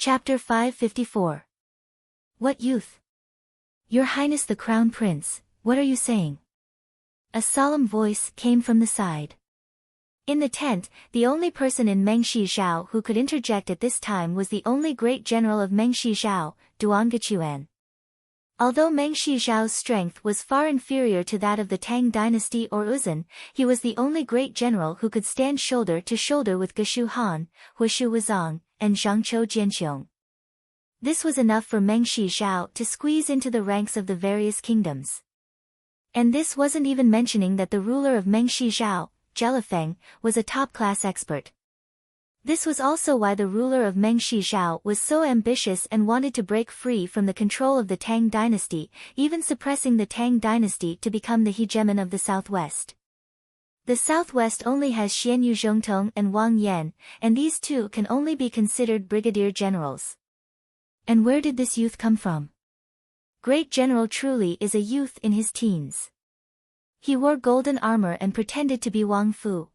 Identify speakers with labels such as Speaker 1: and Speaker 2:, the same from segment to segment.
Speaker 1: Chapter 554. What youth? Your Highness the Crown Prince, what are you saying? A solemn voice came from the side. In the tent, the only person in Mengshi Zhao who could interject at this time was the only great general of Mengshi Zhao, Duangechuan. Although Mengshi Zhao's strength was far inferior to that of the Tang dynasty or Uzun, he was the only great general who could stand shoulder to shoulder with Geshu Han, Huishu Wuzong, and Zhangqiu Jianqiong. This was enough for Mengshi Zhao to squeeze into the ranks of the various kingdoms. And this wasn't even mentioning that the ruler of Mengshi Zhao, Zhelifeng, was a top-class expert. This was also why the ruler of Mengshi Zhao was so ambitious and wanted to break free from the control of the Tang dynasty, even suppressing the Tang dynasty to become the hegemon of the southwest. The southwest only has Xianyu Zhongtong and Wang Yan, and these two can only be considered brigadier generals. And where did this youth come from? Great general truly is a youth in his teens. He wore golden armor and pretended to be Wang Fu.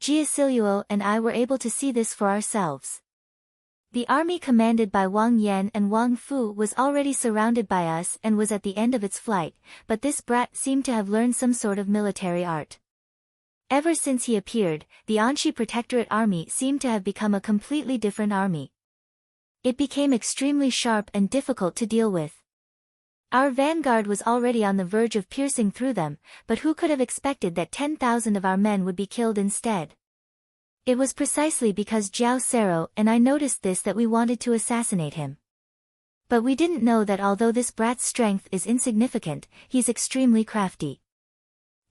Speaker 1: Jia Siluo and I were able to see this for ourselves. The army commanded by Wang Yan and Wang Fu was already surrounded by us and was at the end of its flight, but this brat seemed to have learned some sort of military art. Ever since he appeared, the Anxi Protectorate army seemed to have become a completely different army. It became extremely sharp and difficult to deal with. Our vanguard was already on the verge of piercing through them, but who could have expected that 10,000 of our men would be killed instead? It was precisely because Jiao Sero and I noticed this that we wanted to assassinate him. But we didn't know that although this brat's strength is insignificant, he's extremely crafty.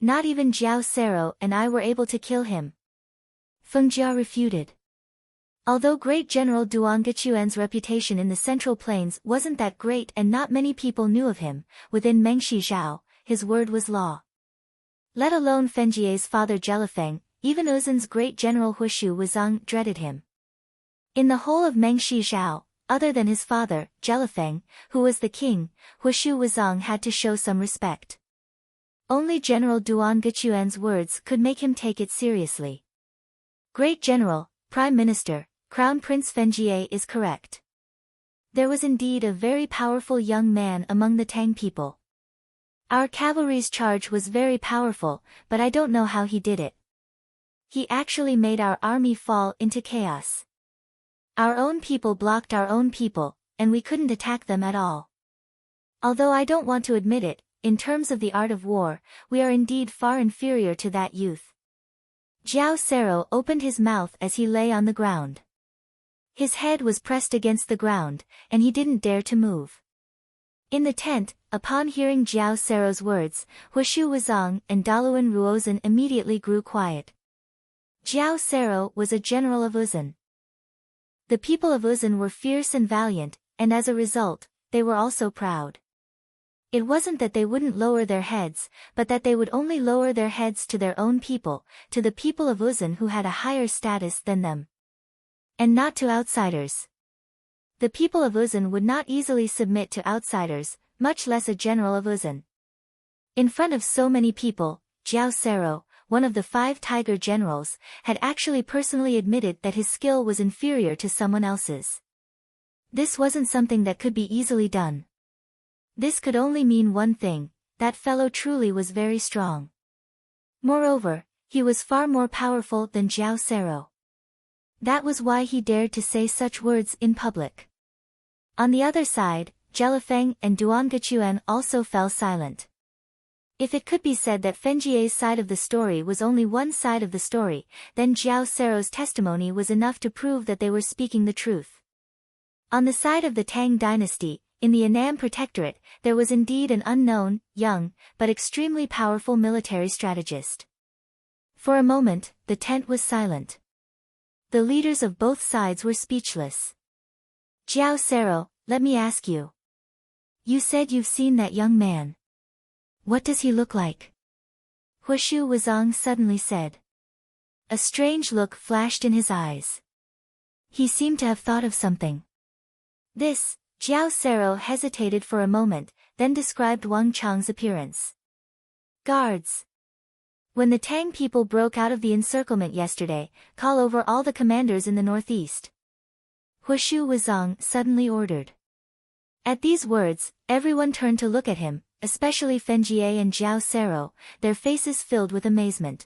Speaker 1: Not even Jiao Sero and I were able to kill him. Feng Jia refuted. Although great General Duangechuan's reputation in the Central Plains wasn't that great and not many people knew of him, within Mengshi Zhao, his word was law. Let alone Fengjie's father Zhelifeng, even Uzun's great general Huishu Wuzong dreaded him. In the whole of Mengshi Zhao, other than his father, Zhelifeng, who was the king, Huishu Wuzong had to show some respect. Only General Duangechuan's words could make him take it seriously. Great General, Prime Minister, Crown Prince Fengjie is correct. There was indeed a very powerful young man among the Tang people. Our cavalry's charge was very powerful, but I don't know how he did it. He actually made our army fall into chaos. Our own people blocked our own people, and we couldn't attack them at all. Although I don't want to admit it, in terms of the art of war, we are indeed far inferior to that youth. Jiao Sero opened his mouth as he lay on the ground. His head was pressed against the ground, and he didn't dare to move. In the tent, upon hearing Jiao Sero's words, Huishu Wuzong and Daluan Ruozhen immediately grew quiet. Jiao Sero was a general of Uzun. The people of Uzun were fierce and valiant, and as a result, they were also proud. It wasn't that they wouldn't lower their heads, but that they would only lower their heads to their own people, to the people of Uzun who had a higher status than them. And not to outsiders. The people of Uzun would not easily submit to outsiders, much less a general of Uzun. In front of so many people, Jiao Sero, one of the 5 tiger generals, had actually personally admitted that his skill was inferior to someone else's. This wasn't something that could be easily done. This could only mean one thing, that fellow truly was very strong. Moreover, he was far more powerful than Jiao Sero. That was why he dared to say such words in public. On the other side, Zhelifeng and Duangechuan also fell silent. If it could be said that Fengjie's side of the story was only one side of the story, then Jiao Sero's testimony was enough to prove that they were speaking the truth. On the side of the Tang dynasty, in the Annam Protectorate, there was indeed an unknown, young, but extremely powerful military strategist. For a moment, the tent was silent. The leaders of both sides were speechless. Jiao Sero, let me ask you. You said you've seen that young man. What does he look like? Huishu Wuzong suddenly said. A strange look flashed in his eyes. He seemed to have thought of something. This, Jiao Sero hesitated for a moment, then described Wang Chang's appearance. Guards. When the Tang people broke out of the encirclement yesterday, call over all the commanders in the northeast. Hushu Wuzong suddenly ordered. At these words, everyone turned to look at him, especially Fenjie and Jiao Sero, their faces filled with amazement.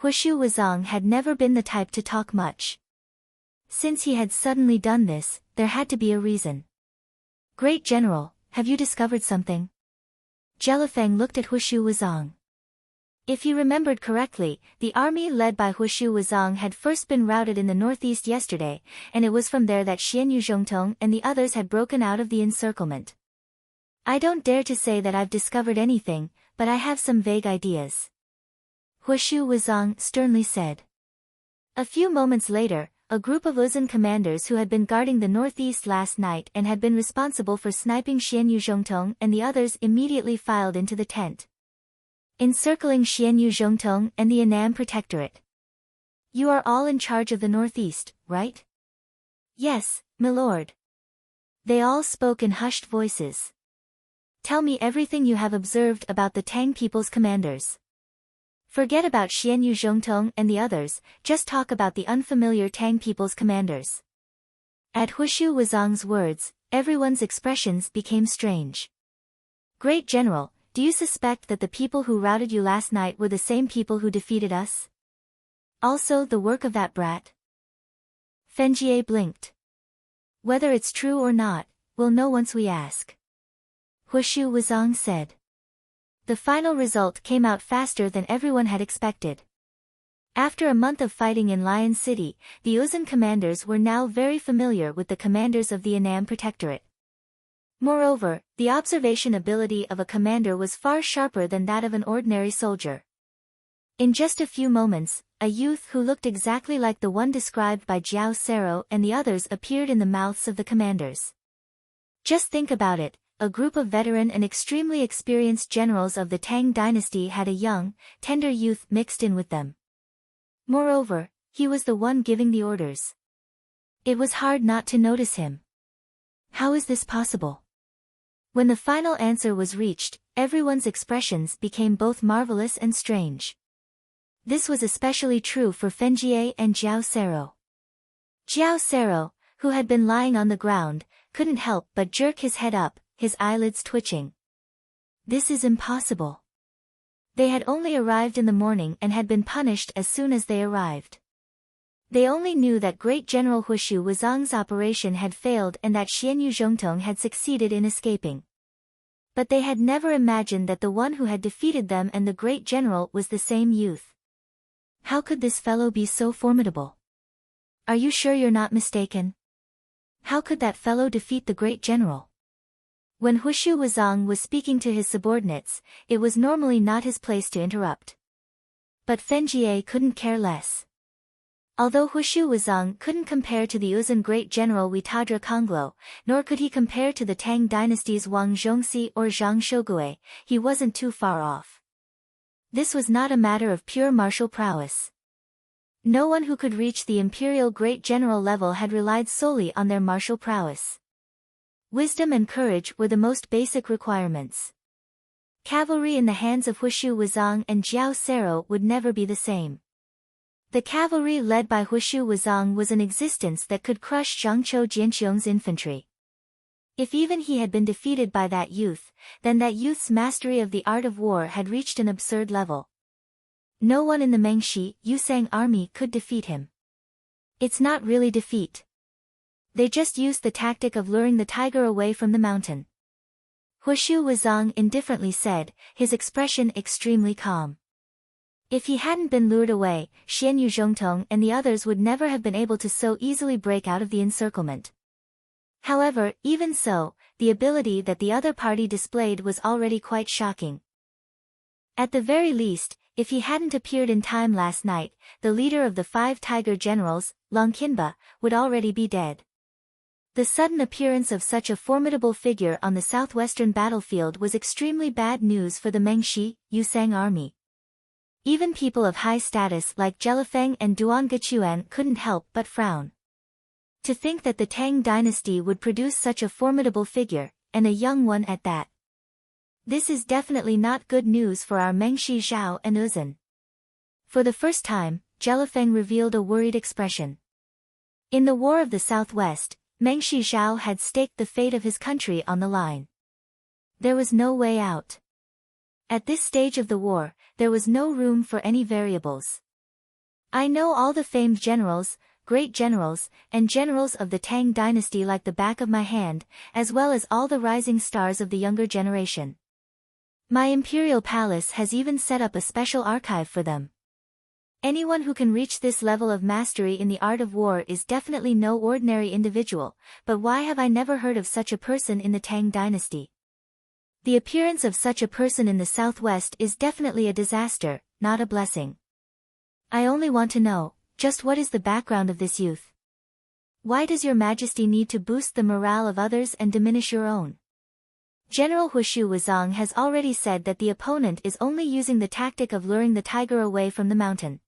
Speaker 1: Hushu Wuzong had never been the type to talk much. Since he had suddenly done this, there had to be a reason. Great General, have you discovered something? Jelifeng looked at Hushu Wuzong. If he remembered correctly, the army led by Hushu Wuzong had first been routed in the northeast yesterday, and it was from there that Xian Yuzhongtong and the others had broken out of the encirclement. I don't dare to say that I've discovered anything, but I have some vague ideas. Hushu Wuzong sternly said. A few moments later, a group of Uzun commanders who had been guarding the northeast last night and had been responsible for sniping Xian Yuzhongtong and the others immediately filed into the tent, encircling Xian Yuzhongtong and the Annam Protectorate. You are all in charge of the northeast, right? Yes, milord. They all spoke in hushed voices. Tell me everything you have observed about the Tang people's commanders. Forget about Xian Yuzhongtong and the others, just talk about the unfamiliar Tang people's commanders. At Hushu Wuzong's words, everyone's expressions became strange. Great General, do you suspect that the people who routed you last night were the same people who defeated us? Also the work of that brat? Fenjie blinked. Whether it's true or not, we'll know once we ask. Hushu Wuzong said. The final result came out faster than everyone had expected. After a month of fighting in Lion City, the Uzun commanders were now very familiar with the commanders of the Annam Protectorate. Moreover, the observation ability of a commander was far sharper than that of an ordinary soldier. In just a few moments, a youth who looked exactly like the one described by Jiao Sero and the others appeared in the mouths of the commanders. Just think about it. A group of veteran and extremely experienced generals of the Tang dynasty had a young, tender youth mixed in with them. Moreover, he was the one giving the orders. It was hard not to notice him. How is this possible? When the final answer was reached, everyone's expressions became both marvelous and strange. This was especially true for Fenjie and Jiao Sero. Jiao Sero, who had been lying on the ground, couldn't help but jerk his head up, his eyelids twitching. This is impossible. They had only arrived in the morning and had been punished as soon as they arrived. They only knew that Great General Hushu Wuzong's operation had failed and that Xian Yuzhongtong had succeeded in escaping. But they had never imagined that the one who had defeated them and the Great General was the same youth. How could this fellow be so formidable? Are you sure you're not mistaken? How could that fellow defeat the Great General? When Hushu Wuzong was speaking to his subordinates, it was normally not his place to interrupt. But Fenjie couldn't care less. Although Hushu Wuzong couldn't compare to the Uzun Great General Witadra Konglo, nor could he compare to the Tang dynasty's Wang Zhongxi or Zhang Shogui, he wasn't too far off. This was not a matter of pure martial prowess. No one who could reach the imperial Great General level had relied solely on their martial prowess. Wisdom and courage were the most basic requirements. Cavalry in the hands of Hushu Wuzong and Jiao Sero would never be the same. The cavalry led by Hushu Wuzong was an existence that could crush Zhangqiu Jianqiong's infantry. If even he had been defeated by that youth, then that youth's mastery of the art of war had reached an absurd level. No one in the Mengshi Yusang army could defeat him. It's not really defeat. They just used the tactic of luring the tiger away from the mountain. Hushu Wuzong indifferently said, his expression extremely calm. If he hadn't been lured away, Xian Yuzhongtong and the others would never have been able to so easily break out of the encirclement. However, even so, the ability that the other party displayed was already quite shocking. At the very least, if he hadn't appeared in time last night, the leader of the 5 tiger generals, Longqinba, would already be dead. The sudden appearance of such a formidable figure on the southwestern battlefield was extremely bad news for the Mengshi Yusang army. Even people of high status like Jelifeng and Duan Gechuan couldn't help but frown. To think that the Tang dynasty would produce such a formidable figure, and a young one at that. This is definitely not good news for our Mengshi Zhao and Uzun. For the first time, Jelifeng revealed a worried expression. In the War of the Southwest, Meng Shizhao had staked the fate of his country on the line. There was no way out. At this stage of the war, there was no room for any variables. I know all the famed generals, great generals, and generals of the Tang dynasty like the back of my hand, as well as all the rising stars of the younger generation. My imperial palace has even set up a special archive for them. Anyone who can reach this level of mastery in the art of war is definitely no ordinary individual, but why have I never heard of such a person in the Tang dynasty? The appearance of such a person in the Southwest is definitely a disaster, not a blessing. I only want to know, just what is the background of this youth? Why does your majesty need to boost the morale of others and diminish your own? General Huishu Wuzong has already said that the opponent is only using the tactic of luring the tiger away from the mountain.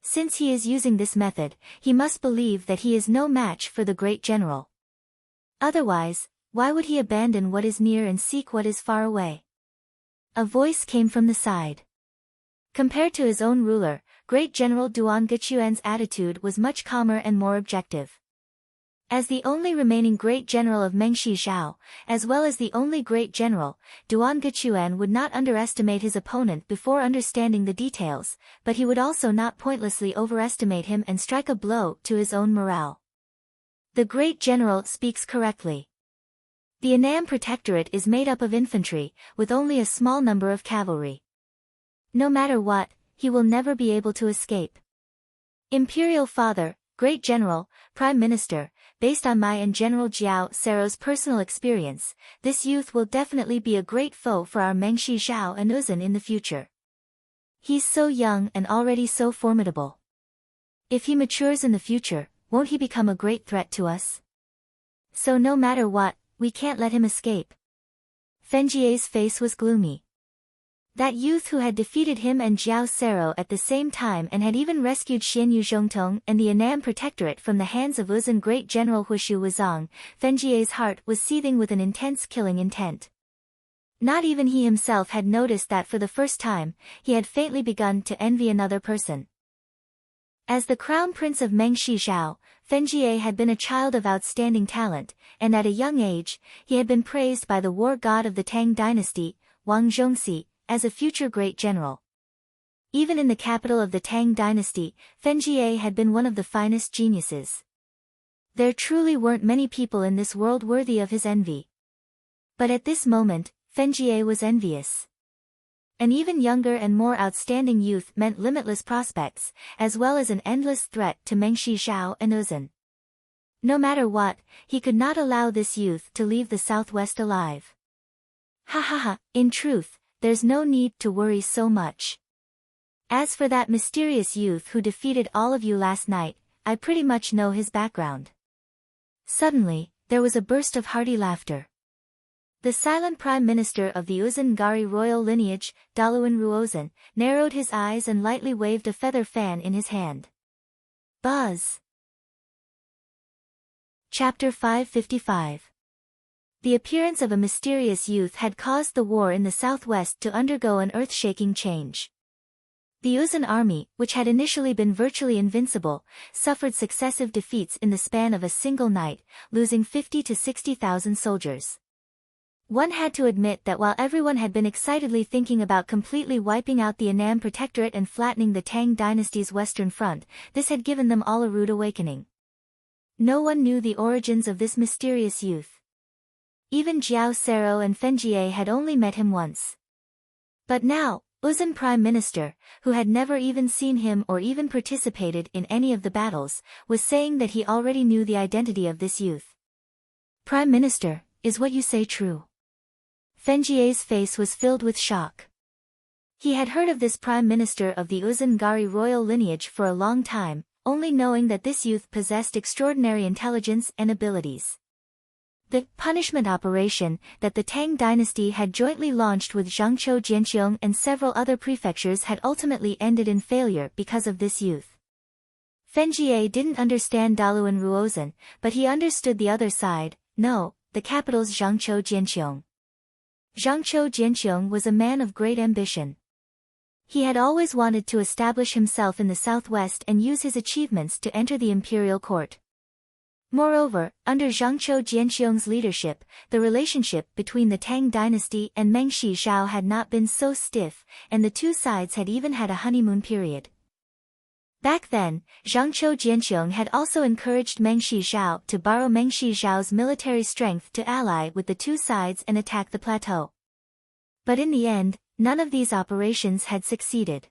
Speaker 1: Since he is using this method, he must believe that he is no match for the great general. Otherwise, why would he abandon what is near and seek what is far away? A voice came from the side. Compared to his own ruler, Great General Duan Gechuan's attitude was much calmer and more objective. As the only remaining great general of Meng Shizhao, as well as the only great general, Duan Gechuan would not underestimate his opponent before understanding the details, but he would also not pointlessly overestimate him and strike a blow to his own morale. The great general speaks correctly. The Annam Protectorate is made up of infantry, with only a small number of cavalry. No matter what, he will never be able to escape. Imperial Father, Great General, Prime Minister, based on my and General Jiao Sero's personal experience, this youth will definitely be a great foe for our Meng Shizhao and Uzun in the future. He's so young and already so formidable. If he matures in the future, won't he become a great threat to us? So no matter what, we can't let him escape. Fenjie's face was gloomy. That youth who had defeated him and Jiao Sero at the same time and had even rescued Xianyu Zhongtong and the Annam Protectorate from the hands of Uzun Great General Huishu Wuzong, Fenjie's heart was seething with an intense killing intent. Not even he himself had noticed that for the first time, he had faintly begun to envy another person. As the crown prince of Meng Shizhao, Fenjie had been a child of outstanding talent, and at a young age, he had been praised by the war god of the Tang dynasty, Wang Zhongxi, as a future great general. Even in the capital of the Tang dynasty, Fenjie had been one of the finest geniuses. There truly weren't many people in this world worthy of his envy. But at this moment, Fenjie was envious. An even younger and more outstanding youth meant limitless prospects, as well as an endless threat to Meng Shizhao and Uzun. No matter what, he could not allow this youth to leave the Southwest alive. Ha ha ha, in truth, there's no need to worry so much. As for that mysterious youth who defeated all of you last night, I pretty much know his background. Suddenly, there was a burst of hearty laughter. The silent prime minister of the Uzun Ngari royal lineage, Daluan Ruozan, narrowed his eyes and lightly waved a feather fan in his hand. Buzz! Chapter 555. The appearance of a mysterious youth had caused the war in the southwest to undergo an earth-shaking change. The Uzun army, which had initially been virtually invincible, suffered successive defeats in the span of a single night, losing 50 to 60,000 soldiers. One had to admit that while everyone had been excitedly thinking about completely wiping out the Annam Protectorate and flattening the Tang dynasty's western front, this had given them all a rude awakening. No one knew the origins of this mysterious youth. Even Jiao Sero and Fenjie had only met him once. But now, Uzun Prime Minister, who had never even seen him or even participated in any of the battles, was saying that he already knew the identity of this youth. Prime Minister, is what you say true? Fenjie's face was filled with shock. He had heard of this Prime Minister of the Uzun Ngari royal lineage for a long time, only knowing that this youth possessed extraordinary intelligence and abilities. The punishment operation that the Tang dynasty had jointly launched with Zhangzhou Jianqiong and several other prefectures had ultimately ended in failure because of this youth. Fenjie didn't understand Daluan Ruozan, but he understood the other side. No, the capital's Zhangzhou Jianqiong. Zhangzhou Jianqiong was a man of great ambition. He had always wanted to establish himself in the southwest and use his achievements to enter the imperial court. Moreover, under Zhangqiu Jianqiong's leadership, the relationship between the Tang dynasty and Meng Shizhao had not been so stiff, and the two sides had even had a honeymoon period. Back then, Zhangqiu Jianqiong had also encouraged Meng Shizhao to borrow Meng Shizhao's military strength to ally with the two sides and attack the plateau. But in the end, none of these operations had succeeded.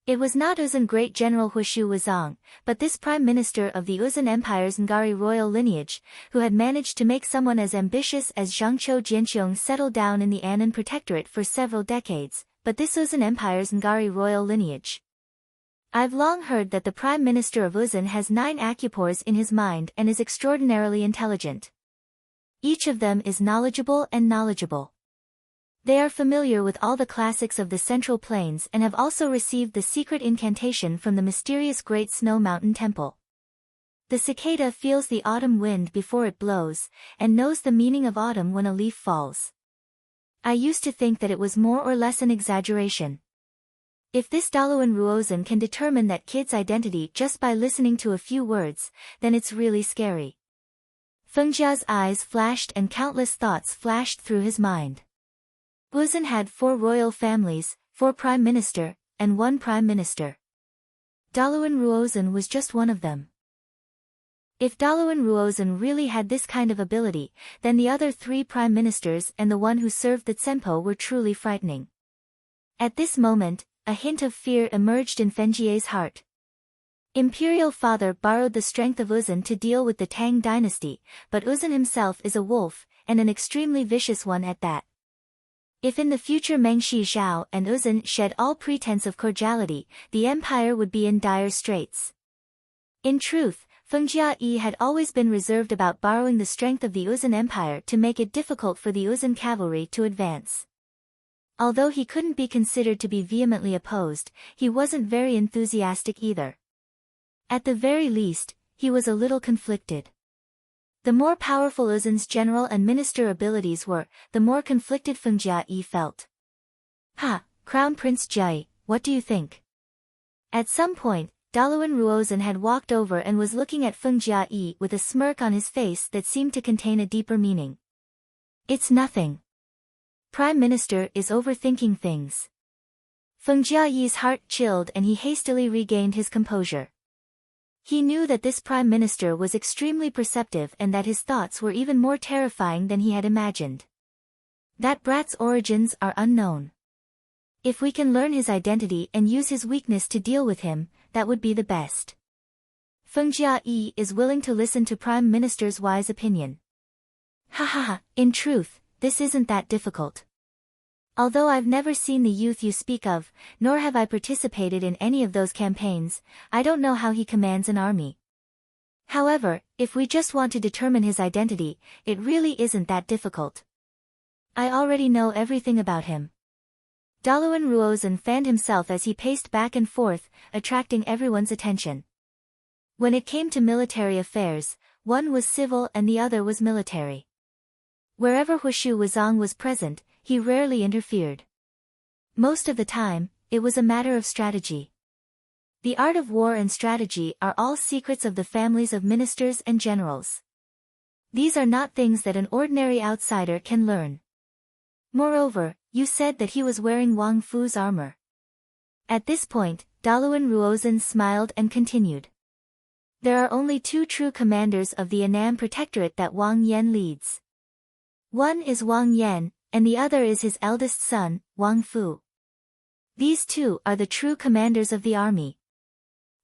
Speaker 1: It was not Uzun great general Huishu Wuzong, but this prime minister of the Uzun Empire's Ngari royal lineage, who had managed to make someone as ambitious as Zhangqiu Jianqiong settle down in the Annan Protectorate for several decades, but this Uzun Empire's Ngari royal lineage. I've long heard that the prime minister of Uzun has 9 acupores in his mind and is extraordinarily intelligent. Each of them is knowledgeable. They are familiar with all the classics of the Central Plains and have also received the secret incantation from the mysterious Great Snow Mountain Temple. The cicada feels the autumn wind before it blows, and knows the meaning of autumn when a leaf falls. I used to think that it was more or less an exaggeration. If this Daluan Ruozan can determine that kid's identity just by listening to a few words, then it's really scary. Fengjia's eyes flashed and countless thoughts flashed through his mind. Uzun had 4 royal families, 4 prime minister, and 1 prime minister. Daluan Ruozan was just one of them. If Daluan Ruozan really had this kind of ability, then the other 3 prime ministers and the one who served the Tsempo were truly frightening. At this moment, a hint of fear emerged in Fengjie's heart. Imperial father borrowed the strength of Uzun to deal with the Tang dynasty, but Uzun himself is a wolf, and an extremely vicious one at that. If in the future Meng Shizhao and Uzun shed all pretense of cordiality, the empire would be in dire straits. In truth, Fengjie had always been reserved about borrowing the strength of the Uzun Empire to make it difficult for the Uzun cavalry to advance. Although he couldn't be considered to be vehemently opposed, he wasn't very enthusiastic either. At the very least, he was a little conflicted. The more powerful Uzun's general and minister abilities were, the more conflicted Fengjie felt. Crown Prince Jie, what do you think? At some point, Daluan Ruozan had walked over and was looking at Fengjie with a smirk on his face that seemed to contain a deeper meaning. It's nothing. Prime Minister is overthinking things. Fengjie's heart chilled and he hastily regained his composure. He knew that this prime minister was extremely perceptive and that his thoughts were even more terrifying than he had imagined. That brat's origins are unknown. If we can learn his identity and use his weakness to deal with him, that would be the best. Fengjie is willing to listen to prime minister's wise opinion. In truth, this isn't that difficult. Although I've never seen the youth you speak of, nor have I participated in any of those campaigns, I don't know how he commands an army. However, if we just want to determine his identity, it really isn't that difficult. I already know everything about him. Daluan Ruozan fanned himself as he paced back and forth, attracting everyone's attention. When it came to military affairs, one was civil and the other was military. Wherever Huishu Wuzong was present, he rarely interfered. Most of the time, it was a matter of strategy. The art of war and strategy are all secrets of the families of ministers and generals. These are not things that an ordinary outsider can learn. Moreover, you said that he was wearing Wang Fu's armor. At this point, Daluan Ruozan smiled and continued. There are only 2 true commanders of the Annan Protectorate that Wang Yan leads. One is Wang Yan, and the other is his eldest son, Wang Fu. These 2 are the true commanders of the army.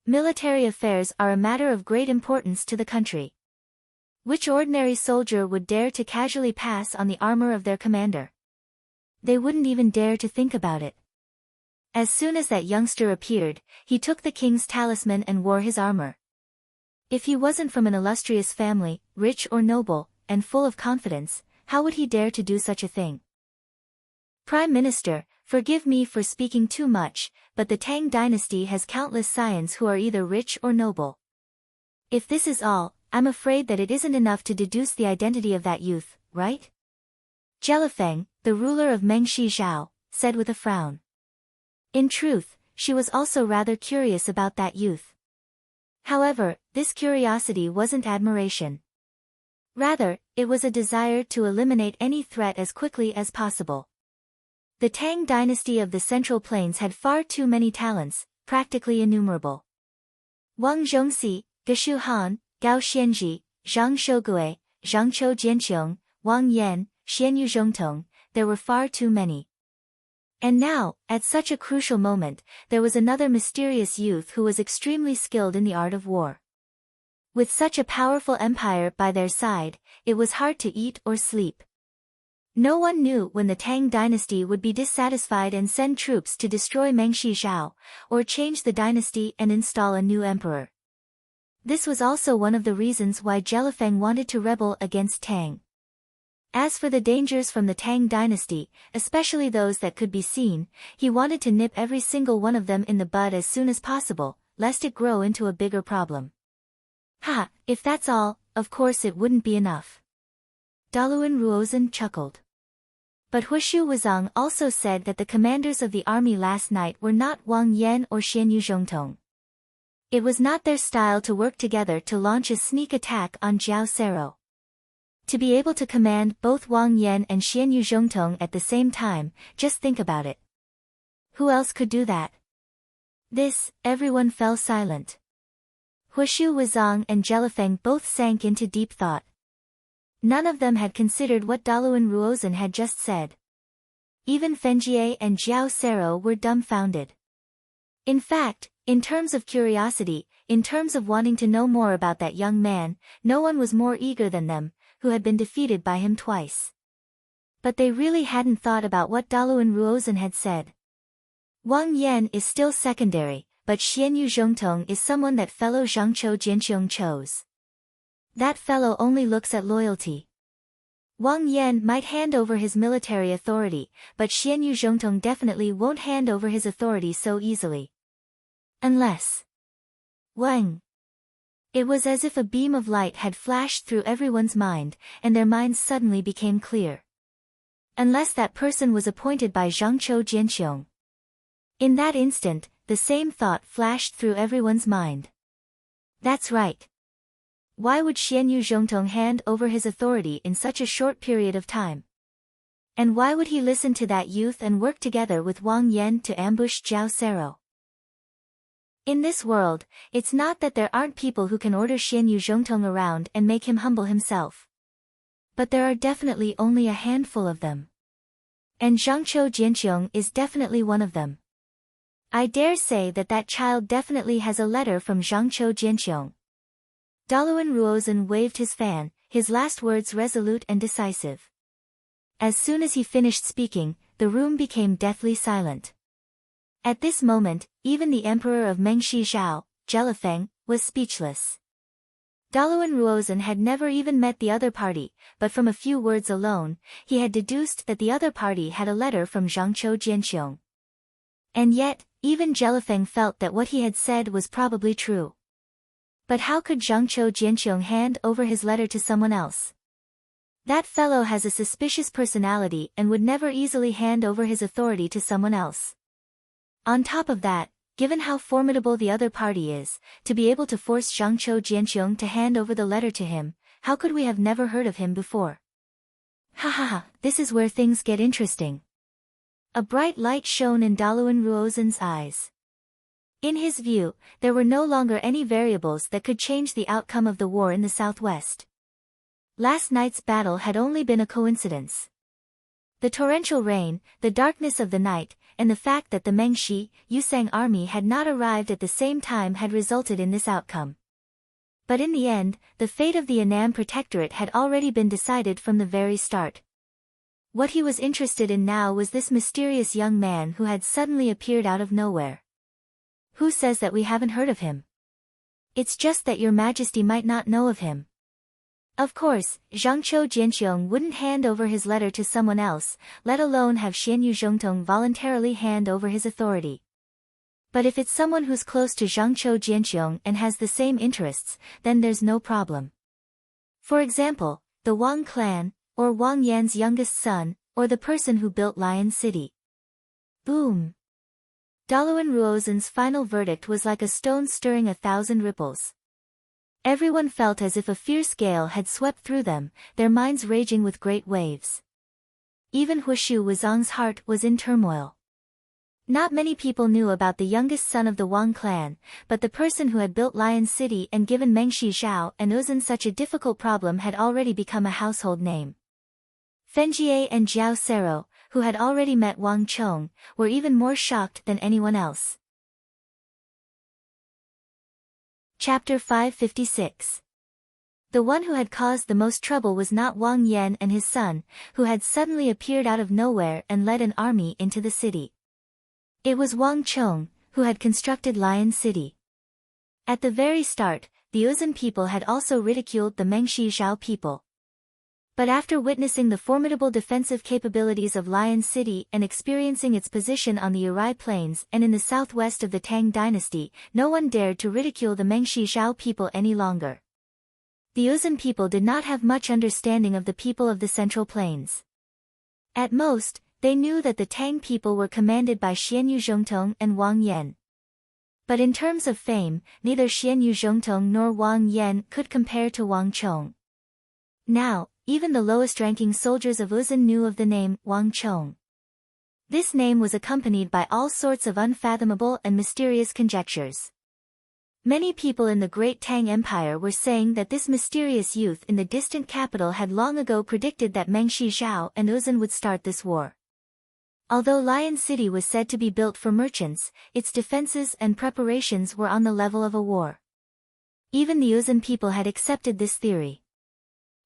Speaker 1: Military affairs are a matter of great importance to the country. Which ordinary soldier would dare to casually pass on the armor of their commander? They wouldn't even dare to think about it. As soon as that youngster appeared, he took the king's talisman and wore his armor. If he wasn't from an illustrious family, rich or noble, and full of confidence, how would he dare to do such a thing? Prime Minister, forgive me for speaking too much, but the Tang dynasty has countless scions who are either rich or noble. If this is all, I'm afraid that it isn't enough to deduce the identity of that youth, right? Jelifeng, the ruler of Meng Shizhao, said with a frown. In truth, she was also rather curious about that youth. However, this curiosity wasn't admiration. Rather, it was a desire to eliminate any threat as quickly as possible. The Tang dynasty of the Central Plains had far too many talents, practically innumerable. Wang Zhongxi, Geshu Han, Gao Xianji, Zhang Shougue, Zhangqiu Jianqiong, Wang Yan, Xianyu Zhongtong, there were far too many. And now, at such a crucial moment, there was another mysterious youth who was extremely skilled in the art of war. With such a powerful empire by their side, it was hard to eat or sleep. No one knew when the Tang dynasty would be dissatisfied and send troops to destroy Mengxi Zhao, or change the dynasty and install a new emperor. This was also one of the reasons why Jelifeng wanted to rebel against Tang. As for the dangers from the Tang dynasty, especially those that could be seen, he wanted to nip every single one of them in the bud as soon as possible, lest it grow into a bigger problem. Ha, if that's all, of course it wouldn't be enough. Daluan Ruozhen chuckled. But Hushu Wuzong also said that the commanders of the army last night were not Wang Yan or Xianyu Zhongtong. It was not their style to work together to launch a sneak attack on Jiao Sero. To be able to command both Wang Yan and Xianyu Zhongtong at the same time, just think about it. Who else could do that? Everyone fell silent. Hushu Wuzong and Jelifeng both sank into deep thought. None of them had considered what Daluan Ruozhen had just said. Even Fenjie and Jiao Sero were dumbfounded. In fact, in terms of curiosity, in terms of wanting to know more about that young man, no one was more eager than them, who had been defeated by him twice. But they really hadn't thought about what Daluan Ruozhen had said. Wang Yan is still secondary, but Xianyu Zhongtong is someone that fellow Zhangqiu Jianqiong chose. That fellow only looks at loyalty. Wang Yan might hand over his military authority, but Xianyu Zhongtong definitely won't hand over his authority so easily. Unless... Wang. It was as if a beam of light had flashed through everyone's mind, and their minds suddenly became clear. Unless that person was appointed by Zhangqiu Jianqiong. In that instant, the same thought flashed through everyone's mind. That's right. Why would Xianyu Zhongtong hand over his authority in such a short period of time? And why would he listen to that youth and work together with Wang Yan to ambush Jiao Sero? In this world, it's not that there aren't people who can order Xianyu Zhongtong around and make him humble himself. But there are definitely only a handful of them. And Zhangqiu Jianqiong is definitely one of them. I dare say that that child definitely has a letter from Zhangqiu Jianqiong. Daluan Ruozhen waved his fan, his last words resolute and decisive. As soon as he finished speaking, the room became deathly silent. At this moment, even the emperor of Mengxi Zhao, Jelifeng, was speechless. Daluan Ruozhen had never even met the other party, but from a few words alone, he had deduced that the other party had a letter from Zhangqiu Jianqiong. And yet, even Jelifeng felt that what he had said was probably true. But how could Zhangqiu Jianqiong hand over his letter to someone else? That fellow has a suspicious personality and would never easily hand over his authority to someone else. On top of that, given how formidable the other party is, to be able to force Zhangqiu Jianqiong to hand over the letter to him, how could we have never heard of him before? Ha ha ha, this is where things get interesting. A bright light shone in Daluan Ruozhen's eyes. In his view, there were no longer any variables that could change the outcome of the war in the southwest. Last night's battle had only been a coincidence. The torrential rain, the darkness of the night, and the fact that the Mengxi, Yusang army had not arrived at the same time had resulted in this outcome. But in the end, the fate of the Annam Protectorate had already been decided from the very start. What he was interested in now was this mysterious young man who had suddenly appeared out of nowhere. Who says that we haven't heard of him? It's just that your majesty might not know of him. Of course, Zhangqiu Jianqiong wouldn't hand over his letter to someone else, let alone have Xianyu Zhongtong voluntarily hand over his authority. But if it's someone who's close to Zhangqiu Jianqiong and has the same interests, then there's no problem. For example, the Wang clan, or Wang Yan's youngest son, or the person who built Lion City. Boom! Daluan Ruozen's final verdict was like a stone stirring 1,000 ripples. Everyone felt as if a fierce gale had swept through them, their minds raging with great waves. Even Huishu Wuzong's heart was in turmoil. Not many people knew about the youngest son of the Wang clan, but the person who had built Lion City and given Mengshi Zhao and Uzun such a difficult problem had already become a household name. Fenjie and Jiao Sero, who had already met Wang Chong, were even more shocked than anyone else. Chapter 556. The one who had caused the most trouble was not Wang Yan and his son, who had suddenly appeared out of nowhere and led an army into the city. It was Wang Chong, who had constructed Lion City. At the very start, the Uzun people had also ridiculed the Mengshi Zhao people. But after witnessing the formidable defensive capabilities of Lion City and experiencing its position on the Urai Plains and in the southwest of the Tang dynasty, no one dared to ridicule the Mengshi Zhao people any longer. The Uzun people did not have much understanding of the people of the Central Plains. At most, they knew that the Tang people were commanded by Xianyu Zhongtong and Wang Yan. But in terms of fame, neither Xianyu Zhongtong nor Wang Yan could compare to Wang Chong. Now, even the lowest-ranking soldiers of Uzun knew of the name Wang Chong. This name was accompanied by all sorts of unfathomable and mysterious conjectures. Many people in the Great Tang Empire were saying that this mysterious youth in the distant capital had long ago predicted that Mengshi Zhao and Uzun would start this war. Although Lion City was said to be built for merchants, its defenses and preparations were on the level of a war. Even the Uzun people had accepted this theory.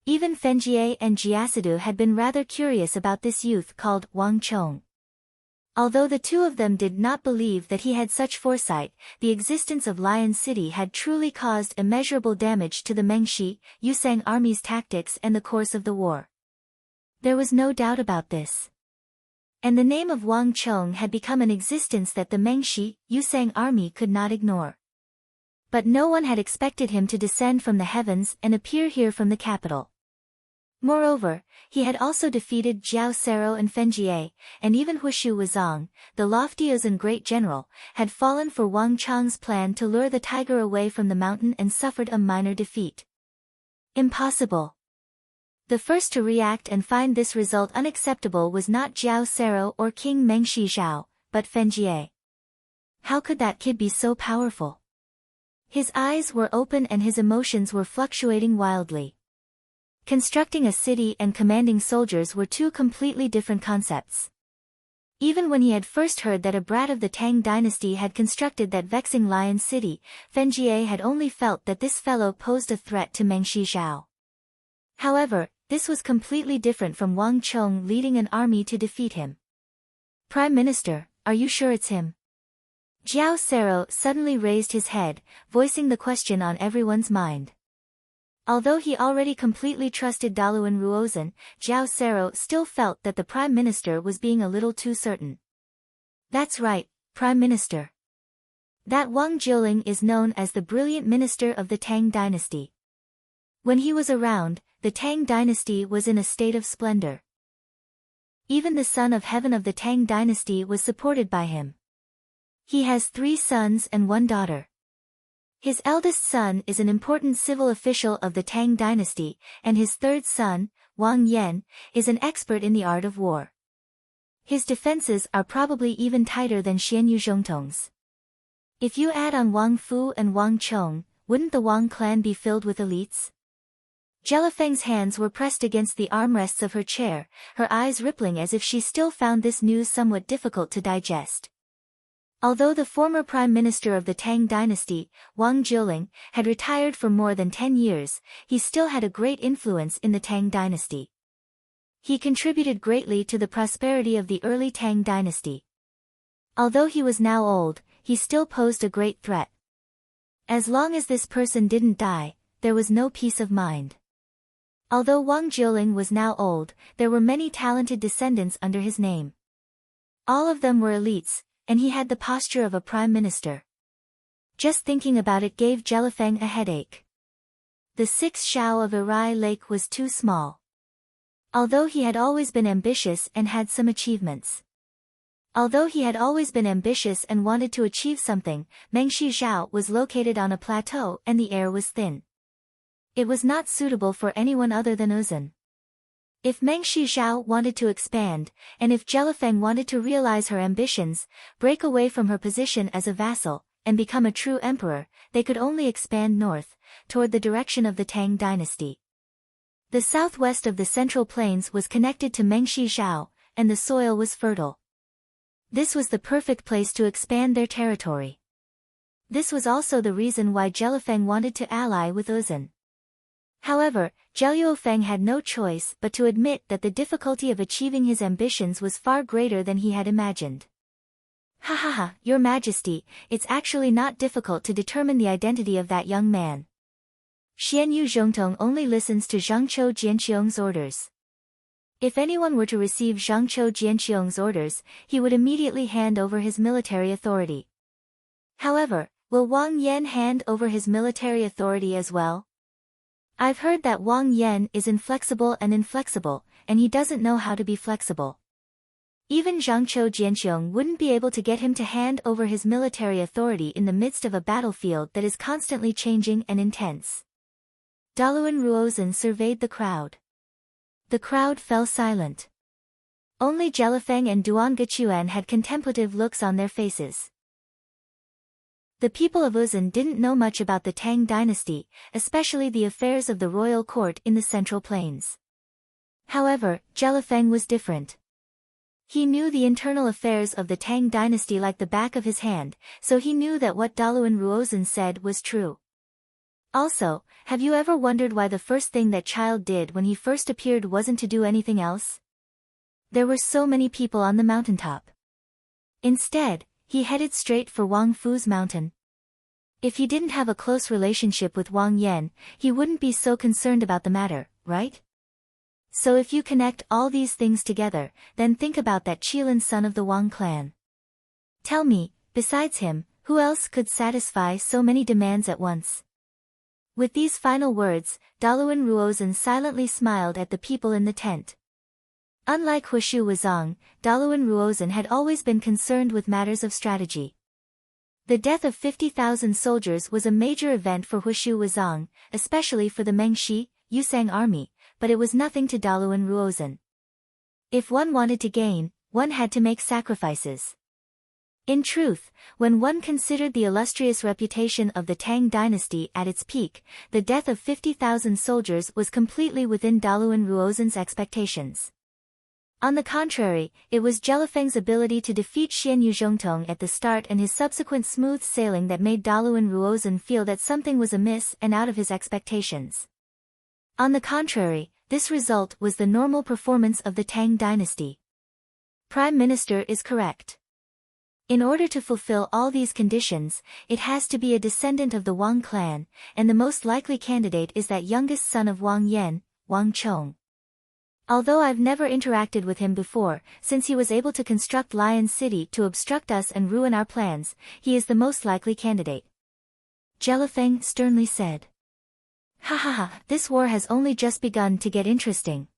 Speaker 1: Even Fenjie and Jiasidu had been rather curious about this youth called Wang Chong. Although the two of them did not believe that he had such foresight, the existence of Lion City had truly caused immeasurable damage to the Mengshi, Yusang army's tactics and the course of the war. There was no doubt about this. And the name of Wang Chong had become an existence that the Mengshi, Yusang army could not ignore. But no one had expected him to descend from the heavens and appear here from the capital. Moreover, he had also defeated Jiao Sero and Fenjie, and even Huishu Wuzong, the lofty Uzun great general, had fallen for Wang Chong's plan to lure the tiger away from the mountain and suffered a minor defeat. Impossible. The first to react and find this result unacceptable was not Jiao Sero or King Mengshi Zhao, but Fenjie. How could that kid be so powerful? His eyes were open and his emotions were fluctuating wildly. Constructing a city and commanding soldiers were two completely different concepts. Even when he had first heard that a brat of the Tang dynasty had constructed that vexing Lion City, Fenjie had only felt that this fellow posed a threat to Mengshi Zhao. However, this was completely different from Wang Chong leading an army to defeat him. Prime Minister, are you sure it's him? Jiao Sero suddenly raised his head, voicing the question on everyone's mind. Although he already completely trusted Daluan Ruozen, Jiao Sero still felt that the Prime Minister was being a little too certain. That's right, Prime Minister. That Wang Jiling is known as the brilliant minister of the Tang dynasty. When he was around, the Tang dynasty was in a state of splendor. Even the son of heaven of the Tang dynasty was supported by him. He has 3 sons and 1 daughter. His eldest son is an important civil official of the Tang dynasty, and his 3rd son, Wang Yan, is an expert in the art of war. His defenses are probably even tighter than Xianyu Zhongtong's. If you add on Wang Fu and Wang Chong, wouldn't the Wang clan be filled with elites? Jelifeng's hands were pressed against the armrests of her chair, her eyes rippling as if she still found this news somewhat difficult to digest. Although the former prime minister of the Tang dynasty, Wang Jiling, had retired for more than 10 years, he still had a great influence in the Tang dynasty. He contributed greatly to the prosperity of the early Tang dynasty. Although he was now old, he still posed a great threat. As long as this person didn't die, there was no peace of mind. Although Wang Jiling was now old, there were many talented descendants under his name. All of them were elites, and he had the posture of a prime minister. Just thinking about it gave Jelifeng a headache. The 6th Shao of Irai Lake was too small. Although he had always been ambitious and had some achievements. Although he had always been ambitious and wanted to achieve something, Meng Shizhao was located on a plateau and the air was thin. It was not suitable for anyone other than Uzun. If Meng Shizhao wanted to expand, and if Jelifeng wanted to realize her ambitions, break away from her position as a vassal, and become a true emperor, they could only expand north, toward the direction of the Tang dynasty. The southwest of the Central Plains was connected to Meng Shizhao, and the soil was fertile. This was the perfect place to expand their territory. This was also the reason why Jelifeng wanted to ally with Uzun. However, Zheliuofeng had no choice but to admit that the difficulty of achieving his ambitions was far greater than he had imagined. Ha ha ha, Your Majesty, it's actually not difficult to determine the identity of that young man. Xianyu Zhongtong only listens to Zhangqiu Jianqiong's orders. If anyone were to receive Zhangqiu Jianqiong's orders, he would immediately hand over his military authority. However, will Wang Yan hand over his military authority as well? I've heard that Wang Yan is inflexible, and he doesn't know how to be flexible. Even Zhangqiu Jianqiong wouldn't be able to get him to hand over his military authority in the midst of a battlefield that is constantly changing and intense. Daluan Ruozhen surveyed the crowd. The crowd fell silent. Only Jelifeng and Duan Gechuan had contemplative looks on their faces. The people of Uzun didn't know much about the Tang dynasty, especially the affairs of the royal court in the Central Plains. However, Jelifeng was different. He knew the internal affairs of the Tang dynasty like the back of his hand, so he knew that what Daluan Ruozhen said was true. Also, have you ever wondered why the first thing that child did when he first appeared wasn't to do anything else? There were so many people on the mountaintop. Instead, he headed straight for Wang Fu's mountain. If he didn't have a close relationship with Wang Yan, he wouldn't be so concerned about the matter, right? So if you connect all these things together, then think about that Qilin son of the Wang clan. Tell me, besides him, who else could satisfy so many demands at once? With these final words, Daluan Ruozhen silently smiled at the people in the tent. Unlike Hushu Wuzong, Daluan Ruozhen had always been concerned with matters of strategy. The death of 50,000 soldiers was a major event for Hushu Wuzong, especially for the Mengshi, Yusang army, but it was nothing to Daluan Ruozhen. If one wanted to gain, one had to make sacrifices. In truth, when one considered the illustrious reputation of the Tang dynasty at its peak, the death of 50,000 soldiers was completely within Daluan Ruozhen's expectations. On the contrary, it was Jelifeng's ability to defeat Xianyu Zhongtong at the start and his subsequent smooth sailing that made Daluan Ruozhen feel that something was amiss and out of his expectations. On the contrary, this result was the normal performance of the Tang dynasty. Prime Minister is correct. In order to fulfill all these conditions, it has to be a descendant of the Wang clan, and the most likely candidate is that youngest son of Wang Yan, Wang Chong. Although I've never interacted with him before, since he was able to construct Lion City to obstruct us and ruin our plans, he is the most likely candidate. Jelifeng sternly said. Ha ha ha, this war has only just begun to get interesting.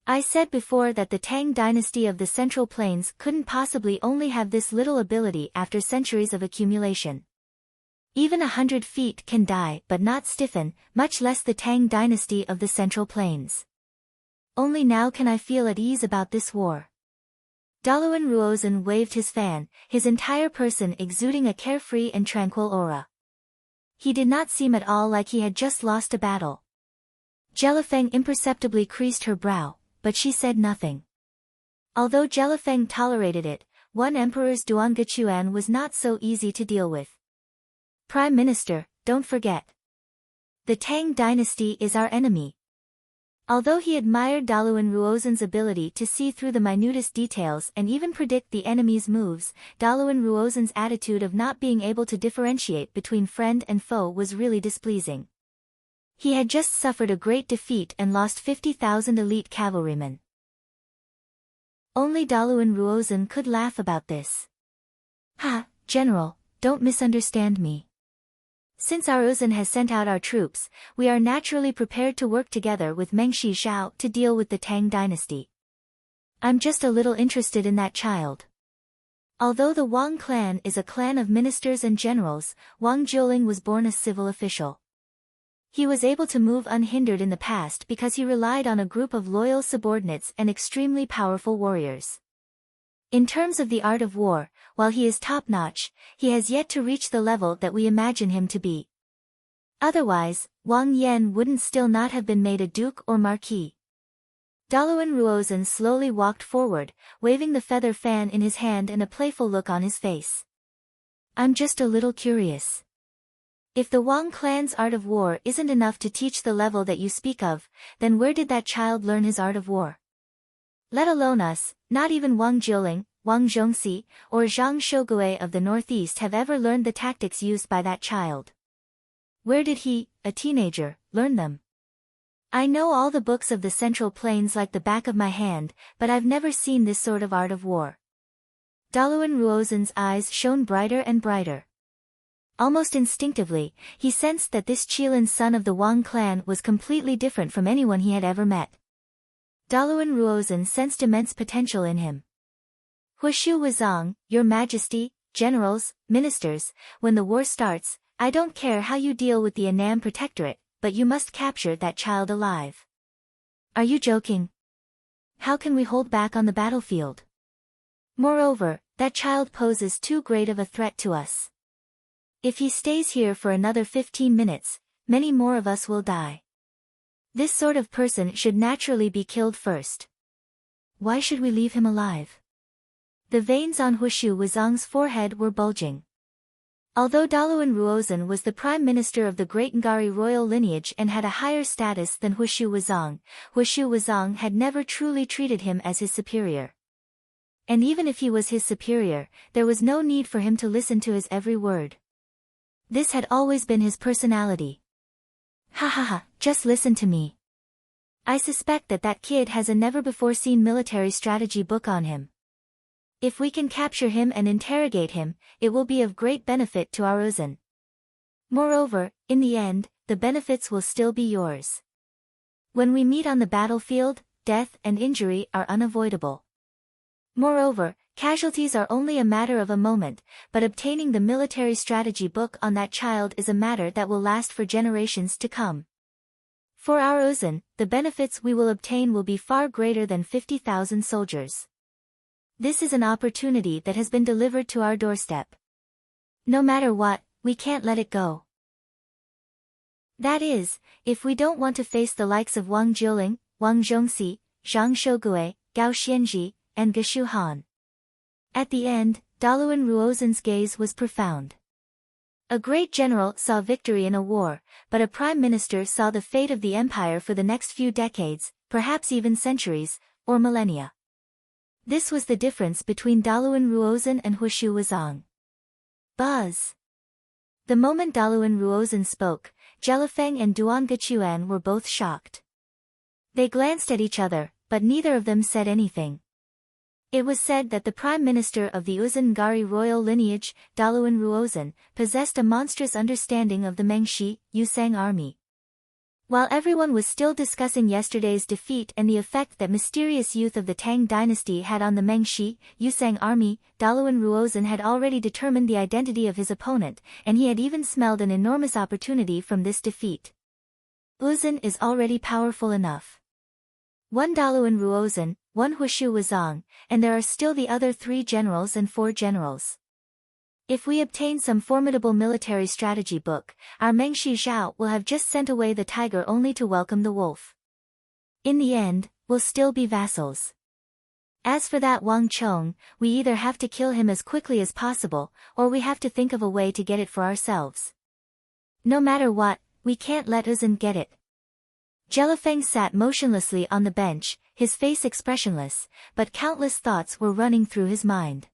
Speaker 1: I said before that the Tang dynasty of the Central Plains couldn't possibly only have this little ability after centuries of accumulation. Even 100 feet can die but not stiffen, much less the Tang dynasty of the Central Plains. Only now can I feel at ease about this war. Daluan Ruozhen waved his fan, his entire person exuding a carefree and tranquil aura. He did not seem at all like he had just lost a battle. Jelifeng imperceptibly creased her brow, but she said nothing. Although Jelifeng tolerated it, one emperor's Duan Gechuan was not so easy to deal with. Prime Minister, don't forget. The Tang dynasty is our enemy. Although he admired Daluan Ruozhen's ability to see through the minutest details and even predict the enemy's moves, Daluan Ruozhen's attitude of not being able to differentiate between friend and foe was really displeasing. He had just suffered a great defeat and lost 50,000 elite cavalrymen. Only Daluan Ruozhen could laugh about this. Ha, General, don't misunderstand me. Since our Uzun has sent out our troops, we are naturally prepared to work together with Meng Shizhao to deal with the Tang dynasty. I'm just a little interested in that child. Although the Wang clan is a clan of ministers and generals, Wang Jiuling was born a civil official. He was able to move unhindered in the past because he relied on a group of loyal subordinates and extremely powerful warriors. In terms of the art of war, while he is top-notch, he has yet to reach the level that we imagine him to be. Otherwise, Wang Yan wouldn't still not have been made a duke or marquis. Daluan Ruozhen slowly walked forward, waving the feather fan in his hand and a playful look on his face. I'm just a little curious. If the Wang clan's art of war isn't enough to teach the level that you speak of, then where did that child learn his art of war? Let alone us, not even Wang Jiuling, Wang Zhongxi, or Zhang Shogui of the northeast have ever learned the tactics used by that child. Where did he, a teenager, learn them? I know all the books of the Central Plains like the back of my hand, but I've never seen this sort of art of war. Daluan Ruozhen's eyes shone brighter and brighter. Almost instinctively, he sensed that this Qilin son of the Wang clan was completely different from anyone he had ever met. Daluan Ruozhen sensed immense potential in him. Huishu Wuzong, Your Majesty, generals, ministers, when the war starts, I don't care how you deal with the Annam Protectorate, but you must capture that child alive. Are you joking? How can we hold back on the battlefield? Moreover, that child poses too great of a threat to us. If he stays here for another 15 minutes, many more of us will die. This sort of person should naturally be killed first. Why should we leave him alive? The veins on Huishu Wuzong's forehead were bulging. Although Daluan Ruozhen was the prime minister of the Great Ngari royal lineage and had a higher status than Huishu Wuzong had never truly treated him as his superior. And even if he was his superior, there was no need for him to listen to his every word. This had always been his personality. Ha ha ha, just listen to me. I suspect that kid has a never-before-seen military strategy book on him. If we can capture him and interrogate him, it will be of great benefit to our Uzun. Moreover, in the end, the benefits will still be yours. When we meet on the battlefield, death and injury are unavoidable. Moreover, casualties are only a matter of a moment, but obtaining the military strategy book on that child is a matter that will last for generations to come. For our Uzun, the benefits we will obtain will be far greater than 50,000 soldiers. This is an opportunity that has been delivered to our doorstep. No matter what, we can't let it go. That is, if we don't want to face the likes of Wang Jiuling, Wang Zhongxi, Zhang Shogui, Gao Xianzhi, and Geshu Han. At the end, Daluan Ruozhen's gaze was profound. A great general saw victory in a war, but a prime minister saw the fate of the empire for the next few decades, perhaps even centuries, or millennia. This was the difference between Daluan Ruozhen and Huishu Wuzong. Buzz. The moment Daluan Ruozhen spoke, Jelifeng and Duan Gechuan were both shocked. They glanced at each other, but neither of them said anything. It was said that the prime minister of the Uzun Ngari royal lineage, Daluan Ruozhen, possessed a monstrous understanding of the Mengshi, Yusang army. While everyone was still discussing yesterday's defeat and the effect that mysterious youth of the Tang dynasty had on the Mengshi, Yusang army, Daluan Ruozhen had already determined the identity of his opponent, and he had even smelled an enormous opportunity from this defeat. Uzun is already powerful enough. One Daluan Ruozhen, one Huishu Wuzong, and there are still the other 3 generals and 4 generals. If we obtain some formidable military strategy book, our Mengshi Zhao will have just sent away the tiger only to welcome the wolf. In the end, we'll still be vassals. As for that Wang Chong, we either have to kill him as quickly as possible, or we have to think of a way to get it for ourselves. No matter what, we can't let Uzun get it. Jelifeng sat motionlessly on the bench, his face expressionless, but countless thoughts were running through his mind.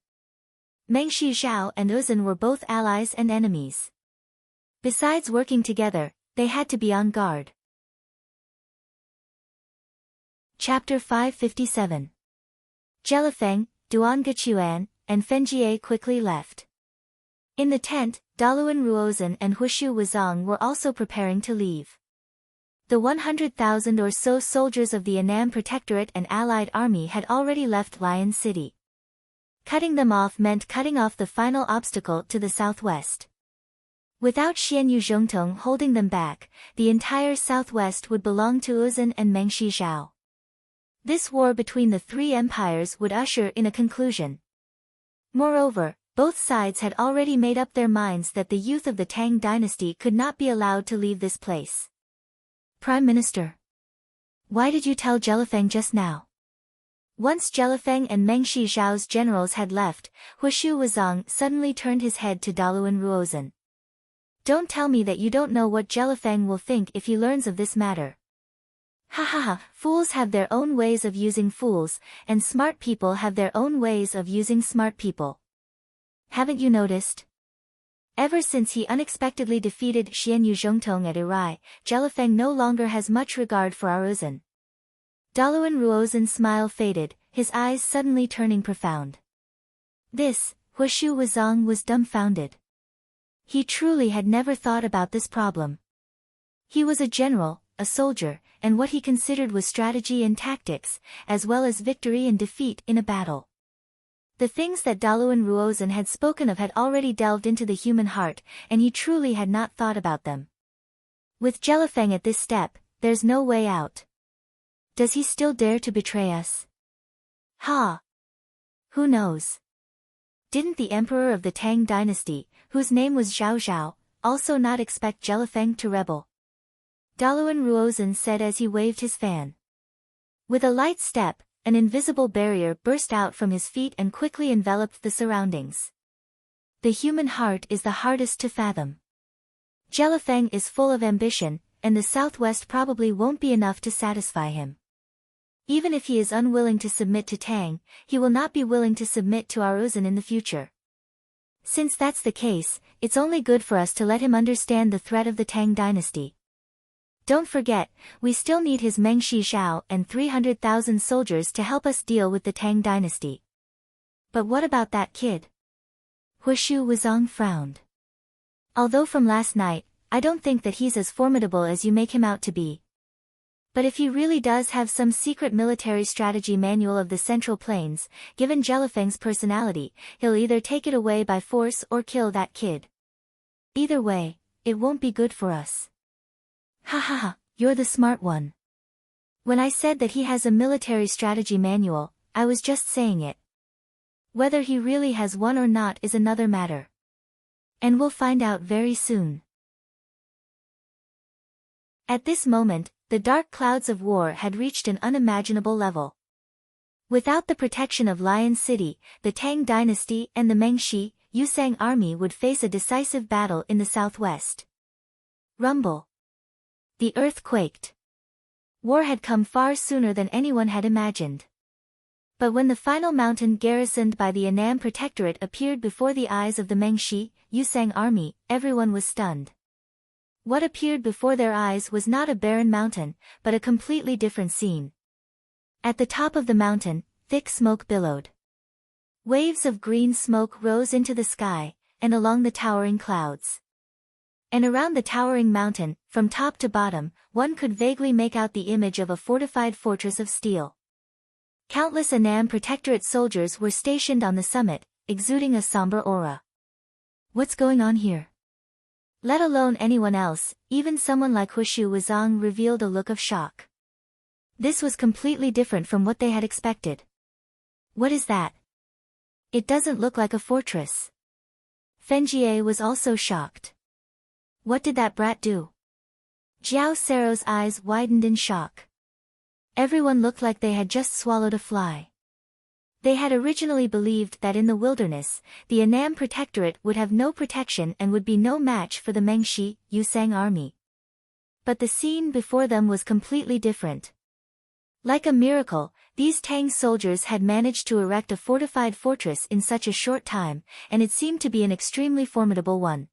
Speaker 1: Mengshi Zhao and Uzun were both allies and enemies. Besides working together, they had to be on guard. Chapter 557. Jelifeng, Duan Gechuan, and Fenjie quickly left. In the tent, Daluan Ruozhen and Huishu Wuzong were also preparing to leave. The 100,000 or so soldiers of the Annam Protectorate and allied army had already left Lion City. Cutting them off meant cutting off the final obstacle to the southwest. Without Xianyu Zhongtong holding them back, the entire southwest would belong to Uzun and Mengshi Zhao. This war between the three empires would usher in a conclusion. Moreover, both sides had already made up their minds that the youth of the Tang dynasty could not be allowed to leave this place. Prime Minister. Why did you tell Jelifeng just now? Once Jelifeng and Mengshi Zhao's generals had left, Huishu Wuzong suddenly turned his head to Daluan Ruozhen. Don't tell me that you don't know what Jelifeng will think if he learns of this matter. Ha ha ha, fools have their own ways of using fools, and smart people have their own ways of using smart people. Haven't you noticed? Ever since he unexpectedly defeated Xianyu Zhongtong at Irai, Jelifeng no longer has much regard for our Uzun. Daluan Ruozhen's smile faded, his eyes suddenly turning profound. This, Huishu Wuzong was dumbfounded. He truly had never thought about this problem. He was a general, a soldier, and what he considered was strategy and tactics, as well as victory and defeat in a battle. The things that Daluan Ruozhen had spoken of had already delved into the human heart, and he truly had not thought about them. With Jelifeng at this step, there's no way out. Does he still dare to betray us? Ha! Who knows? Didn't the emperor of the Tang dynasty, whose name was Zhao Zhao, also not expect Jelifeng to rebel? Daluan Ruozhen said as he waved his fan. With a light step, an invisible barrier burst out from his feet and quickly enveloped the surroundings. The human heart is the hardest to fathom. Jelifeng is full of ambition, and the southwest probably won't be enough to satisfy him. Even if he is unwilling to submit to Tang, he will not be willing to submit to our Uzun in the future. Since that's the case, it's only good for us to let him understand the threat of the Tang dynasty. Don't forget, we still need his Mengshi Zhao and 300,000 soldiers to help us deal with the Tang dynasty. But what about that kid? Huishu Wuzong frowned. Although from last night, I don't think that he's as formidable as you make him out to be. But if he really does have some secret military strategy manual of the Central Plains, given Jelifeng's personality, he'll either take it away by force or kill that kid. Either way, it won't be good for us. Ha ha ha, you're the smart one. When I said that he has a military strategy manual, I was just saying it. Whether he really has one or not is another matter. And we'll find out very soon. At this moment, the dark clouds of war had reached an unimaginable level. Without the protection of Lion City, the Tang dynasty and the Mengshi, Yusang army would face a decisive battle in the southwest. Rumble. The earth quaked. War had come far sooner than anyone had imagined. But when the final mountain garrisoned by the Annam Protectorate appeared before the eyes of the Mengshi, Yusang army, everyone was stunned. What appeared before their eyes was not a barren mountain, but a completely different scene. At the top of the mountain, thick smoke billowed. Waves of green smoke rose into the sky, and along the towering clouds. And around the towering mountain, from top to bottom, one could vaguely make out the image of a fortified fortress of steel. Countless Annam Protectorate soldiers were stationed on the summit, exuding a somber aura. What's going on here? Let alone anyone else, even someone like Huishu Wuzong revealed a look of shock. This was completely different from what they had expected. What is that? It doesn't look like a fortress. Fenjie was also shocked. What did that brat do? Jiao Sero's eyes widened in shock. Everyone looked like they had just swallowed a fly. They had originally believed that in the wilderness, the Annam Protectorate would have no protection and would be no match for the Mengshi, Yusang army. But the scene before them was completely different. Like a miracle, these Tang soldiers had managed to erect a fortified fortress in such a short time, and it seemed to be an extremely formidable one.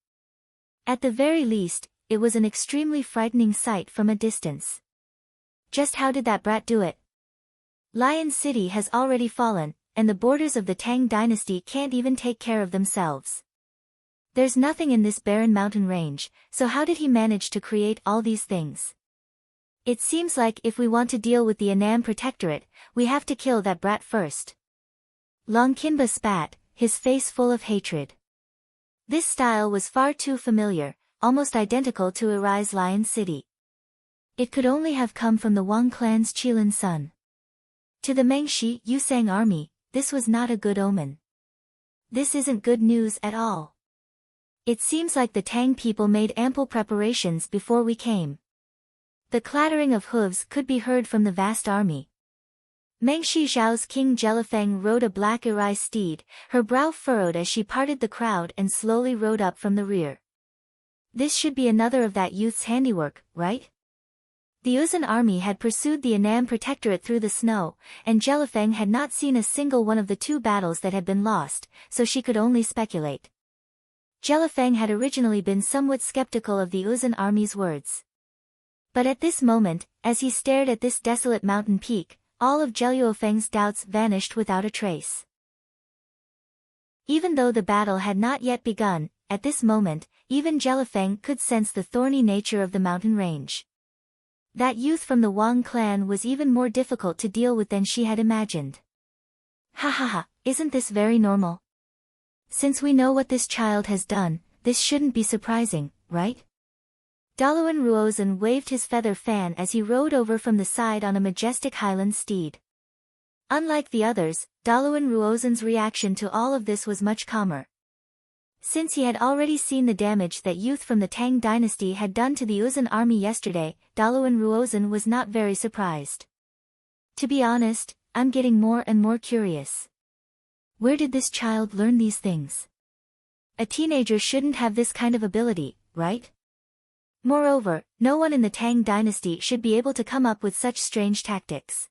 Speaker 1: At the very least, it was an extremely frightening sight from a distance. Just how did that brat do it? Lion City has already fallen, and the borders of the Tang dynasty can't even take care of themselves. There's nothing in this barren mountain range, so how did he manage to create all these things? It seems like if we want to deal with the Annam Protectorate, we have to kill that brat first. Longkinba spat, his face full of hatred. This style was far too familiar, almost identical to Erai's Lion City. It could only have come from the Wang clan's Qilin son. To the Mengshi Yusang army, this was not a good omen. This isn't good news at all. It seems like the Tang people made ample preparations before we came. The clattering of hooves could be heard from the vast army. Mengshi Zhao's King Jelifeng rode a black Erai steed, her brow furrowed as she parted the crowd and slowly rode up from the rear. This should be another of that youth's handiwork, right? The Uzan army had pursued the Annam Protectorate through the snow, and Jelifeng had not seen a single one of the 2 battles that had been lost, so she could only speculate. Jelifeng had originally been somewhat skeptical of the Uzan army's words. But at this moment, as he stared at this desolate mountain peak, all of Zheluofeng's doubts vanished without a trace. Even though the battle had not yet begun, at this moment, even Jelifeng could sense the thorny nature of the mountain range. That youth from the Wang clan was even more difficult to deal with than she had imagined. Ha ha ha, isn't this very normal? Since we know what this child has done, this shouldn't be surprising, right? Daluan Ruozan waved his feather fan as he rode over from the side on a majestic highland steed. Unlike the others, Daluan Ruozan's reaction to all of this was much calmer. Since he had already seen the damage that youth from the Tang dynasty had done to the Uzan army yesterday, Daluan Ruozan was not very surprised. To be honest, I'm getting more and more curious. Where did this child learn these things? A teenager shouldn't have this kind of ability, right? Moreover, no one in the Tang dynasty should be able to come up with such strange tactics.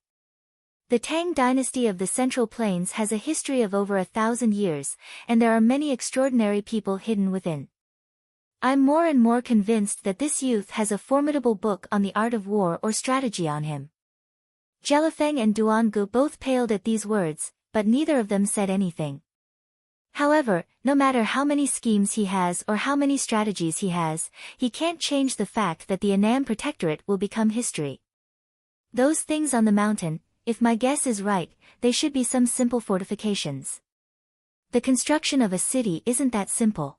Speaker 1: The Tang dynasty of the Central Plains has a history of over 1,000 years, and there are many extraordinary people hidden within. I'm more and more convinced that this youth has a formidable book on the art of war or strategy on him. Jelifeng and Duangu both paled at these words, but neither of them said anything. However, no matter how many schemes he has or how many strategies he has, he can't change the fact that the Annam Protectorate will become history. Those things on the mountain, if my guess is right, they should be some simple fortifications. The construction of a city isn't that simple.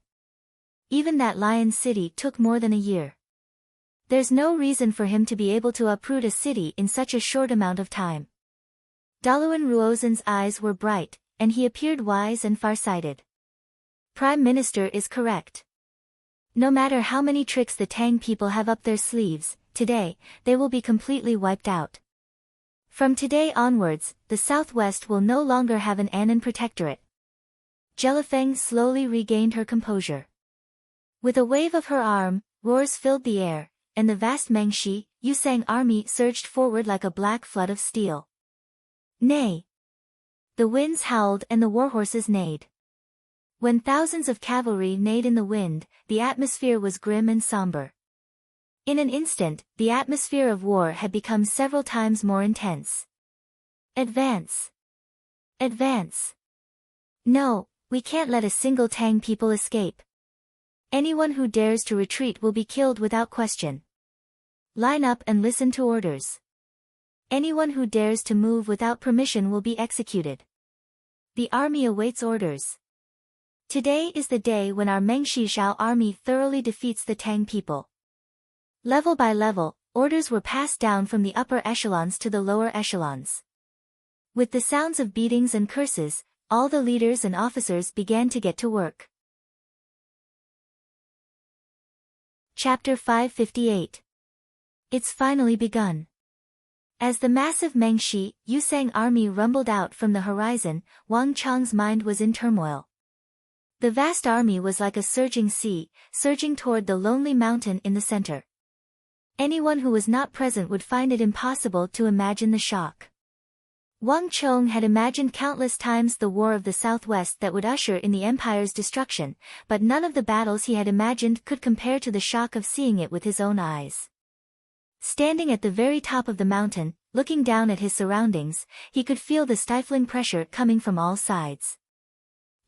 Speaker 1: Even that Lion City took more than a year. There's no reason for him to be able to uproot a city in such a short amount of time. Daluan Ruozan's eyes were bright, and he appeared wise and far-sighted. Prime Minister is correct. No matter how many tricks the Tang people have up their sleeves, today, they will be completely wiped out. From today onwards, the Southwest will no longer have an Annan Protectorate. Jelifeng slowly regained her composure. With a wave of her arm, roars filled the air, and the vast Mengshi Yusang army surged forward like a black flood of steel. Nay! The winds howled and the warhorses neighed. When thousands of cavalry neighed in the wind, the atmosphere was grim and somber. In an instant, the atmosphere of war had become several times more intense. Advance! Advance! No, we can't let a single Tang people escape. Anyone who dares to retreat will be killed without question. Line up and listen to orders. Anyone who dares to move without permission will be executed. The army awaits orders. Today is the day when our Mengshi Zhao army thoroughly defeats the Tang people. Level by level, orders were passed down from the upper echelons to the lower echelons. With the sounds of beatings and curses, all the leaders and officers began to get to work. Chapter 558. It's finally begun. As the massive Mengshi Yusang army rumbled out from the horizon, Wang Chang's mind was in turmoil. The vast army was like a surging sea, surging toward the lonely mountain in the center. Anyone who was not present would find it impossible to imagine the shock. Wang Chong had imagined countless times the War of the Southwest that would usher in the empire's destruction, but none of the battles he had imagined could compare to the shock of seeing it with his own eyes. Standing at the very top of the mountain, looking down at his surroundings, he could feel the stifling pressure coming from all sides.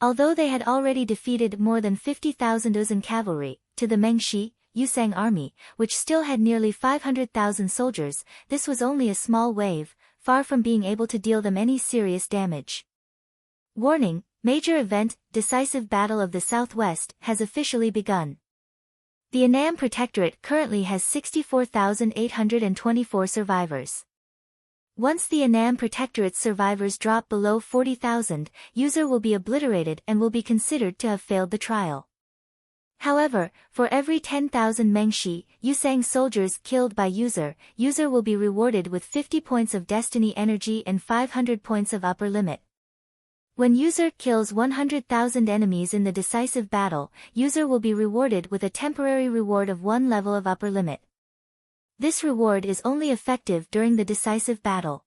Speaker 1: Although they had already defeated more than 50,000 Uzan cavalry, to the Mengshi Yusang army, which still had nearly 500,000 soldiers, this was only a small wave, far from being able to deal them any serious damage. Warning, major event, decisive battle of the Southwest, has officially begun. The Annam Protectorate currently has 64,824 survivors. Once the Annam Protectorate's survivors drop below 40,000, user will be obliterated and will be considered to have failed the trial. However, for every 10,000 Mengshi, Yusang soldiers killed by user will be rewarded with 50 points of destiny energy and 500 points of upper limit. When user kills 100,000 enemies in the decisive battle, user will be rewarded with a temporary reward of 1 level of upper limit. This reward is only effective during the decisive battle.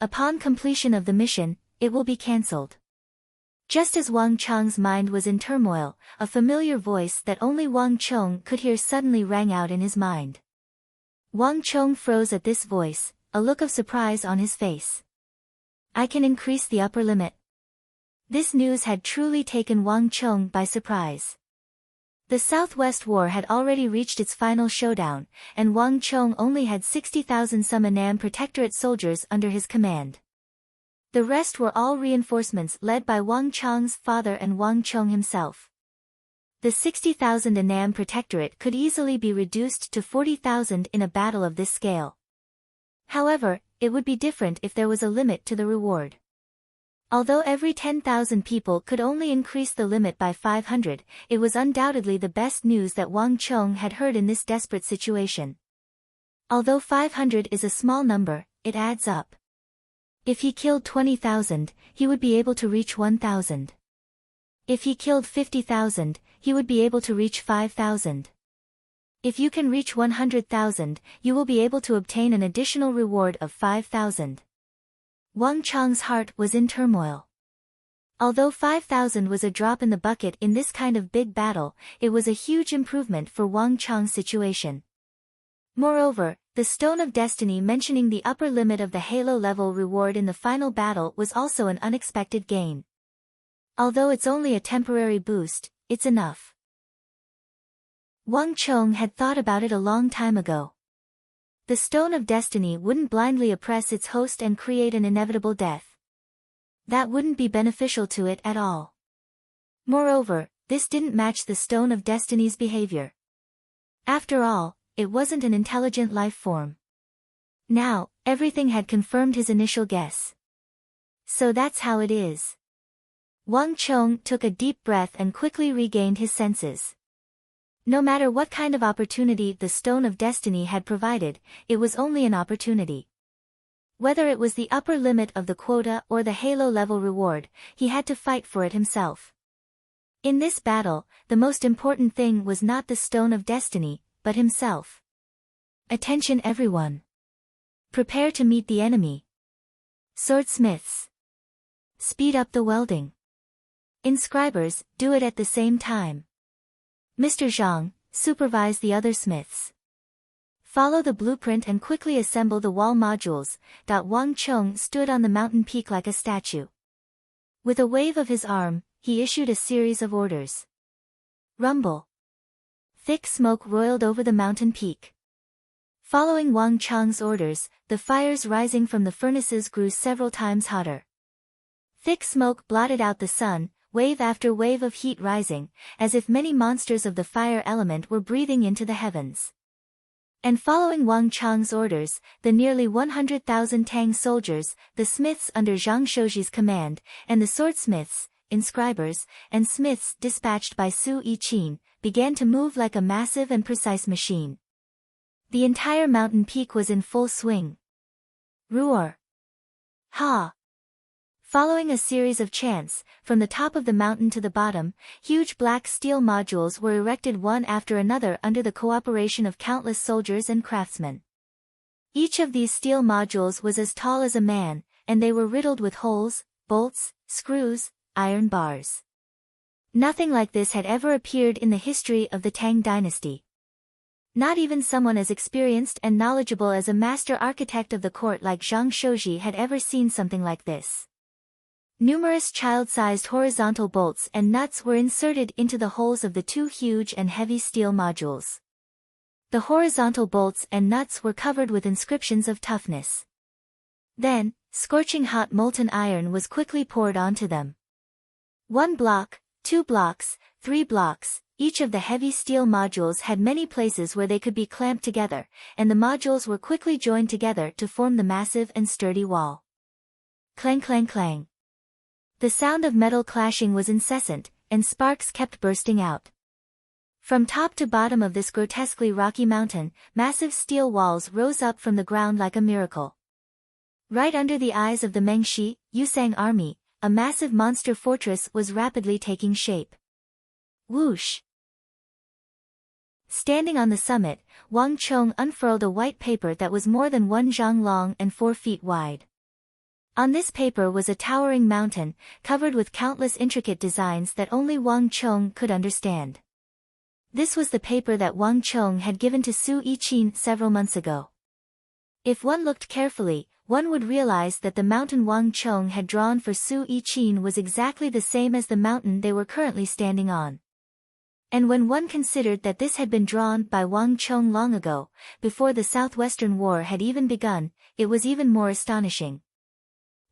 Speaker 1: Upon completion of the mission, it will be cancelled. Just as Wang Cheng's mind was in turmoil, a familiar voice that only Wang Cheng could hear suddenly rang out in his mind. Wang Cheng froze at this voice, a look of surprise on his face. I can increase the upper limit. This news had truly taken Wang Cheng by surprise. The Southwest War had already reached its final showdown, and Wang Cheng only had 60,000 some Annam Protectorate soldiers under his command. The rest were all reinforcements led by Wang Cheng's father and Wang Cheng himself. The 60,000 Annam Protectorate could easily be reduced to 40,000 in a battle of this scale. However, it would be different if there was a limit to the reward. Although every 10,000 people could only increase the limit by 500, it was undoubtedly the best news that Wang Cheng had heard in this desperate situation. Although 500 is a small number, it adds up. If he killed 20,000, he would be able to reach 1,000. If he killed 50,000, he would be able to reach 5,000. If you can reach 100,000, you will be able to obtain an additional reward of 5,000. Wang Cheng's heart was in turmoil. Although 5,000 was a drop in the bucket in this kind of big battle, it was a huge improvement for Wang Cheng's situation. Moreover, the Stone of Destiny mentioning the upper limit of the Halo level reward in the final battle was also an unexpected gain. Although it's only a temporary boost, it's enough. Wang Cheng had thought about it a long time ago. The Stone of Destiny wouldn't blindly oppress its host and create an inevitable death. That wouldn't be beneficial to it at all. Moreover, this didn't match the Stone of Destiny's behavior. After all, it wasn't an intelligent life form. Now, everything had confirmed his initial guess. So that's how it is. Wang Cheng took a deep breath and quickly regained his senses. No matter what kind of opportunity the Stone of Destiny had provided, it was only an opportunity. Whether it was the upper limit of the quota or the Halo level reward, he had to fight for it himself. In this battle, the most important thing was not the Stone of Destiny, but himself. Attention everyone. Prepare to meet the enemy. Swordsmiths. Speed up the welding. Inscribers, do it at the same time. Mr. Zhang, supervise the other smiths. Follow the blueprint and quickly assemble the wall modules. Wang Cheng stood on the mountain peak like a statue. With a wave of his arm, he issued a series of orders. Rumble. Thick smoke roiled over the mountain peak. Following Wang Cheng's orders, the fires rising from the furnaces grew several times hotter. Thick smoke blotted out the sun, wave after wave of heat rising, as if many monsters of the fire element were breathing into the heavens. And following Wang Cheng's orders, the nearly 100,000 Tang soldiers, the smiths under Zhang Shouji's command, and the swordsmiths, inscribers, and smiths dispatched by Su Yiqin, began to move like a massive and precise machine. The entire mountain peak was in full swing. Roar! Ha! Following a series of chants, from the top of the mountain to the bottom, huge black steel modules were erected one after another under the cooperation of countless soldiers and craftsmen. Each of these steel modules was as tall as a man, and they were riddled with holes, bolts, screws, iron bars. Nothing like this had ever appeared in the history of the Tang dynasty. Not even someone as experienced and knowledgeable as a master architect of the court like Zhang Shouji had ever seen something like this. Numerous child-sized horizontal bolts and nuts were inserted into the holes of the two huge and heavy steel modules. The horizontal bolts and nuts were covered with inscriptions of toughness. Then, scorching hot molten iron was quickly poured onto them. 1 block, 2 blocks, 3 blocks, each of the heavy steel modules had many places where they could be clamped together, and the modules were quickly joined together to form the massive and sturdy wall. Clang clang clang. The sound of metal clashing was incessant, and sparks kept bursting out. From top to bottom of this grotesquely rocky mountain, massive steel walls rose up from the ground like a miracle. Right under the eyes of the Mengshi, Yusang army, a massive monster fortress was rapidly taking shape. Whoosh! Standing on the summit, Wang Chong unfurled a white paper that was more than 1 zhang long and 4 feet wide. On this paper was a towering mountain, covered with countless intricate designs that only Wang Chong could understand. This was the paper that Wang Chong had given to Su Yiqin several months ago. If one looked carefully, one would realize that the mountain Wang Chong had drawn for Su Yiqin was exactly the same as the mountain they were currently standing on. And when one considered that this had been drawn by Wang Chong long ago, before the Southwestern War had even begun, it was even more astonishing.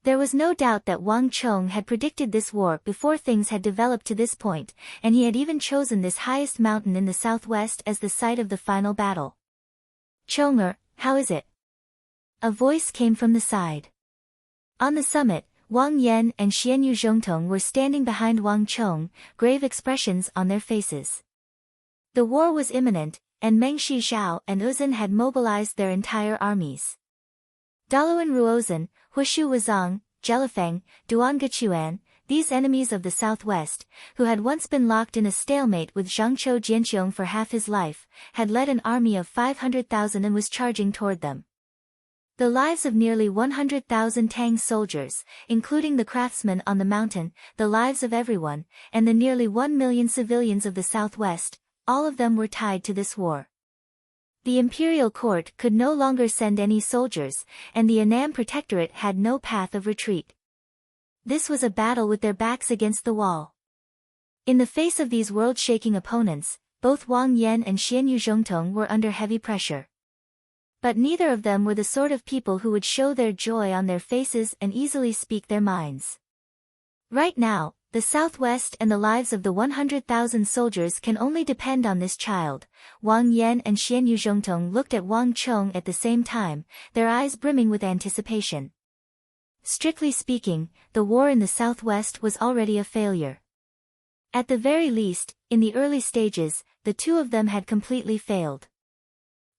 Speaker 1: There was no doubt that Wang Chong had predicted this war before things had developed to this point, and he had even chosen this highest mountain in the southwest as the site of the final battle. "Chonger, how is it?" A voice came from the side. On the summit, Wang Yan and Xianyu Zhongtong were standing behind Wang Chong, grave expressions on their faces. The war was imminent, and Mengshi Zhao and Uzun had mobilized their entire armies. Daluan Ruozan, Huishu Wuzong, Jelifeng, Duangachuan, these enemies of the southwest, who had once been locked in a stalemate with Zhangqiu Jianqiong for half his life, had led an army of 500,000 and was charging toward them. The lives of nearly 100,000 Tang soldiers, including the craftsmen on the mountain, the lives of everyone, and the nearly 1 million civilians of the southwest, all of them were tied to this war. The imperial court could no longer send any soldiers, and the Annam Protectorate had no path of retreat. This was a battle with their backs against the wall. In the face of these world-shaking opponents, both Wang Yan and Xianyu Zhongtong were under heavy pressure. But neither of them were the sort of people who would show their joy on their faces and easily speak their minds. Right now, the Southwest and the lives of the 100,000 soldiers can only depend on this child. Wang Yan and Xianyu Zhongtong looked at Wang Chong at the same time, their eyes brimming with anticipation. Strictly speaking, the war in the Southwest was already a failure. At the very least, in the early stages, the two of them had completely failed.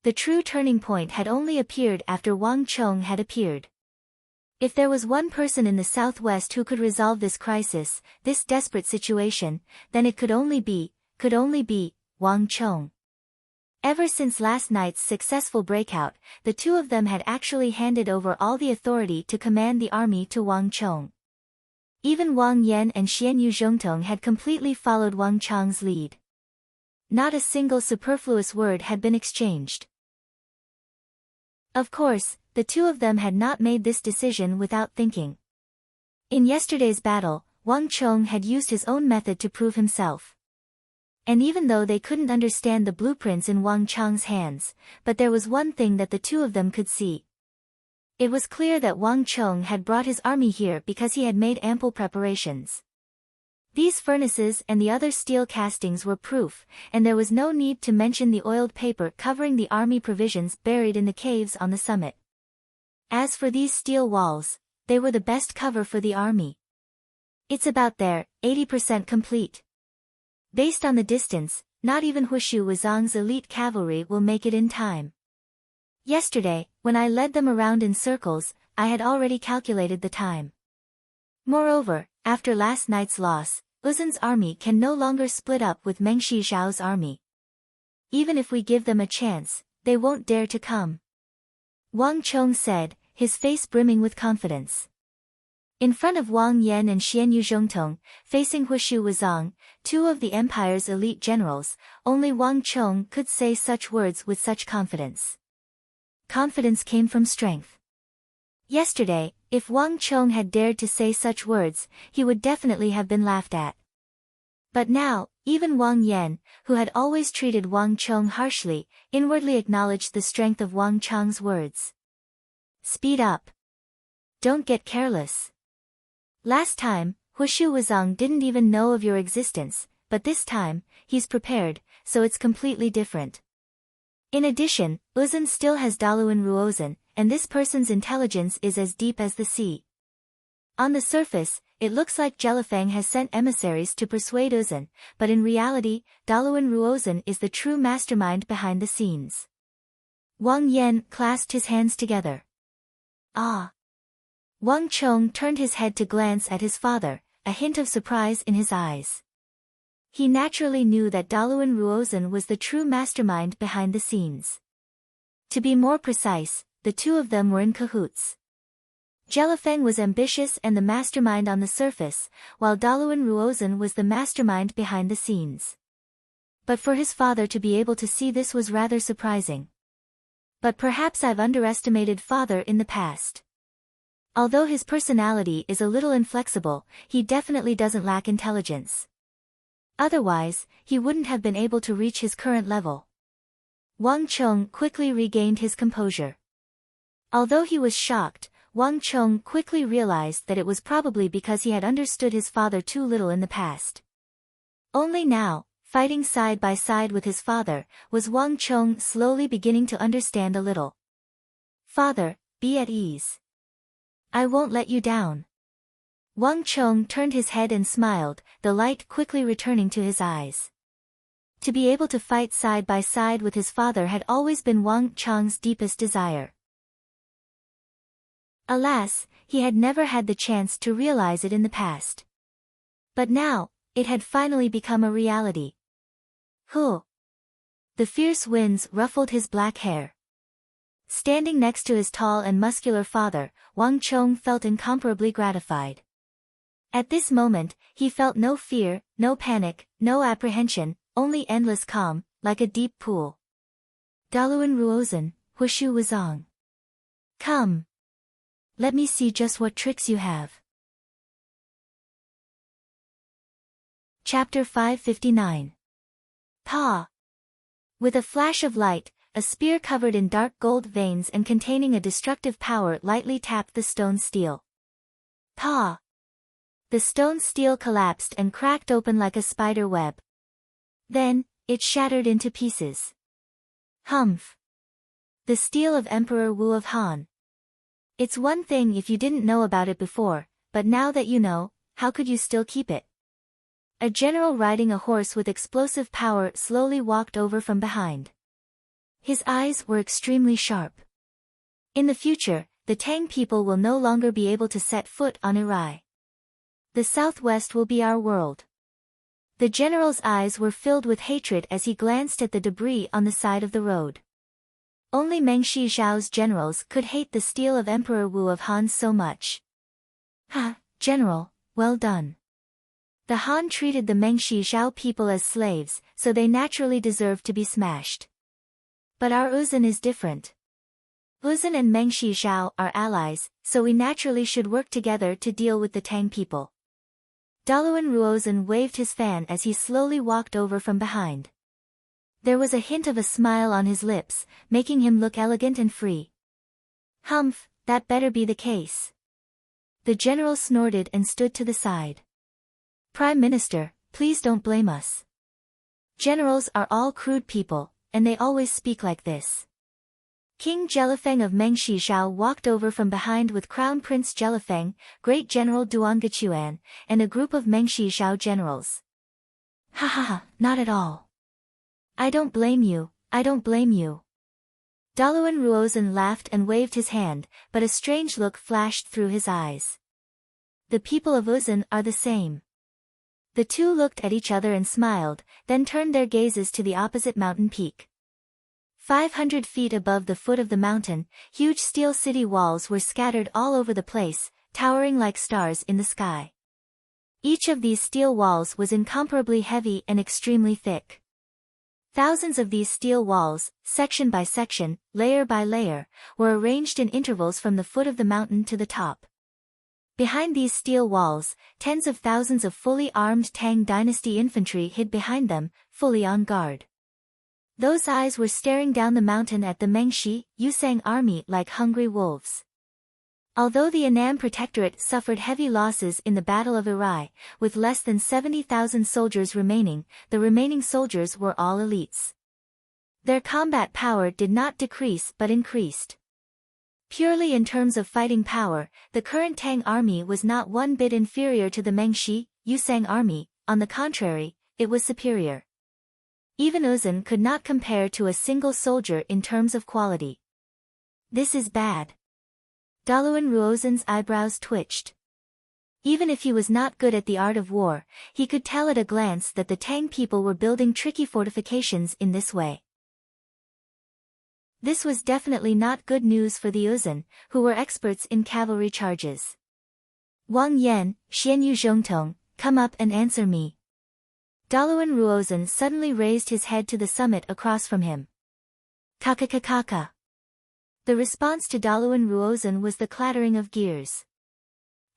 Speaker 1: The true turning point had only appeared after Wang Chong had appeared. If there was one person in the Southwest who could resolve this crisis, this desperate situation, then it could only be Wang Chong. Ever since last night's successful breakout, the two of them had actually handed over all the authority to command the army to Wang Chong. Even Wang Yan and Xianyu Zhongtong had completely followed Wang Chong's lead. Not a single superfluous word had been exchanged. Of course, the two of them had not made this decision without thinking. In yesterday's battle, Wang Chong had used his own method to prove himself. And even though they couldn't understand the blueprints in Wang Chong's hands, but there was one thing that the two of them could see. It was clear that Wang Chong had brought his army here because he had made ample preparations. These furnaces and the other steel castings were proof, and there was no need to mention the oiled paper covering the army provisions buried in the caves on the summit. As for these steel walls, they were the best cover for the army. It's about there, 80% complete. Based on the distance, not even Huishu Wuzong's elite cavalry will make it in time. Yesterday, when I led them around in circles, I had already calculated the time. Moreover, after last night's loss, Uzun's army can no longer split up with Mengshi Zhao's army. Even if we give them a chance, they won't dare to come. Wang Chong said, his face brimming with confidence. In front of Wang Yan and Xianyu Zhongtong, facing Huishu Wuzong, two of the empire's elite generals, only Wang Chong could say such words with such confidence. Confidence came from strength. Yesterday, if Wang Chong had dared to say such words, he would definitely have been laughed at. But now, even Wang Yan, who had always treated Wang Chong harshly, inwardly acknowledged the strength of Wang Chong's words. Speed up. Don't get careless. Last time, Hushu Wuzong didn't even know of your existence, but this time, he's prepared, so it's completely different. In addition, Uzun still has Daluan Ruozan, and this person's intelligence is as deep as the sea. On the surface, it looks like Jelifang has sent emissaries to persuade Uzun, but in reality, Daluan Ruozan is the true mastermind behind the scenes. Wang Yan clasped his hands together. Ah! Wang Chong turned his head to glance at his father, a hint of surprise in his eyes. He naturally knew that Daluan Ruozan was the true mastermind behind the scenes. To be more precise, the two of them were in cahoots. Jelifang was ambitious and the mastermind on the surface, while Daluan Ruozan was the mastermind behind the scenes. But for his father to be able to see this was rather surprising. But perhaps I've underestimated father in the past. Although his personality is a little inflexible, he definitely doesn't lack intelligence. Otherwise, he wouldn't have been able to reach his current level. Wang Chong quickly regained his composure. Although he was shocked, Wang Chong quickly realized that it was probably because he had understood his father too little in the past. Only now, fighting side by side with his father, was Wang Chong slowly beginning to understand a little. Father, be at ease. I won't let you down. Wang Chong turned his head and smiled, the light quickly returning to his eyes. To be able to fight side by side with his father had always been Wang Chong's deepest desire. Alas, he had never had the chance to realize it in the past. But now, it had finally become a reality. Huh! The fierce winds ruffled his black hair. Standing next to his tall and muscular father, Wang Chong felt incomparably gratified. At this moment, he felt no fear, no panic, no apprehension, only endless calm, like a deep pool. Daluan Ruozan, Hushu Wuzong. Come. Let me see just what tricks you have. Chapter 559. Pa. With a flash of light, a spear covered in dark gold veins and containing a destructive power lightly tapped the stone steel. Pa. The stone steel collapsed and cracked open like a spider web. Then, it shattered into pieces. Humph! The steel of Emperor Wu of Han. It's one thing if you didn't know about it before, but now that you know, how could you still keep it? A general riding a horse with explosive power slowly walked over from behind. His eyes were extremely sharp. In the future, the Tang people will no longer be able to set foot on Irai. The southwest will be our world. The general's eyes were filled with hatred as he glanced at the debris on the side of the road. Only Meng Shi Zhao's generals could hate the steel of Emperor Wu of Han so much. Ha, General, well done. The Han treated the Meng Shi Zhao people as slaves, so they naturally deserved to be smashed. But our Uzun is different. Uzun and Meng Shi Zhao are allies, so we naturally should work together to deal with the Tang people. Daluan Ruozan waved his fan as he slowly walked over from behind. There was a hint of a smile on his lips, making him look elegant and free. Humph, that better be the case. The general snorted and stood to the side. Prime Minister, please don't blame us. Generals are all crude people, and they always speak like this. King Jelifeng of Meng Shi Zhao walked over from behind with Crown Prince Jelifeng, Great General Duan Gechuan, and a group of Meng Shi Zhao generals. Ha ha ha, not at all. I don't blame you, I don't blame you. Daluan Ruozan laughed and waved his hand, but a strange look flashed through his eyes. The people of Uzun are the same. The two looked at each other and smiled, then turned their gazes to the opposite mountain peak. 500 feet above the foot of the mountain, huge steel city walls were scattered all over the place, towering like stars in the sky. Each of these steel walls was incomparably heavy and extremely thick. Thousands of these steel walls, section by section, layer by layer, were arranged in intervals from the foot of the mountain to the top. Behind these steel walls, tens of thousands of fully armed Tang dynasty infantry hid behind them, fully on guard. Those eyes were staring down the mountain at the Meng Shi, Yusang army like hungry wolves. Although the Annam Protectorate suffered heavy losses in the Battle of Irai, with less than 70,000 soldiers remaining, the remaining soldiers were all elites. Their combat power did not decrease but increased. Purely in terms of fighting power, the current Tang army was not one bit inferior to the Mengshi, Yusang army, on the contrary, it was superior. Even Uzun could not compare to a single soldier in terms of quality. This is bad. Daluan Ruozun's eyebrows twitched. Even if he was not good at the art of war, he could tell at a glance that the Tang people were building tricky fortifications in this way. This was definitely not good news for the Uzun, who were experts in cavalry charges. Wang Yan, Xianyu Zhongtong, come up and answer me. Daluan Ruozun suddenly raised his head to the summit across from him. Kakakakaka. The response to Daluan Ruozun was the clattering of gears.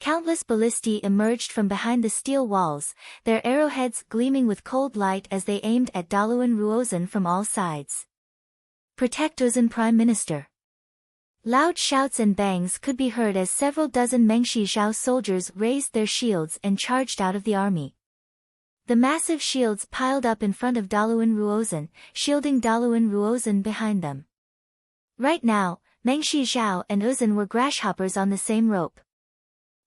Speaker 1: Countless ballistae emerged from behind the steel walls, their arrowheads gleaming with cold light as they aimed at Daluan Ruozun from all sides. Protect Uzun Prime Minister. Loud shouts and bangs could be heard as several dozen Mengshi Zhao soldiers raised their shields and charged out of the army. The massive shields piled up in front of Daluan Ruozun, shielding Daluan Ruozun behind them. Right now, Mengshi Zhao and Uzun were grasshoppers on the same rope.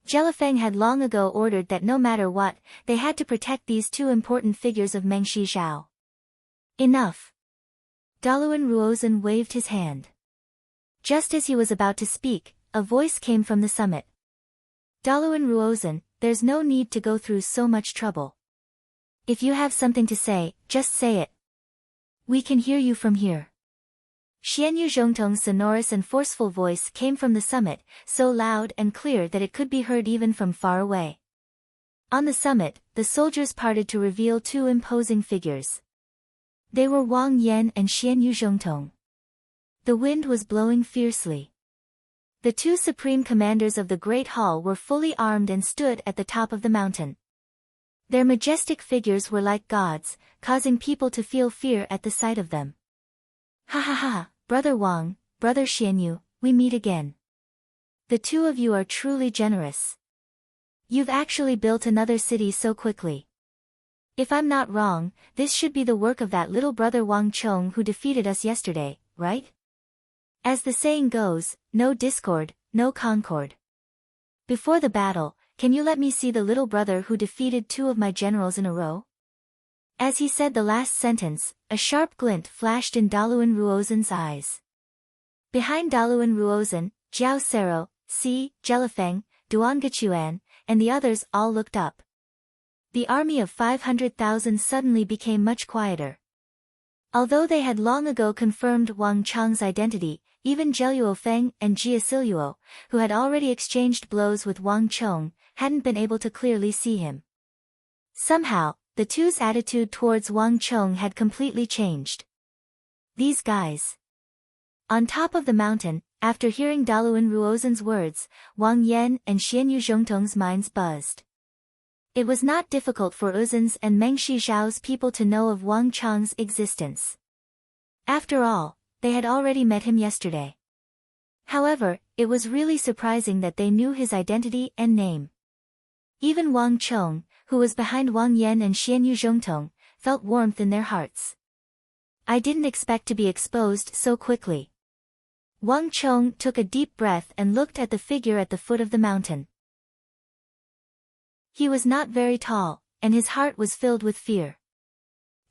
Speaker 1: Jelifeng had long ago ordered that no matter what, they had to protect these two important figures of Mengshi Zhao. Enough. Daluan Ruozun waved his hand. Just as he was about to speak, a voice came from the summit. Daluan Ruozun, there's no need to go through so much trouble. If you have something to say, just say it. We can hear you from here. Xianyu Zhongtong's sonorous and forceful voice came from the summit, so loud and clear that it could be heard even from far away. On the summit, the soldiers parted to reveal two imposing figures. They were Wang Yan and Xianyu Zhongtong. The wind was blowing fiercely. The two supreme commanders of the Great Hall were fully armed and stood at the top of the mountain. Their majestic figures were like gods, causing people to feel fear at the sight of them. Ha ha ha, Brother Wang, Brother Xianyu, we meet again. The two of you are truly generous. You've actually built another city so quickly. If I'm not wrong, this should be the work of that little brother Wang Chong who defeated us yesterday, right? As the saying goes, no discord, no concord. Before the battle, can you let me see the little brother who defeated two of my generals in a row? As he said the last sentence, a sharp glint flashed in Daluan Ruozun's eyes. Behind Daluan Ruozun, Jiao Sero, Si, Jelifeng, Duangachuan, and the others all looked up. The army of 500,000 suddenly became much quieter. Although they had long ago confirmed Wang Chang's identity, even Zheluo Feng and Jia Siluo, who had already exchanged blows with Wang Chong, hadn't been able to clearly see him. Somehow, the two's attitude towards Wang Chong had completely changed. These guys. On top of the mountain, after hearing Daluan Ruozun's words, Wang Yan and Xianyu Zhongtong's minds buzzed. It was not difficult for Uzun's and Mengshi Zhao's people to know of Wang Chang's existence. After all, they had already met him yesterday. However, it was really surprising that they knew his identity and name. Even Wang Chong, who was behind Wang Yan and Xianyu Zhongtong, felt warmth in their hearts. I didn't expect to be exposed so quickly. Wang Chong took a deep breath and looked at the figure at the foot of the mountain. He was not very tall, and his heart was filled with fear.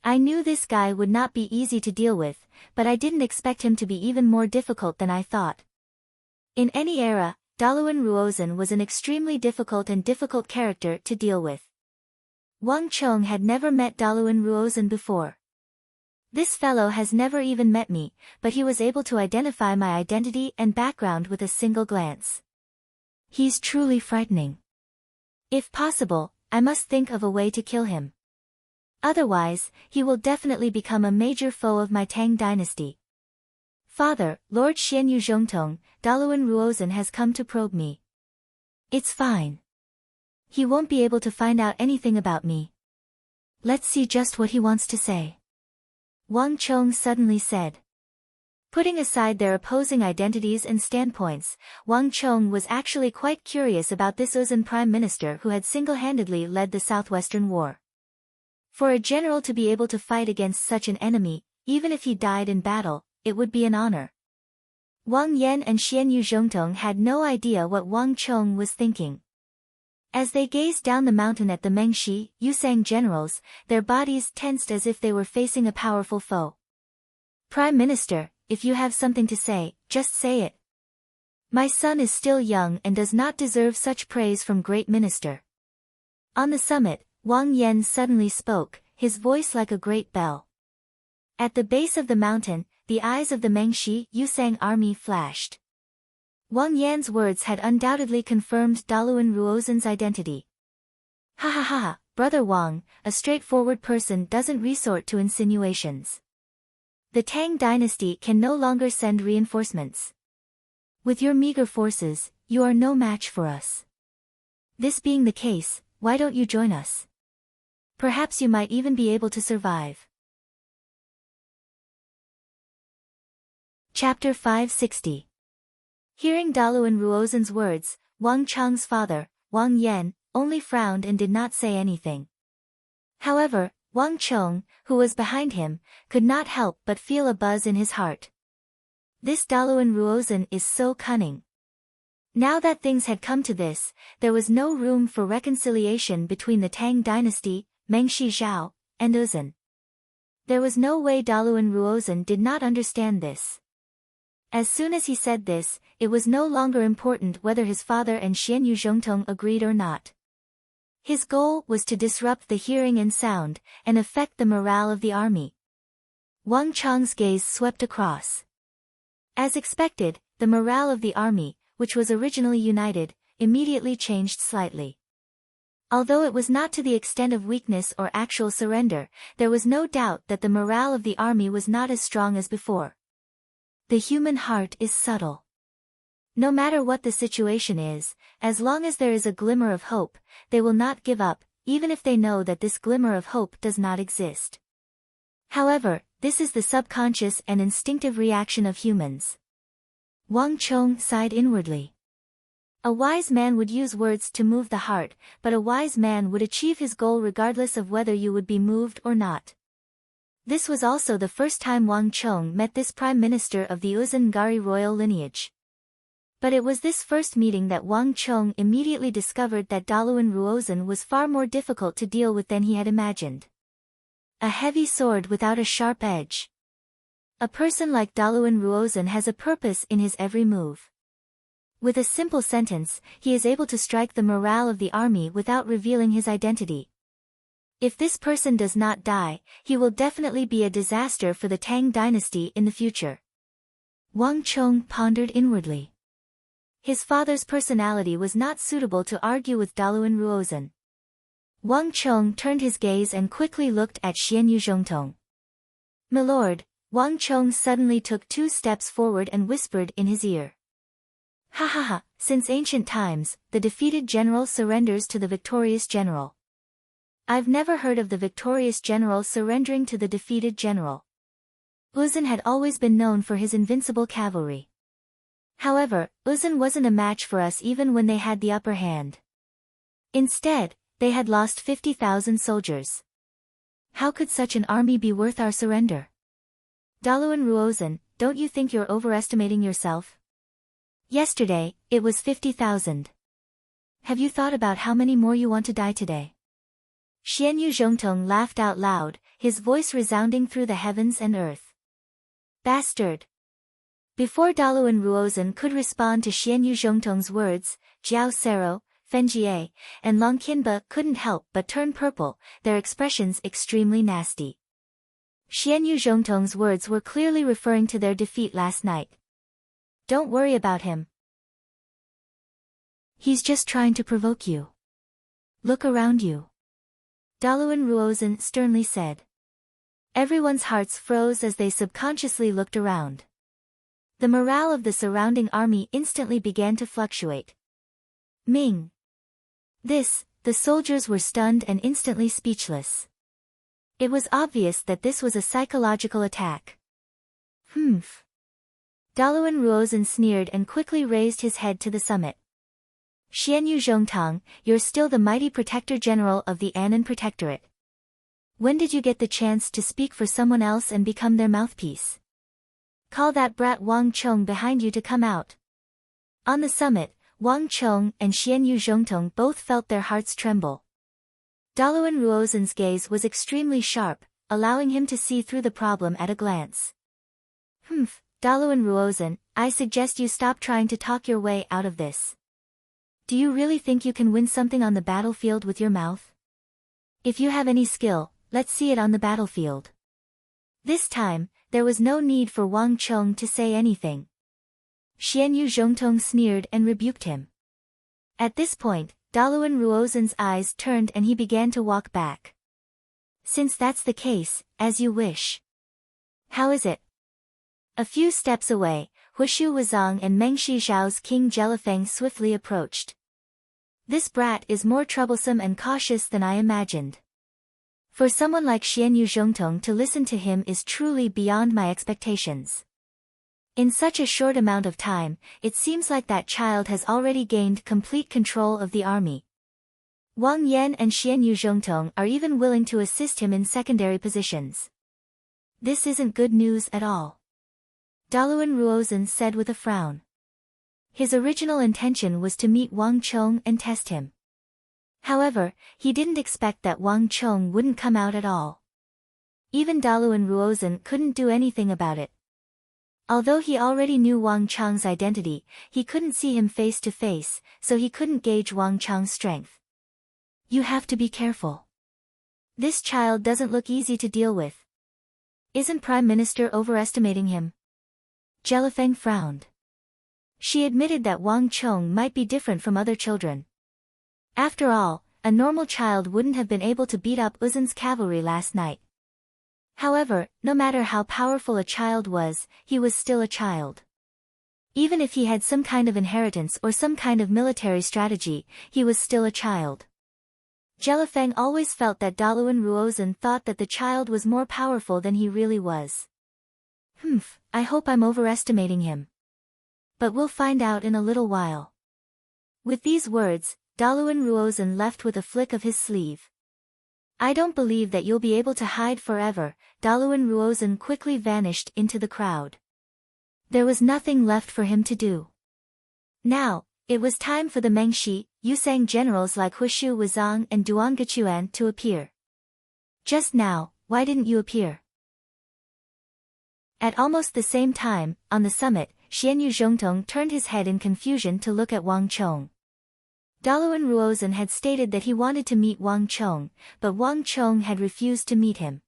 Speaker 1: I knew this guy would not be easy to deal with, but I didn't expect him to be even more difficult than I thought. In any era, Daluan Ruozun was an extremely difficult character to deal with. Wang Chong had never met Daluan Ruozun before. This fellow has never even met me, but he was able to identify my identity and background with a single glance. He's truly frightening. If possible, I must think of a way to kill him. Otherwise, he will definitely become a major foe of my Tang dynasty. Father, Lord Xianyu Zhongtong, Daluan Ruozun has come to probe me. It's fine. He won't be able to find out anything about me. Let's see just what he wants to say. Wang Chong suddenly said. Putting aside their opposing identities and standpoints, Wang Chong was actually quite curious about this Uzun prime minister who had single-handedly led the Southwestern War. For a general to be able to fight against such an enemy, even if he died in battle, it would be an honor. Wang Yan and Xian Yuzhongtong had no idea what Wang Chong was thinking. As they gazed down the mountain at the Mengshi, Yusang generals, their bodies tensed as if they were facing a powerful foe. Prime Minister, if you have something to say, just say it. My son is still young and does not deserve such praise from great minister. On the summit, Wang Yan suddenly spoke, his voice like a great bell. At the base of the mountain, the eyes of the Mengshi Yusang army flashed. Wang Yan's words had undoubtedly confirmed Daluan Ruozhen's identity. Ha ha ha, Brother Wang, a straightforward person doesn't resort to insinuations. The Tang dynasty can no longer send reinforcements. With your meager forces, you are no match for us. This being the case, why don't you join us? Perhaps you might even be able to survive. Chapter 560. Hearing Daluan Ruozhen's words, Wang Chang's father, Wang Yan, only frowned and did not say anything. However, Wang Chong, who was behind him, could not help but feel a buzz in his heart. This Daluan Ruozhen is so cunning. Now that things had come to this, there was no room for reconciliation between the Tang dynasty, Mengshi Zhao, and Uzun. There was no way Daluan Ruozhen did not understand this. As soon as he said this, it was no longer important whether his father and Xian Yuzhongtong agreed or not. His goal was to disrupt the hearing and sound, and affect the morale of the army. Wang Chong's gaze swept across. As expected, the morale of the army, which was originally united, immediately changed slightly. Although it was not to the extent of weakness or actual surrender, there was no doubt that the morale of the army was not as strong as before. The human heart is subtle. No matter what the situation is, as long as there is a glimmer of hope, they will not give up, even if they know that this glimmer of hope does not exist. However, this is the subconscious and instinctive reaction of humans. Wang Chong sighed inwardly. A wise man would use words to move the heart, but a wise man would achieve his goal regardless of whether you would be moved or not. This was also the first time Wang Chong met this prime minister of the Uzun Ngari royal lineage. But it was this first meeting that Wang Chong immediately discovered that Daluan Ruozhen was far more difficult to deal with than he had imagined. A heavy sword without a sharp edge. A person like Daluan Ruozhen has a purpose in his every move. With a simple sentence, he is able to strike the morale of the army without revealing his identity. If this person does not die, he will definitely be a disaster for the Tang dynasty in the future. Wang Chong pondered inwardly. His father's personality was not suitable to argue with Daluan Ruozhen. Wang Chong turned his gaze and quickly looked at Xian Yuzhongtong. "Milord," Wang Chong suddenly took 2 steps forward and whispered in his ear. "Ha ha ha, since ancient times, the defeated general surrenders to the victorious general. I've never heard of the victorious general surrendering to the defeated general." Uzun had always been known for his invincible cavalry. However, Uzun wasn't a match for us even when they had the upper hand. Instead, they had lost 50,000 soldiers. How could such an army be worth our surrender? Daluan Ruozhen, don't you think you're overestimating yourself? Yesterday, it was 50,000. Have you thought about how many more you want to die today? Xian Yuzhongtong laughed out loud, his voice resounding through the heavens and earth. Bastard! Before Daluan Ruozhen could respond to Xian Yuzhongtong's words, Jiao Sero, Fenjie, and Long Qinba couldn't help but turn purple, their expressions extremely nasty. Xian Yuzhongtong's words were clearly referring to their defeat last night. Don't worry about him. He's just trying to provoke you. Look around you. Daluan Ruozhen sternly said. Everyone's hearts froze as they subconsciously looked around. The morale of the surrounding army instantly began to fluctuate. Ming. The soldiers were stunned and instantly speechless. It was obvious that this was a psychological attack. Humph. Daluan Ruozhen sneered and quickly raised his head to the summit. Xianyu Zhongtang, you're still the mighty protector general of the Annan Protectorate. When did you get the chance to speak for someone else and become their mouthpiece? Call that brat Wang Chong behind you to come out. On the summit, Wang Chong and Xianyu Zhongtang both felt their hearts tremble. Daluan Ruozhen's gaze was extremely sharp, allowing him to see through the problem at a glance. Daluan Ruozhen, I suggest you stop trying to talk your way out of this. Do you really think you can win something on the battlefield with your mouth? If you have any skill, let's see it on the battlefield. This time, there was no need for Wang Chong to say anything. Xianyu Zhongtong sneered and rebuked him. At this point, Daluan Ruozhen's eyes turned and he began to walk back. Since that's the case, as you wish. How is it? A few steps away, Hushu Wuzong and Mengshi Zhao's King Jelifeng swiftly approached. This brat is more troublesome and cautious than I imagined. For someone like Xianyu Zhongtong to listen to him is truly beyond my expectations. In such a short amount of time, it seems like that child has already gained complete control of the army. Wang Yan and Xianyu Zhongtong are even willing to assist him in secondary positions. This isn't good news at all. Daluan Ruozhen said with a frown. His original intention was to meet Wang Chong and test him. However, he didn't expect that Wang Chong wouldn't come out at all. Even Daluan Ruozhen couldn't do anything about it. Although he already knew Wang Chong's identity, he couldn't see him face to face, so he couldn't gauge Wang Chong's strength. You have to be careful. This child doesn't look easy to deal with. Isn't Prime Minister overestimating him? Jelifeng frowned. She admitted that Wang Chong might be different from other children. After all, a normal child wouldn't have been able to beat up Wuzhen's cavalry last night. However, no matter how powerful a child was, he was still a child. Even if he had some kind of inheritance or some kind of military strategy, he was still a child. Jelifeng always felt that Daluan Ruozhen thought that the child was more powerful than he really was. I hope I'm overestimating him. But we'll find out in a little while. With these words, Daluan Ruozhen left with a flick of his sleeve. I don't believe that you'll be able to hide forever. Daluan Ruozhen quickly vanished into the crowd. There was nothing left for him to do. Now, it was time for the Mengshi, Yusang generals like Hushu Wuzong and Duangechuan to appear. Just now, why didn't you appear? At almost the same time, on the summit, Xianyu Zhongtong turned his head in confusion to look at Wang Chong. Daluan Ruozhen had stated that he wanted to meet Wang Chong, but Wang Chong had refused to meet him.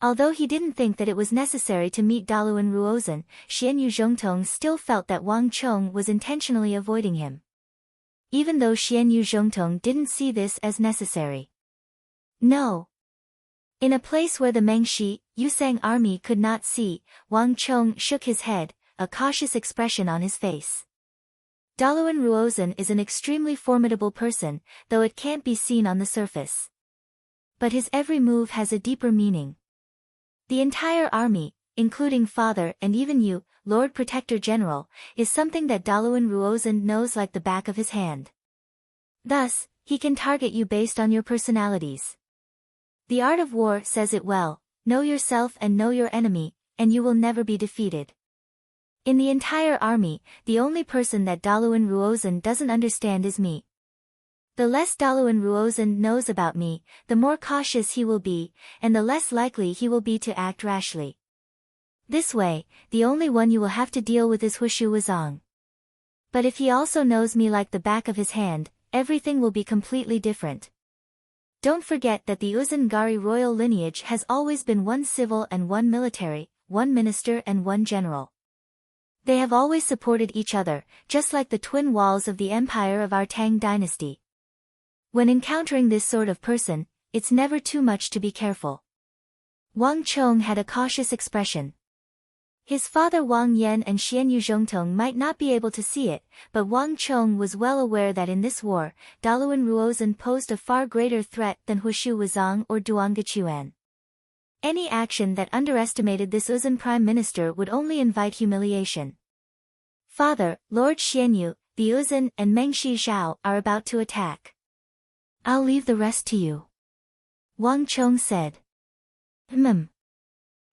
Speaker 1: Although he didn't think that it was necessary to meet Daluan Ruozhen, Xianyu Zhongtong still felt that Wang Chong was intentionally avoiding him. Even though Xianyu Zhongtong didn't see this as necessary. No. In a place where the Mengshi, Yusang army could not see, Wang Chong shook his head, a cautious expression on his face. Daluan Ruozhen is an extremely formidable person, though it can't be seen on the surface. But his every move has a deeper meaning. The entire army, including father and even you, Lord Protector General, is something that Daluan Ruozhen knows like the back of his hand. Thus, he can target you based on your personalities. The art of war says it well, know yourself and know your enemy, and you will never be defeated. In the entire army, the only person that Daluan Ruozhen doesn't understand is me. The less Daluan Ruozhen knows about me, the more cautious he will be, and the less likely he will be to act rashly. This way, the only one you will have to deal with is Hushu Wuzong. But if he also knows me like the back of his hand, everything will be completely different. Don't forget that the Uzungari royal lineage has always been one civil and one military, one minister and one general. They have always supported each other, just like the twin walls of the empire of our Tang dynasty. When encountering this sort of person, it's never too much to be careful. Wang Chong had a cautious expression. His father Wang Yan and Xianyu Zhongtong might not be able to see it, but Wang Chong was well aware that in this war, Daluan Ruozhen posed a far greater threat than Hushu Wuzong or Duangechuan. Any action that underestimated this Uzun prime minister would only invite humiliation. Father, Lord Xianyu, the Uzun and Mengshi Zhao are about to attack. I'll leave the rest to you. Wang Chong said.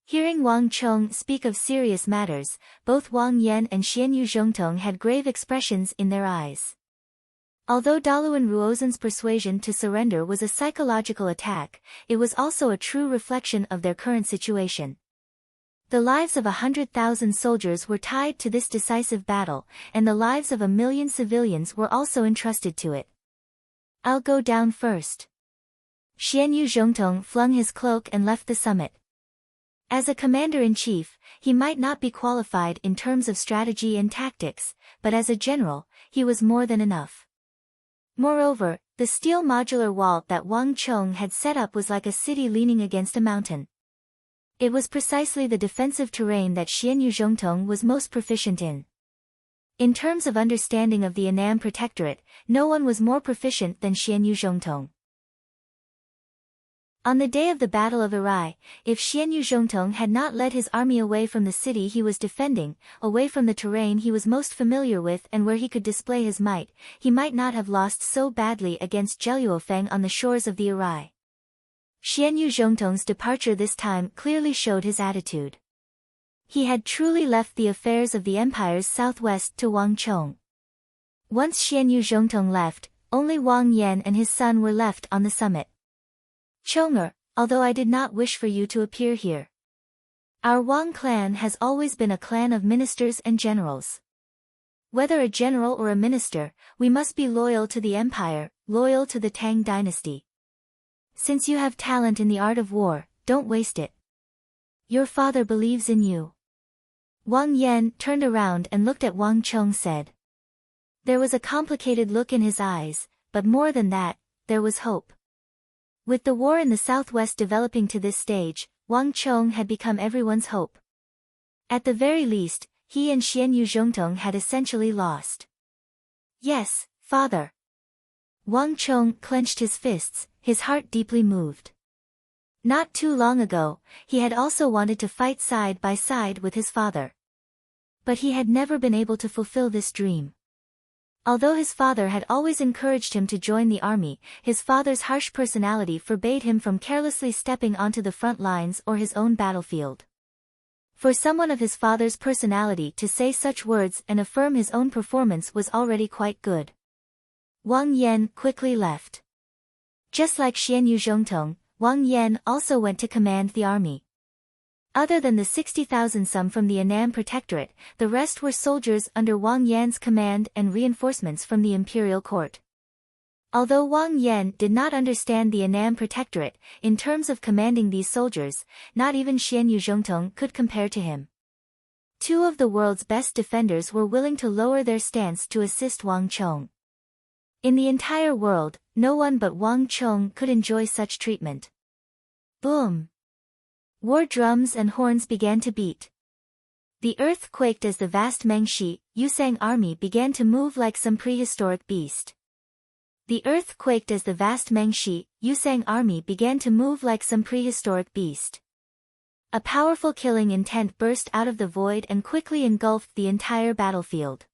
Speaker 1: Hearing Wang Chong speak of serious matters, both Wang Yan and Xianyu Zhongtong had grave expressions in their eyes. Although Daluan Ruozhen's persuasion to surrender was a psychological attack, it was also a true reflection of their current situation. The lives of 100,000 soldiers were tied to this decisive battle, and the lives of 1 million civilians were also entrusted to it. I'll go down first. Xianyu Zhongtong flung his cloak and left the summit. As a commander-in-chief, he might not be qualified in terms of strategy and tactics, but as a general, he was more than enough. Moreover, the steel modular wall that Wang Chong had set up was like a city leaning against a mountain. It was precisely the defensive terrain that Xianyu Zhongtong was most proficient in. In terms of understanding of the Annam Protectorate, no one was more proficient than Xianyu Zhongtong. On the day of the Battle of Irai, if Xianyu Zhongtong had not led his army away from the city he was defending, away from the terrain he was most familiar with and where he could display his might, he might not have lost so badly against Zheluofeng on the shores of the Irai. Xianyu Zhongtong's departure this time clearly showed his attitude. He had truly left the affairs of the empire's southwest to Wang Chong. Once Xianyu Zhongtong left, only Wang Yan and his son were left on the summit. Chonger, although I did not wish for you to appear here. Our Wang clan has always been a clan of ministers and generals. Whether a general or a minister, we must be loyal to the empire, loyal to the Tang dynasty. Since you have talent in the art of war, don't waste it. Your father believes in you. Wang Yan turned around and looked at Wang Chong said. There was a complicated look in his eyes, but more than that, there was hope. With the war in the southwest developing to this stage, Wang Chong had become everyone's hope. At the very least, he and Xianyu Zhongtong had essentially lost. Yes, father. Wang Chong clenched his fists, his heart deeply moved. Not too long ago, he had also wanted to fight side by side with his father. But he had never been able to fulfill this dream. Although his father had always encouraged him to join the army, his father's harsh personality forbade him from carelessly stepping onto the front lines or his own battlefield. For someone of his father's personality to say such words and affirm his own performance was already quite good. Wang Yan quickly left. Just like Xianyu Zhongtong, Wang Yan also went to command the army. Other than the 60,000 some from the Annam Protectorate, the rest were soldiers under Wang Yan's command and reinforcements from the imperial court. Although Wang Yan did not understand the Annam Protectorate, in terms of commanding these soldiers, not even Xianyu Zhongtong could compare to him. Two of the world's best defenders were willing to lower their stance to assist Wang Chong. In the entire world, no one but Wang Chong could enjoy such treatment. Boom! War drums and horns began to beat. The earth quaked as the vast Mengshi, Yusang army began to move like some prehistoric beast. The earth quaked as the vast Mengshi, Yusang army began to move like some prehistoric beast. A powerful killing intent burst out of the void and quickly engulfed the entire battlefield.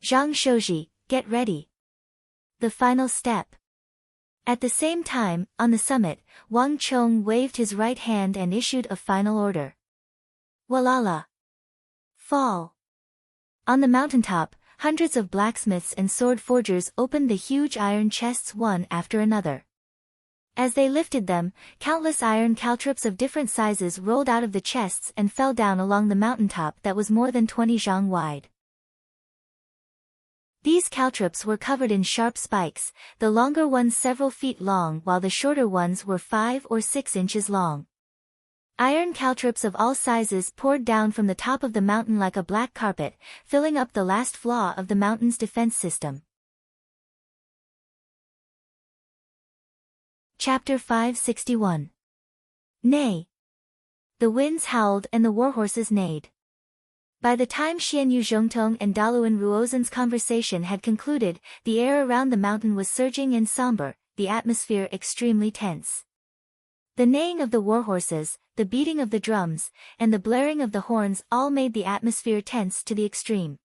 Speaker 1: Zhang Shouji, get ready. The final step. At the same time, on the summit, Wang Chong waved his right hand and issued a final order. Walala! Fall! On the mountaintop, hundreds of blacksmiths and sword forgers opened the huge iron chests one after another. As they lifted them, countless iron caltrops of different sizes rolled out of the chests and fell down along the mountaintop that was more than 20 zhang wide. These caltrops were covered in sharp spikes, the longer ones several feet long while the shorter ones were 5 or 6 inches long. Iron caltrops of all sizes poured down from the top of the mountain like a black carpet, filling up the last flaw of the mountain's defense system. Chapter 561. Nay! The winds howled and the warhorses neighed. By the time Xianyu Zhongtong and Daluan Ruozhen's conversation had concluded, the air around the mountain was surging and somber, the atmosphere extremely tense. The neighing of the warhorses, the beating of the drums, and the blaring of the horns all made the atmosphere tense to the extreme.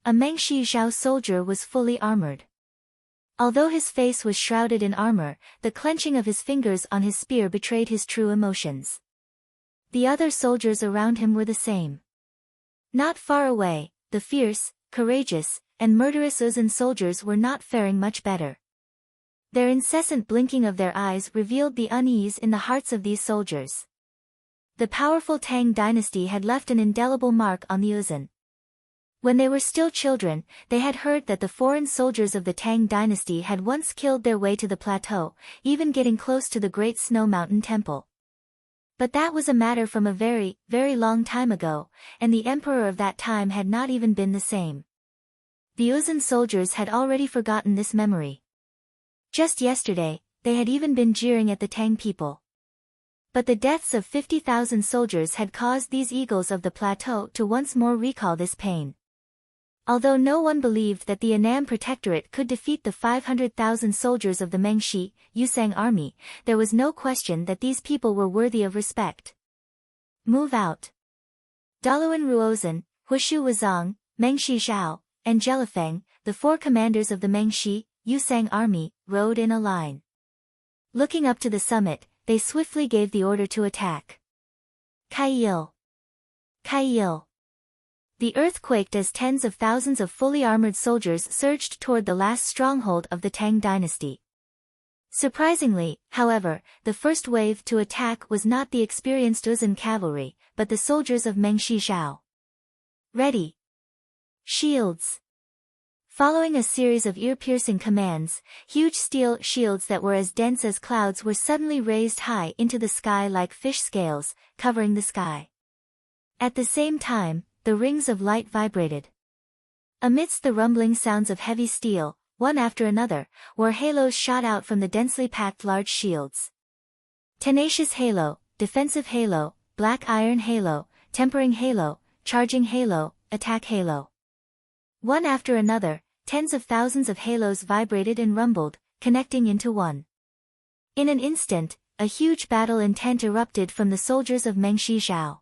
Speaker 1: A Mengshi Zhao soldier was fully armored. Although his face was shrouded in armor, the clenching of his fingers on his spear betrayed his true emotions. The other soldiers around him were the same. Not far away, the fierce, courageous, and murderous Uzun soldiers were not faring much better. Their incessant blinking of their eyes revealed the unease in the hearts of these soldiers. The powerful Tang dynasty had left an indelible mark on the Uzun. When they were still children, they had heard that the foreign soldiers of the Tang dynasty had once killed their way to the plateau, even getting close to the Great Snow Mountain Temple. But that was a matter from a very, very long time ago, and the emperor of that time had not even been the same. The Uzun soldiers had already forgotten this memory. Just yesterday, they had even been jeering at the Tang people. But the deaths of 50,000 soldiers had caused these eagles of the plateau to once more recall this pain. Although no one believed that the Annam Protectorate could defeat the 500,000 soldiers of the Mengshi, Yusang army, there was no question that these people were worthy of respect. Move out. Daluan Ruozan, Hushu Wuzong, Mengshi Zhao, and Jelifeng, the four commanders of the Mengshi, Yusang army, rode in a line. Looking up to the summit, they swiftly gave the order to attack. Kaiyil! Kaiyil! The earth quaked as tens of thousands of fully armored soldiers surged toward the last stronghold of the Tang dynasty. Surprisingly, however, the first wave to attack was not the experienced Uzun cavalry, but the soldiers of Mengshi Zhao. Ready! Shields! Following a series of ear-piercing commands, huge steel shields that were as dense as clouds were suddenly raised high into the sky like fish scales, covering the sky. At the same time, the rings of light vibrated. Amidst the rumbling sounds of heavy steel, one after another, war halos shot out from the densely packed large shields. Tenacious halo, defensive halo, black iron halo, tempering halo, charging halo, attack halo. One after another, tens of thousands of halos vibrated and rumbled, connecting into one. In an instant, a huge battle intent erupted from the soldiers of Mengshi Zhao.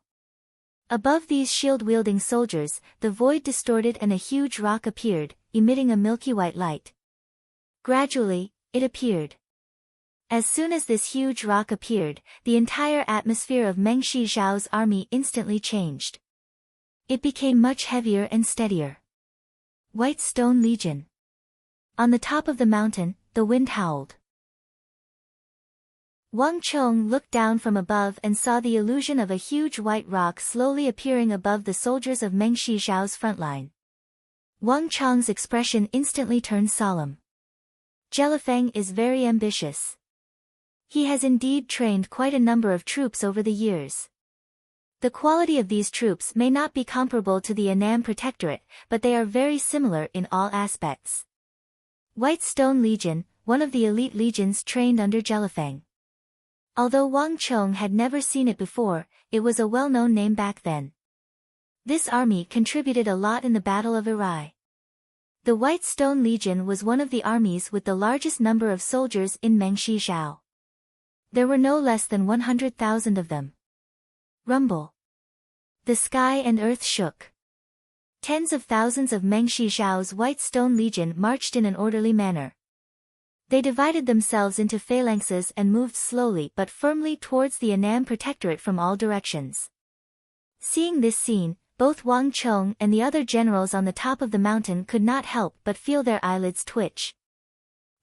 Speaker 1: Above these shield-wielding soldiers, the void distorted and a huge rock appeared, emitting a milky white light. Gradually, it appeared. As soon as this huge rock appeared, the entire atmosphere of Mengshi Zhao's army instantly changed. It became much heavier and steadier. White Stone Legion. On the top of the mountain, the wind howled. Wang Chong looked down from above and saw the illusion of a huge white rock slowly appearing above the soldiers of Mengshi Zhao's front line. Wang Chong's expression instantly turned solemn. Jelifeng is very ambitious. He has indeed trained quite a number of troops over the years. The quality of these troops may not be comparable to the Annam Protectorate, but they are very similar in all aspects. White Stone Legion, one of the elite legions trained under Jelifeng. Although Wang Chong had never seen it before, it was a well-known name back then. This army contributed a lot in the Battle of Irai. The White Stone Legion was one of the armies with the largest number of soldiers in Mengshi Zhao. There were no less than 100,000 of them. Rumble. The sky and earth shook. Tens of thousands of Mengshi Zhao's White Stone Legion marched in an orderly manner. They divided themselves into phalanxes and moved slowly but firmly towards the Annam Protectorate from all directions. Seeing this scene, both Wang Chong and the other generals on the top of the mountain could not help but feel their eyelids twitch.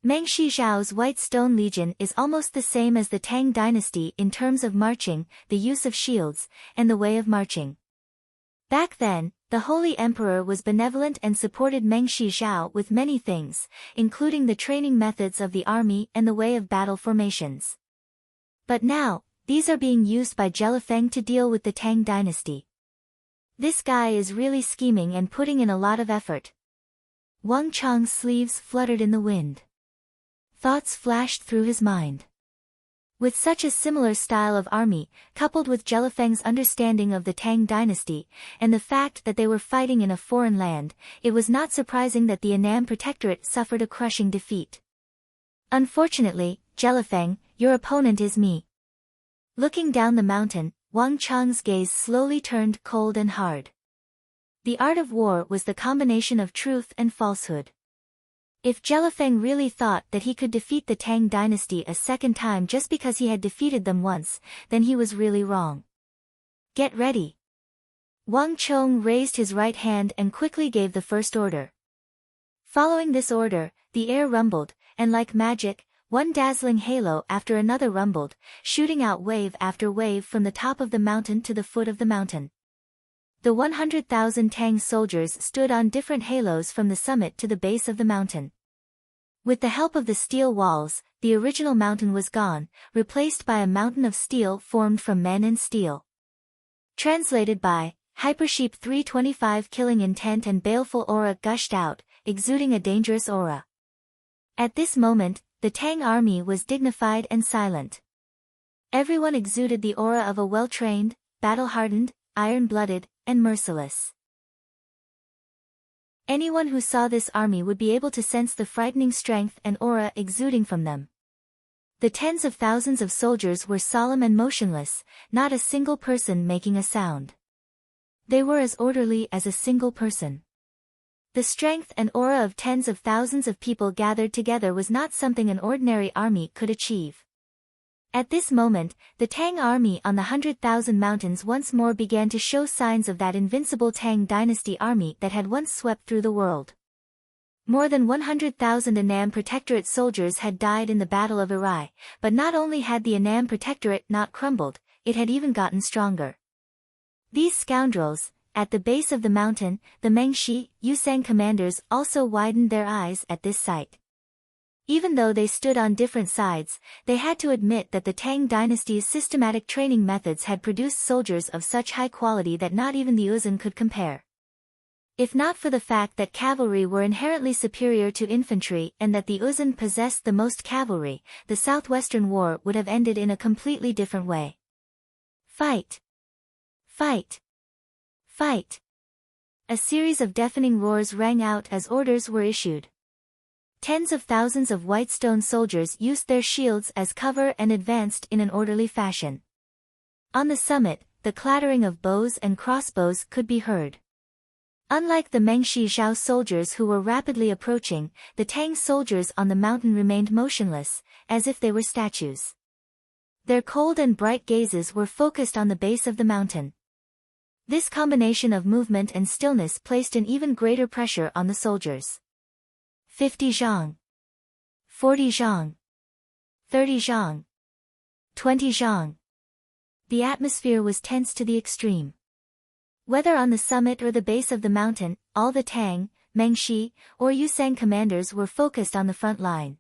Speaker 1: Mengshi Zhao's White Stone Legion is almost the same as the Tang dynasty in terms of marching, the use of shields, and the way of marching. Back then, the Holy Emperor was benevolent and supported Mengshi Zhao with many things, including the training methods of the army and the way of battle formations. But now, these are being used by Jelifeng to deal with the Tang dynasty. This guy is really scheming and putting in a lot of effort. Wang Chong's sleeves fluttered in the wind. Thoughts flashed through his mind. With such a similar style of army, coupled with Jelifeng's understanding of the Tang dynasty, and the fact that they were fighting in a foreign land, it was not surprising that the Annam Protectorate suffered a crushing defeat. Unfortunately, Jelifeng, your opponent is me. Looking down the mountain, Wang Chang's gaze slowly turned cold and hard. The art of war was the combination of truth and falsehood. If Jelifeng really thought that he could defeat the Tang dynasty a second time just because he had defeated them once, then he was really wrong. Get ready. Wang Chong raised his right hand and quickly gave the first order. Following this order, the air rumbled, and like magic, one dazzling halo after another rumbled, shooting out wave after wave from the top of the mountain to the foot of the mountain. The 100,000 Tang soldiers stood on different halos from the summit to the base of the mountain. With the help of the steel walls, the original mountain was gone, replaced by a mountain of steel formed from men and steel. Translated by Hypersheep 325. Killing intent and baleful aura gushed out, exuding a dangerous aura. At this moment, the Tang army was dignified and silent. Everyone exuded the aura of a well-trained, battle-hardened, iron-blooded, and merciless. Anyone who saw this army would be able to sense the frightening strength and aura exuding from them. The tens of thousands of soldiers were solemn and motionless, not a single person making a sound. They were as orderly as a single person. The strength and aura of tens of thousands of people gathered together was not something an ordinary army could achieve. At this moment, the Tang army on the 100,000 mountains once more began to show signs of that invincible Tang dynasty army that had once swept through the world. More than 100,000 Annam Protectorate soldiers had died in the Battle of Irai, but not only had the Annam Protectorate not crumbled, it had even gotten stronger. These scoundrels, at the base of the mountain, the Mengshi, Yusang commanders also widened their eyes at this sight. Even though they stood on different sides, they had to admit that the Tang dynasty's systematic training methods had produced soldiers of such high quality that not even the Uzun could compare. If not for the fact that cavalry were inherently superior to infantry and that the Uzun possessed the most cavalry, the Southwestern War would have ended in a completely different way. Fight! Fight! Fight! A series of deafening roars rang out as orders were issued. Tens of thousands of white stone soldiers used their shields as cover and advanced in an orderly fashion. On the summit, the clattering of bows and crossbows could be heard. Unlike the Mengshi Zhao soldiers who were rapidly approaching, the Tang soldiers on the mountain remained motionless, as if they were statues. Their cold and bright gazes were focused on the base of the mountain. This combination of movement and stillness placed an even greater pressure on the soldiers. 50 zhang. 40 zhang. 30 zhang. 20 zhang. The atmosphere was tense to the extreme. Whether on the summit or the base of the mountain, all the Tang, Mengshi, or Yusang commanders were focused on the front line.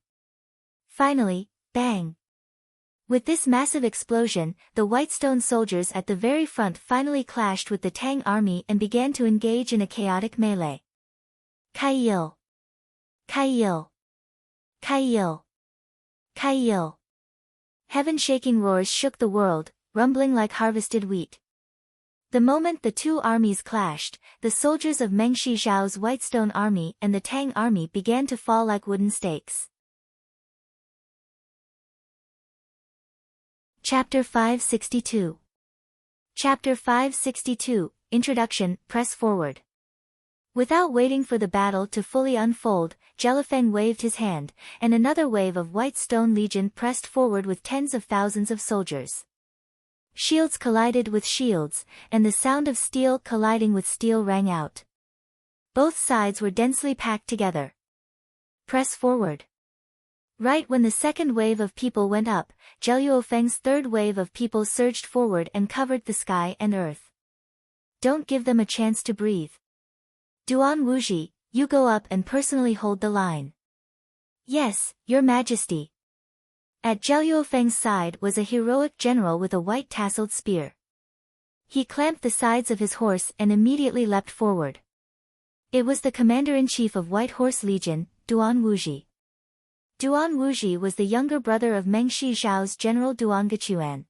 Speaker 1: Finally, bang! With this massive explosion, the Whitestone soldiers at the very front finally clashed with the Tang army and began to engage in a chaotic melee. Kaiyil! Kaiyil! Kaiyil! Kaiyil! Heaven-shaking roars shook the world, rumbling like harvested wheat. The moment the two armies clashed, the soldiers of Mengshi Zhao's Whitestone army and the Tang army began to fall like wooden stakes. Chapter 562. Chapter 562, Introduction, Press Forward. Without waiting for the battle to fully unfold, Jelifeng waved his hand, and another wave of White Stone Legion pressed forward with tens of thousands of soldiers. Shields collided with shields, and the sound of steel colliding with steel rang out. Both sides were densely packed together. Press forward. Right when the second wave of people went up, Zheluofeng's third wave of people surged forward and covered the sky and earth. Don't give them a chance to breathe. Duan Wuji, you go up and personally hold the line. Yes, Your Majesty. At Zheluofeng's side was a heroic general with a white tasseled spear. He clamped the sides of his horse and immediately leapt forward. It was the commander-in-chief of White Horse Legion, Duan Wuji. Duan Wuji was the younger brother of Mengshi Zhao's general Duan Gechuan.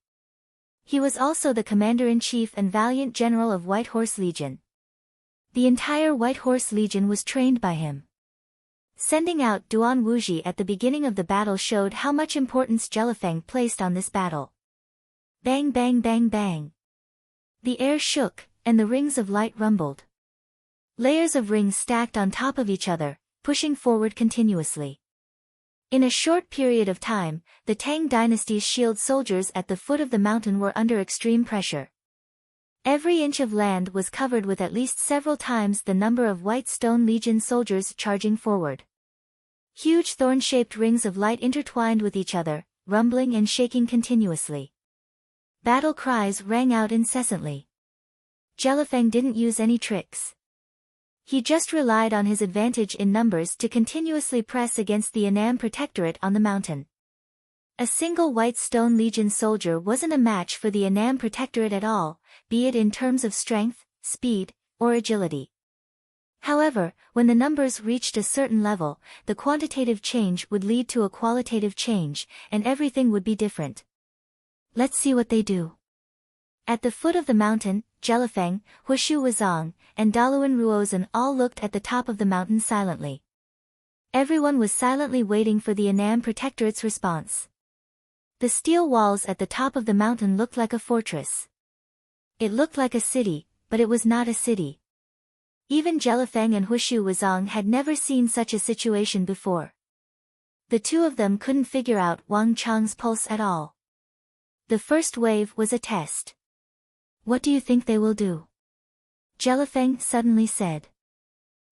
Speaker 1: He was also the commander-in-chief and valiant general of White Horse Legion. The entire White Horse Legion was trained by him. Sending out Duan Wuji at the beginning of the battle showed how much importance Jelifeng placed on this battle. Bang bang bang bang. The air shook, and the rings of light rumbled. Layers of rings stacked on top of each other, pushing forward continuously. In a short period of time, the Tang dynasty's shield soldiers at the foot of the mountain were under extreme pressure. Every inch of land was covered with at least several times the number of White Stone Legion soldiers charging forward. Huge thorn-shaped rings of light intertwined with each other, rumbling and shaking continuously. Battle cries rang out incessantly. Jellyfang didn't use any tricks. He just relied on his advantage in numbers to continuously press against the Annam Protectorate on the mountain. A single White Stone Legion soldier wasn't a match for the Annam Protectorate at all, be it in terms of strength, speed, or agility. However, when the numbers reached a certain level, the quantitative change would lead to a qualitative change, and everything would be different. Let's see what they do. At the foot of the mountain, Jellyfang, Hushu Wuzong, and Daluan Ruozan all looked at the top of the mountain silently. Everyone was silently waiting for the Annam Protectorate's response. The steel walls at the top of the mountain looked like a fortress. It looked like a city, but it was not a city. Even Jellyfang and Hushu Wuzong had never seen such a situation before. The two of them couldn't figure out Wang Chang's pulse at all. The first wave was a test. What do you think they will do? Jellyfang suddenly said.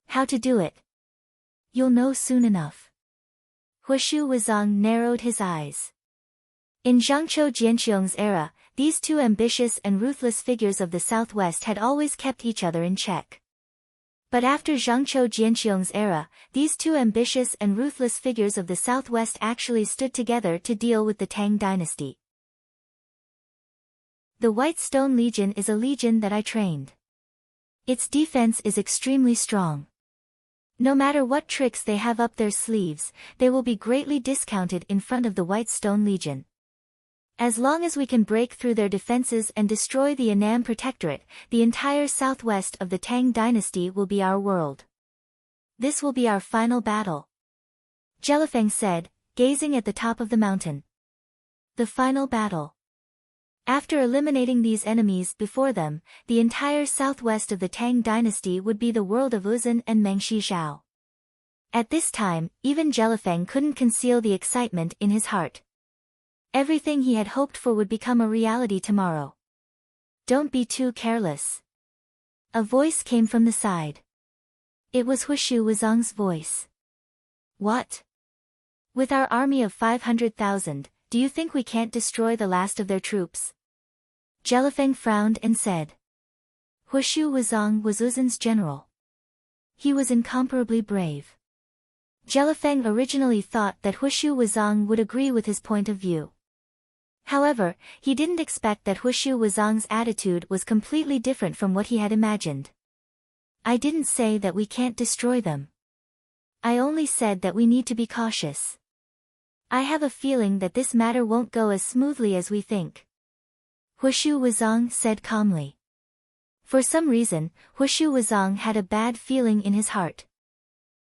Speaker 1: How to do it? You'll know soon enough. Hushu Wuzong narrowed his eyes. In Zhangqiu Jianqiong's era, these two ambitious and ruthless figures of the southwest had always kept each other in check. But after Zhangqiu Jianqiong's era, these two ambitious and ruthless figures of the southwest actually stood together to deal with the Tang dynasty. The White Stone Legion is a legion that I trained. Its defense is extremely strong. No matter what tricks they have up their sleeves, they will be greatly discounted in front of the White Stone Legion. As long as we can break through their defenses and destroy the Annam Protectorate, the entire southwest of the Tang dynasty will be our world. This will be our final battle. Jellyfang said, gazing at the top of the mountain. The final battle. After eliminating these enemies before them, the entire southwest of the Tang dynasty would be the world of Uzan and Mengshi Zhao. At this time, even Jellyfang couldn't conceal the excitement in his heart. Everything he had hoped for would become a reality tomorrow. Don't be too careless. A voice came from the side. It was Hushu Wuzong's voice. What? With our army of 500,000, do you think we can't destroy the last of their troops? Jellyfang frowned and said. Hushu Wuzong was Uzan's general. He was incomparably brave. Jellyfang originally thought that Hushu Wuzong would agree with his point of view. However, he didn't expect that Hushu Wuzong's attitude was completely different from what he had imagined. I didn't say that we can't destroy them. I only said that we need to be cautious. I have a feeling that this matter won't go as smoothly as we think. Hushu Wuzong said calmly. For some reason, Hushu Wuzong had a bad feeling in his heart.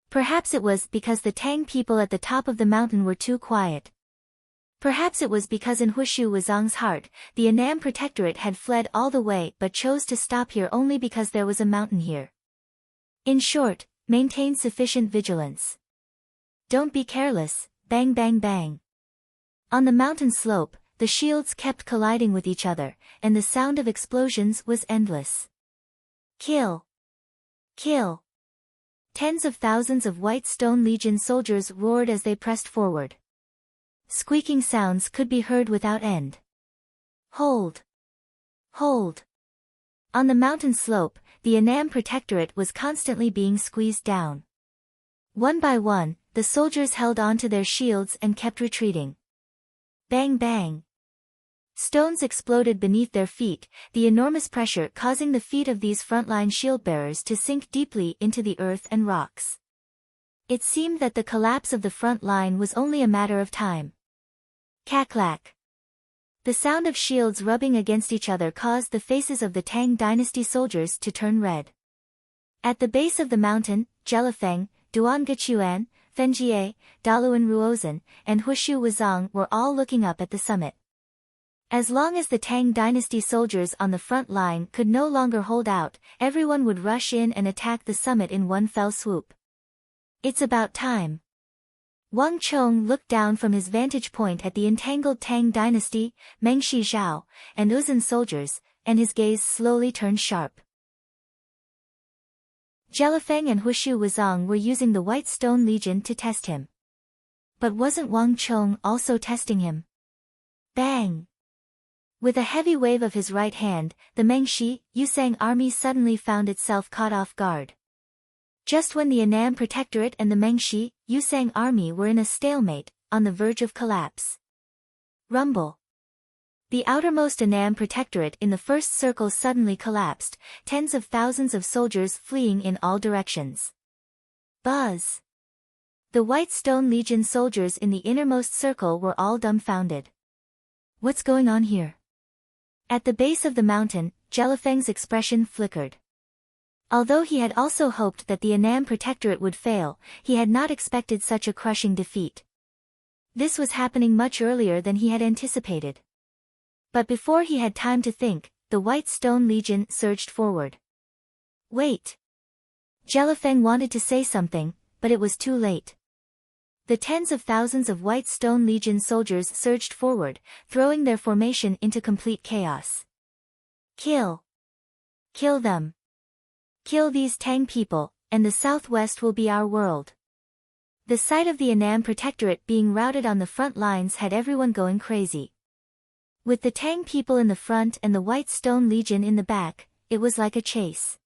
Speaker 1: Perhaps it was because the Tang people at the top of the mountain were too quiet. Perhaps it was because in Hushu Wuzong's heart, the Annam Protectorate had fled all the way but chose to stop here only because there was a mountain here. In short, maintain sufficient vigilance. Don't be careless. Bang bang bang. On the mountain slope, the shields kept colliding with each other, and the sound of explosions was endless. Kill! Kill! Tens of thousands of White Stone Legion soldiers roared as they pressed forward. Squeaking sounds could be heard without end. Hold! Hold! On the mountain slope, the Annam Protectorate was constantly being squeezed down. One by one, the soldiers held on to their shields and kept retreating. Bang bang! Stones exploded beneath their feet, the enormous pressure causing the feet of these frontline shield-bearers to sink deeply into the earth and rocks. It seemed that the collapse of the front line was only a matter of time. Cack-lack! The sound of shields rubbing against each other caused the faces of the Tang dynasty soldiers to turn red. At the base of the mountain, Jellyfang, Duan Gechuan, Fenjie, Daluan Ruozan, and Hushu Wuzong were all looking up at the summit. As long as the Tang dynasty soldiers on the front line could no longer hold out, everyone would rush in and attack the summit in one fell swoop. It's about time. Wang Chong looked down from his vantage point at the entangled Tang dynasty, Mengshi Zhao, and Uzun soldiers, and his gaze slowly turned sharp. Jelifeng and Huishu Wuzong were using the White Stone Legion to test him. But wasn't Wang Chong also testing him? Bang! With a heavy wave of his right hand, the Mengshi, Yusang army suddenly found itself caught off guard. Just when the Annam Protectorate and the Mengshi, Yusang army were in a stalemate, on the verge of collapse. Rumble. The outermost Annam Protectorate in the first circle suddenly collapsed, tens of thousands of soldiers fleeing in all directions. Buzz. The White Stone Legion soldiers in the innermost circle were all dumbfounded. What's going on here? At the base of the mountain, Jelifeng's expression flickered. Although he had also hoped that the Annam Protectorate would fail, he had not expected such a crushing defeat. This was happening much earlier than he had anticipated. But before he had time to think, the White Stone Legion surged forward. Wait! Jelifeng wanted to say something, but it was too late. The tens of thousands of White Stone Legion soldiers surged forward, throwing their formation into complete chaos. Kill! Kill them! Kill these Tang people, and the southwest will be our world. The sight of the Annam Protectorate being routed on the front lines had everyone going crazy. With the Tang people in the front and the White Stone Legion in the back, it was like a chase.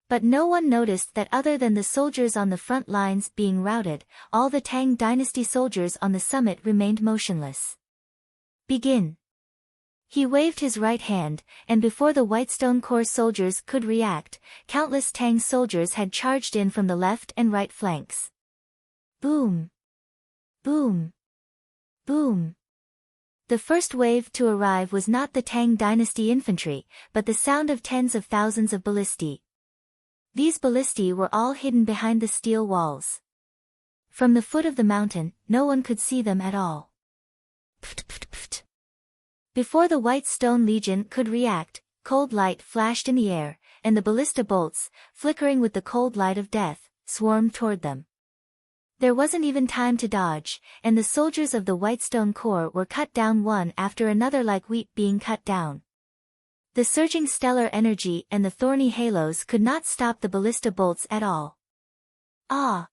Speaker 1: But no one noticed that other than the soldiers on the front lines being routed, all the Tang dynasty soldiers on the summit remained motionless. Begin! He waved his right hand, and before the Whitestone Corps soldiers could react, countless Tang soldiers had charged in from the left and right flanks. Boom! Boom! Boom! The first wave to arrive was not the Tang dynasty infantry, but the sound of tens of thousands of ballistae. These ballistae were all hidden behind the steel walls. From the foot of the mountain, no one could see them at all. Pft, pft, pft. Before the White Stone Legion could react, cold light flashed in the air, and the ballista bolts, flickering with the cold light of death, swarmed toward them. There wasn't even time to dodge, and the soldiers of the Whitestone Corps were cut down one after another like wheat being cut down. The surging stellar energy and the thorny halos could not stop the ballista bolts at all. Ah!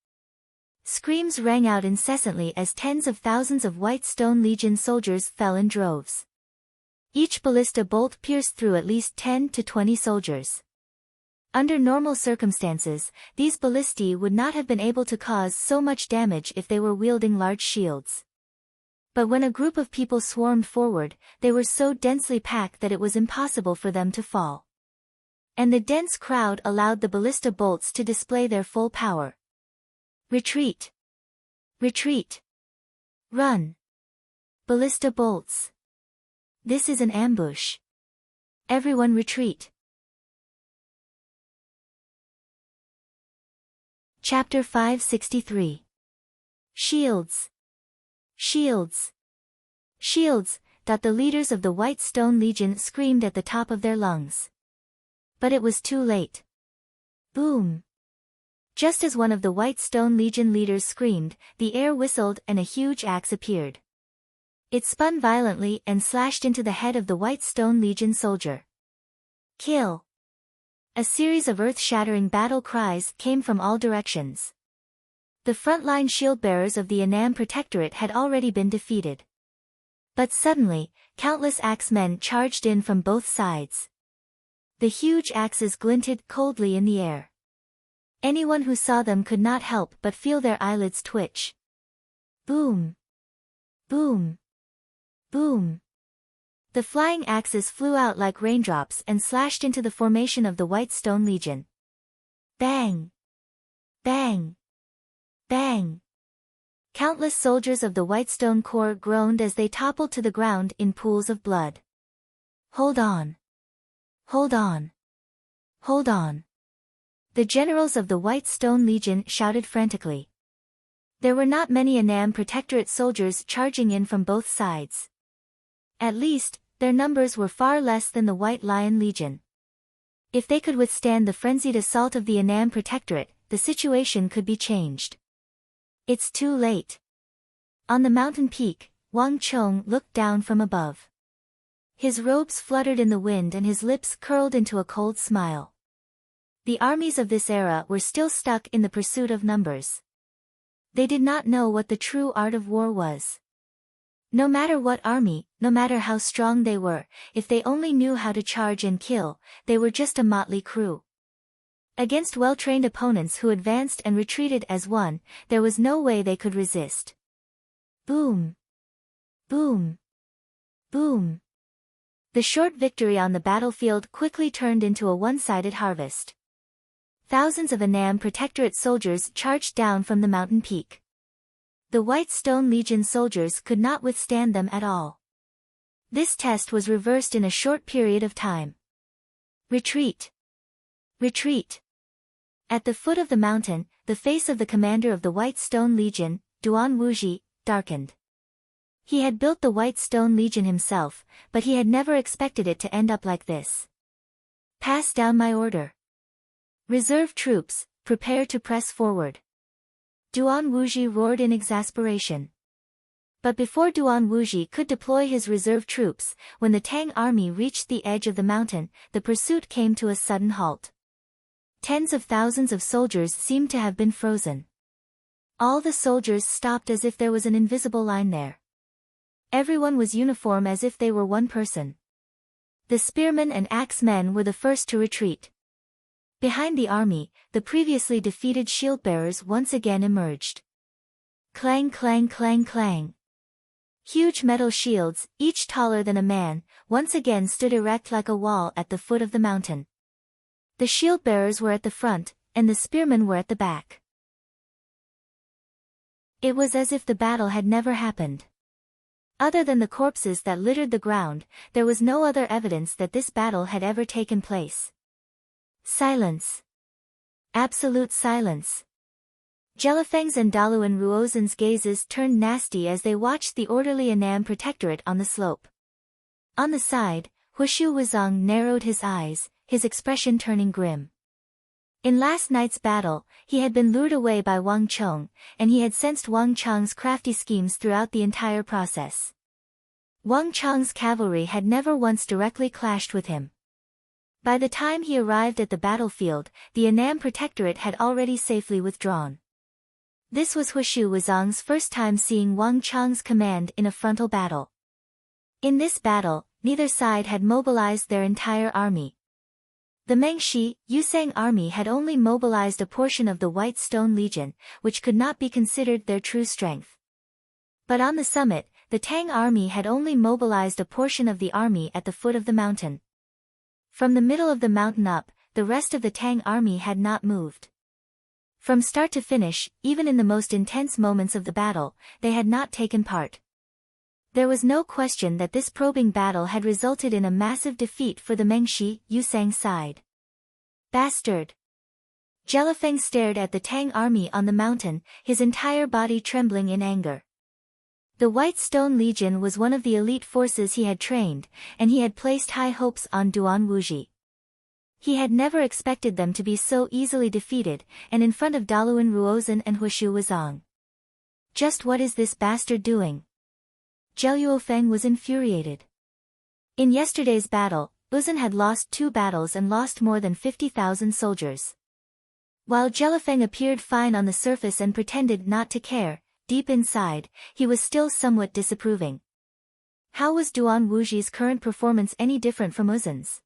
Speaker 1: Screams rang out incessantly as tens of thousands of White Stone Legion soldiers fell in droves. Each ballista bolt pierced through at least 10 to 20 soldiers. Under normal circumstances, these ballistae would not have been able to cause so much damage if they were wielding large shields. But when a group of people swarmed forward, they were so densely packed that it was impossible for them to fall. And the dense crowd allowed the ballista bolts to display their full power. Retreat! Retreat! Run! Ballista bolts! This is an ambush. Everyone retreat. Chapter 563. Shields! Shields! Shields! The leaders of the White Stone Legion screamed at the top of their lungs. But it was too late. Boom! Just as one of the White Stone Legion leaders screamed, the air whistled and a huge axe appeared. It spun violently and slashed into the head of the White Stone Legion soldier. Kill! A series of earth-shattering battle cries came from all directions. The frontline shield-bearers of the Annam Protectorate had already been defeated. But suddenly, countless axemen charged in from both sides. The huge axes glinted coldly in the air. Anyone who saw them could not help but feel their eyelids twitch. Boom! Boom! Boom! The flying axes flew out like raindrops and slashed into the formation of the White Stone Legion. Bang! Bang! Bang! Countless soldiers of the Whitestone Corps groaned as they toppled to the ground in pools of blood. Hold on! Hold on! Hold on! The generals of the White Stone Legion shouted frantically. There were not many Annam Protectorate soldiers charging in from both sides. At least, their numbers were far less than the White Lion Legion. If they could withstand the frenzied assault of the Annam Protectorate, the situation could be changed. It's too late. On the mountain peak, Wang Chong looked down from above. His robes fluttered in the wind and his lips curled into a cold smile. The armies of this era were still stuck in the pursuit of numbers. They did not know what the true art of war was. No matter what army, no matter how strong they were, if they only knew how to charge and kill, they were just a motley crew. Against well-trained opponents who advanced and retreated as one, there was no way they could resist. Boom! Boom! Boom! The short victory on the battlefield quickly turned into a one-sided harvest. Thousands of Annam Protectorate soldiers charged down from the mountain peak. The White Stone Legion soldiers could not withstand them at all. This test was reversed in a short period of time. Retreat! Retreat! At the foot of the mountain, the face of the commander of the White Stone Legion, Duan Wuji, darkened. He had built the White Stone Legion himself, but he had never expected it to end up like this. Pass down my order. Reserve troops, prepare to press forward. Duan Wuji roared in exasperation. But before Duan Wuji could deploy his reserve troops, when the Tang army reached the edge of the mountain, the pursuit came to a sudden halt. Tens of thousands of soldiers seemed to have been frozen. All the soldiers stopped as if there was an invisible line there. Everyone was uniform as if they were one person. The spearmen and axemen were the first to retreat. Behind the army, the previously defeated shield-bearers once again emerged. Clang clang clang clang. Huge metal shields, each taller than a man, once again stood erect like a wall at the foot of the mountain. The shield-bearers were at the front, and the spearmen were at the back. It was as if the battle had never happened. Other than the corpses that littered the ground, there was no other evidence that this battle had ever taken place. Silence. Absolute silence. Jelifeng's and Daluan Ruozen's gazes turned nasty as they watched the orderly Annam Protectorate on the slope. On the side, Hushu Wuzong narrowed his eyes, his expression turning grim. In last night's battle, he had been lured away by Wang Chong, and he had sensed Wang Chong's crafty schemes throughout the entire process. Wang Chong's cavalry had never once directly clashed with him. By the time he arrived at the battlefield, the Annam Protectorate had already safely withdrawn. This was Hushu Wuzong's first time seeing Wang Chong's command in a frontal battle. In this battle, neither side had mobilized their entire army. The Mengshi, Yusang army had only mobilized a portion of the White Stone Legion, which could not be considered their true strength. But on the summit, the Tang army had only mobilized a portion of the army at the foot of the mountain. From the middle of the mountain up, the rest of the Tang army had not moved. From start to finish, even in the most intense moments of the battle, they had not taken part. There was no question that this probing battle had resulted in a massive defeat for the Mengshi, Yusang side. Bastard! Jelifeng stared at the Tang army on the mountain, his entire body trembling in anger. The White Stone Legion was one of the elite forces he had trained, and he had placed high hopes on Duan Wuji. He had never expected them to be so easily defeated, and in front of Daluan Ruozen and Hushu Wuzong. Just what is this bastard doing? Zhelyuofeng was infuriated. In yesterday's battle, Uzun had lost 2 battles and lost more than 50,000 soldiers. While Jelifeng appeared fine on the surface and pretended not to care, deep inside, he was still somewhat disapproving. How was Duan Wuji's current performance any different from Uzun's?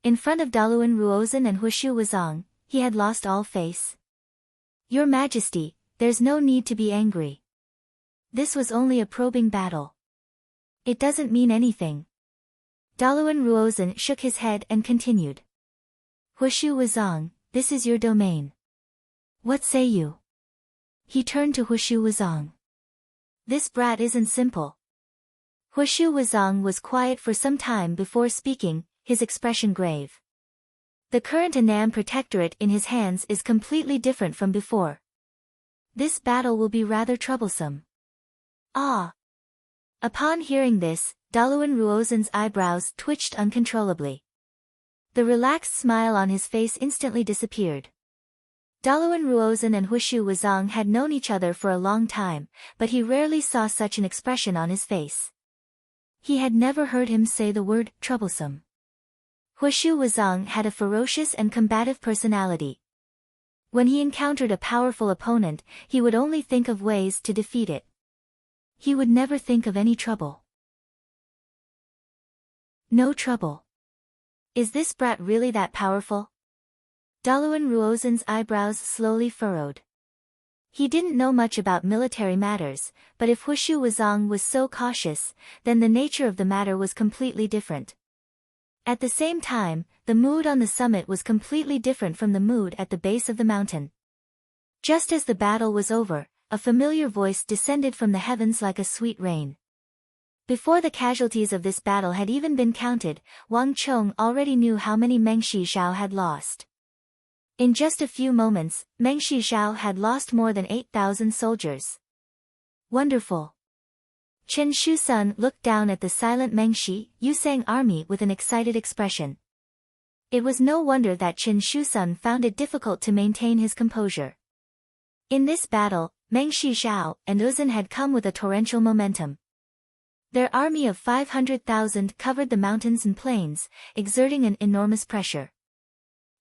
Speaker 1: In front of Daluan Ruozen and Hushu Wuzong, he had lost all face. Your Majesty, there's no need to be angry. This was only a probing battle. It doesn't mean anything. Daluan Ruozen shook his head and continued. Hushu Wuzong, this is your domain. What say you? He turned to Hushu Wuzong. This brat isn't simple. Hushu Wuzong was quiet for some time before speaking, his expression grave. The current Annam Protectorate in his hands is completely different from before. This battle will be rather troublesome. Ah! Upon hearing this, Daluan Ruozen's eyebrows twitched uncontrollably. The relaxed smile on his face instantly disappeared. Daluan Ruozen and Huishu Wuzong had known each other for a long time, but he rarely saw such an expression on his face. He had never heard him say the word troublesome. Huishu Wuzong had a ferocious and combative personality. When he encountered a powerful opponent, he would only think of ways to defeat it. He would never think of any trouble. No trouble. Is this brat really that powerful? Daluan Ruozen's eyebrows slowly furrowed. He didn't know much about military matters, but if Huishu Wuzong was so cautious, then the nature of the matter was completely different. At the same time, the mood on the summit was completely different from the mood at the base of the mountain. Just as the battle was over, a familiar voice descended from the heavens like a sweet rain. Before the casualties of this battle had even been counted, Wang Chong already knew how many Meng Shizhao had lost. In just a few moments, Meng Shizhao had lost more than 8,000 soldiers. Wonderful. Chen Shusun looked down at the silent Mengshi Yusang army with an excited expression. It was no wonder that Chen Shusun found it difficult to maintain his composure. In this battle, Meng Shizhao and Uzun had come with a torrential momentum. Their army of 500,000 covered the mountains and plains, exerting an enormous pressure.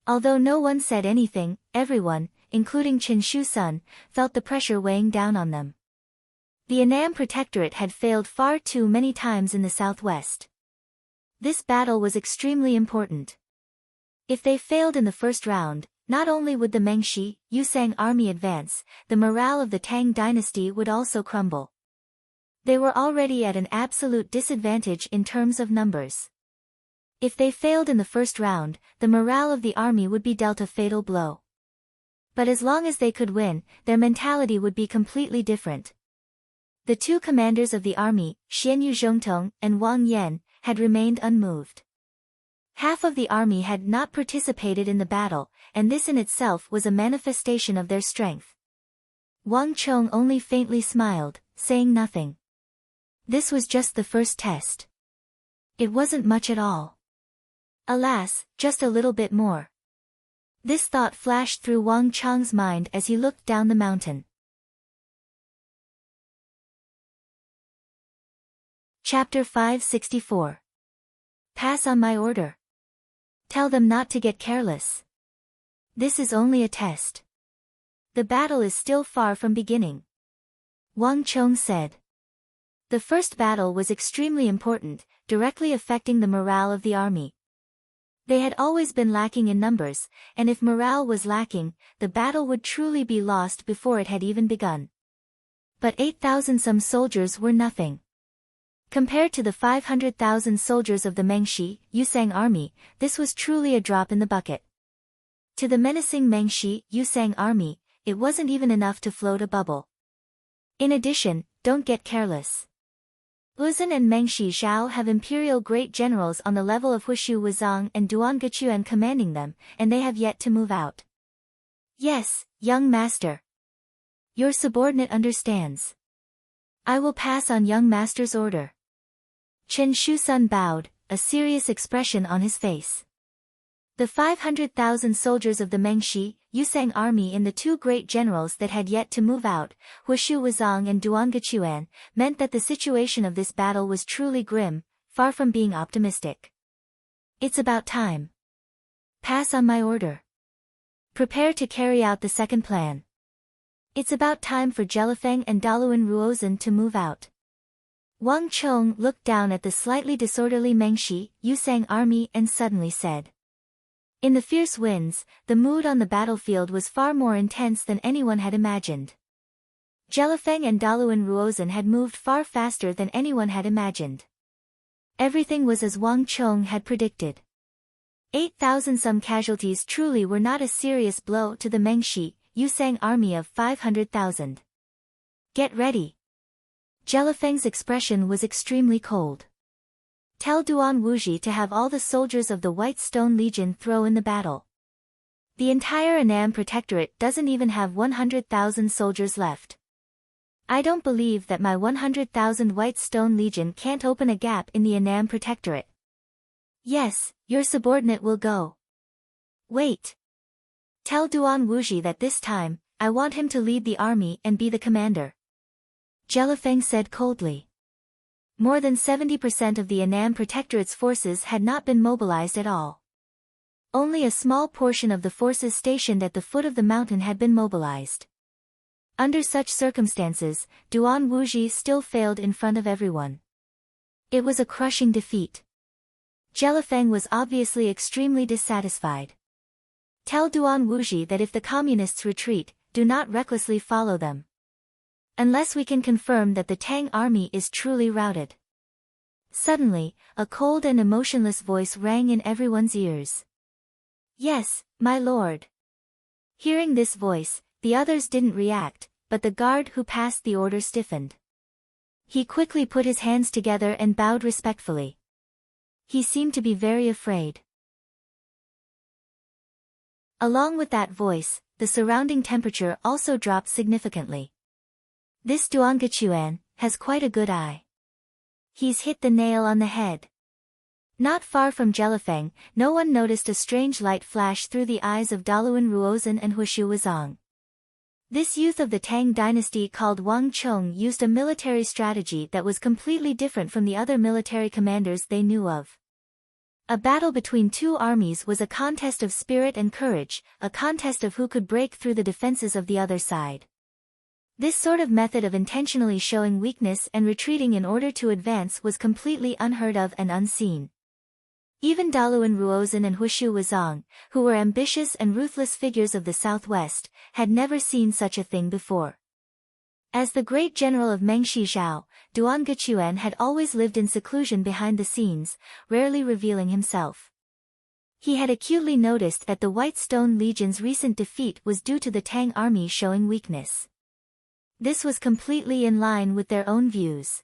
Speaker 1: Although no one said anything, everyone, including Chen Shusun, felt the pressure weighing down on them. The Annam Protectorate had failed far too many times in the southwest. This battle was extremely important. If they failed in the first round, not only would the Mengshi Yusang army advance, the morale of the Tang dynasty would also crumble. They were already at an absolute disadvantage in terms of numbers. If they failed in the first round, the morale of the army would be dealt a fatal blow. But as long as they could win, their mentality would be completely different. The two commanders of the army, Xianyu Zhongtong and Wang Yan, had remained unmoved. Half of the army had not participated in the battle, and this in itself was a manifestation of their strength. Wang Chong only faintly smiled, saying nothing. This was just the first test. It wasn't much at all. Alas, just a little bit more. This thought flashed through Wang Chong's mind as he looked down the mountain. Chapter 564. Pass on my order. Tell them not to get careless. This is only a test. The battle is still far from beginning. Wang Chong said. The first battle was extremely important, directly affecting the morale of the army. They had always been lacking in numbers, and if morale was lacking, the battle would truly be lost before it had even begun. But 8,000 some soldiers were nothing. Compared to the 500,000 soldiers of the Mengshi Yusang army, this was truly a drop in the bucket. To the menacing Mengshi Yusang army, it wasn't even enough to float a bubble. In addition, don't get careless. Uzun and Meng Shizhao have imperial great generals on the level of Huishu Wuzong and Duan Gechuan commanding them, and they have yet to move out. Yes, young master. Your subordinate understands. I will pass on young master's order. Chen Shusun bowed, a serious expression on his face. The 500,000 soldiers of the Mengshi Yusang army in the two great generals that had yet to move out, Huishu Wuzong and Duan Gechuan, meant that the situation of this battle was truly grim, far from being optimistic. It's about time. Pass on my order. Prepare to carry out the second plan. It's about time for Jelifeng and Daluan Ruozen to move out. Wang Chong looked down at the slightly disorderly Mengshi Yusang army and suddenly said. In the fierce winds, the mood on the battlefield was far more intense than anyone had imagined. Jelifeng and Daluan Ruozen had moved far faster than anyone had imagined. Everything was as Wang Chong had predicted. 8,000 some casualties truly were not a serious blow to the Mengshi Yusang army of 500,000. Get ready. Jelifeng's expression was extremely cold. Tell Duan Wuji to have all the soldiers of the White Stone Legion throw in the battle. The entire Annam Protectorate doesn't even have 100,000 soldiers left. I don't believe that my 100,000 White Stone Legion can't open a gap in the Annam Protectorate. Yes, your subordinate will go. Wait. Tell Duan Wuji that this time, I want him to lead the army and be the commander. Jelifeng said coldly. More than 70% of the Annam Protectorate's forces had not been mobilized at all. Only a small portion of the forces stationed at the foot of the mountain had been mobilized. Under such circumstances, Duan Wuji still failed in front of everyone. It was a crushing defeat. Jelifeng was obviously extremely dissatisfied. Tell Duan Wuji that if the communists retreat, do not recklessly follow them. Unless we can confirm that the Tang army is truly routed. Suddenly, a cold and emotionless voice rang in everyone's ears. Yes, my lord. Hearing this voice, the others didn't react, but the guard who passed the order stiffened. He quickly put his hands together and bowed respectfully. He seemed to be very afraid. Along with that voice, the surrounding temperature also dropped significantly. This Duangechuan has quite a good eye. He's hit the nail on the head. Not far from Jelifeng, no one noticed a strange light flash through the eyes of Daluan Ruozan and Huishu Wuzong. This youth of the Tang dynasty called Wang Chong used a military strategy that was completely different from the other military commanders they knew of. A battle between two armies was a contest of spirit and courage, a contest of who could break through the defenses of the other side. This sort of method of intentionally showing weakness and retreating in order to advance was completely unheard of and unseen. Even Daluan Ruozan and Huishu Wuzong, who were ambitious and ruthless figures of the southwest, had never seen such a thing before. As the great general of Mengshi Zhao, Duangechuan had always lived in seclusion behind the scenes, rarely revealing himself. He had acutely noticed that the White Stone Legion's recent defeat was due to the Tang army showing weakness. This was completely in line with their own views.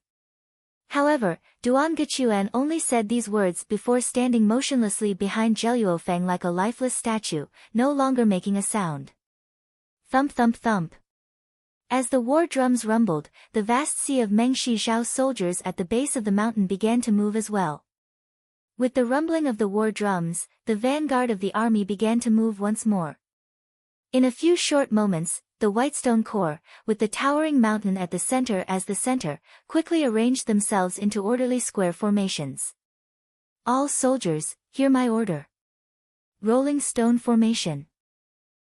Speaker 1: However, Duangechuan only said these words before standing motionlessly behind Zheluofeng like a lifeless statue, no longer making a sound. Thump thump thump. As the war drums rumbled, the vast sea of Mengshi Zhao soldiers at the base of the mountain began to move as well. With the rumbling of the war drums, the vanguard of the army began to move once more. In a few short moments, the Whitestone Corps, with the towering mountain at the center as the center, quickly arranged themselves into orderly square formations. All soldiers, hear my order. Rolling stone formation.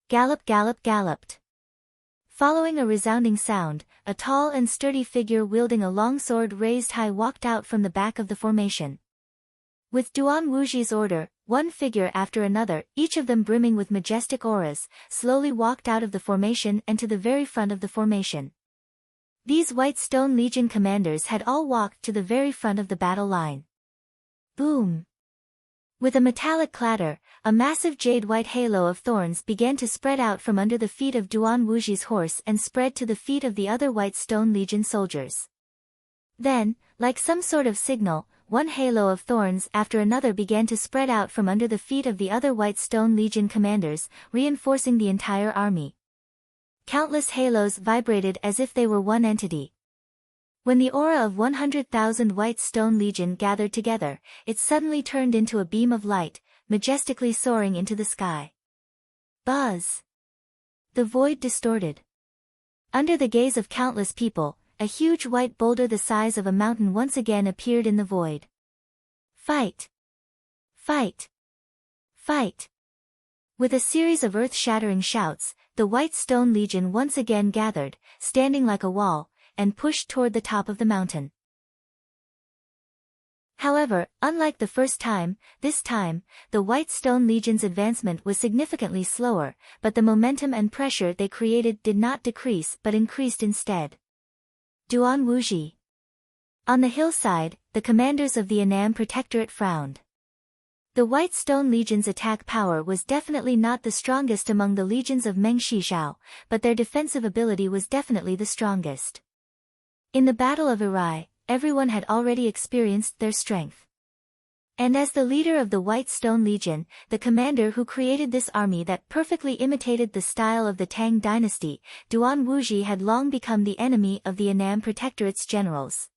Speaker 1: Gallop gallop galloped. Following a resounding sound, a tall and sturdy figure wielding a long sword raised high walked out from the back of the formation. With Duan Wuji's order, one figure after another, each of them brimming with majestic auras, slowly walked out of the formation and to the very front of the formation. These White Stone Legion commanders had all walked to the very front of the battle line. Boom! With a metallic clatter, a massive jade-white halo of thorns began to spread out from under the feet of Duan Wuji's horse and spread to the feet of the other White Stone Legion soldiers. Then, like some sort of signal, one halo of thorns after another began to spread out from under the feet of the other White Stone Legion commanders, reinforcing the entire army. Countless halos vibrated as if they were one entity. When the aura of 100,000 White Stone Legion gathered together, it suddenly turned into a beam of light, majestically soaring into the sky. Buzz! The void distorted. Under the gaze of countless people, a huge white boulder the size of a mountain once again appeared in the void. Fight! Fight! Fight! With a series of earth-shattering shouts, the White Stone Legion once again gathered, standing like a wall, and pushed toward the top of the mountain. However, unlike the first time, this time, the White Stone Legion's advancement was significantly slower, but the momentum and pressure they created did not decrease but increased instead. Duan Wuji. On the hillside, the commanders of the Annam Protectorate frowned. The White Stone Legion's attack power was definitely not the strongest among the legions of Mengshi Zhao, but their defensive ability was definitely the strongest. In the Battle of Irai, everyone had already experienced their strength. And as the leader of the White Stone Legion, the commander who created this army that perfectly imitated the style of the Tang dynasty, Duan Wuji had long become the enemy of the Annam Protectorate's generals.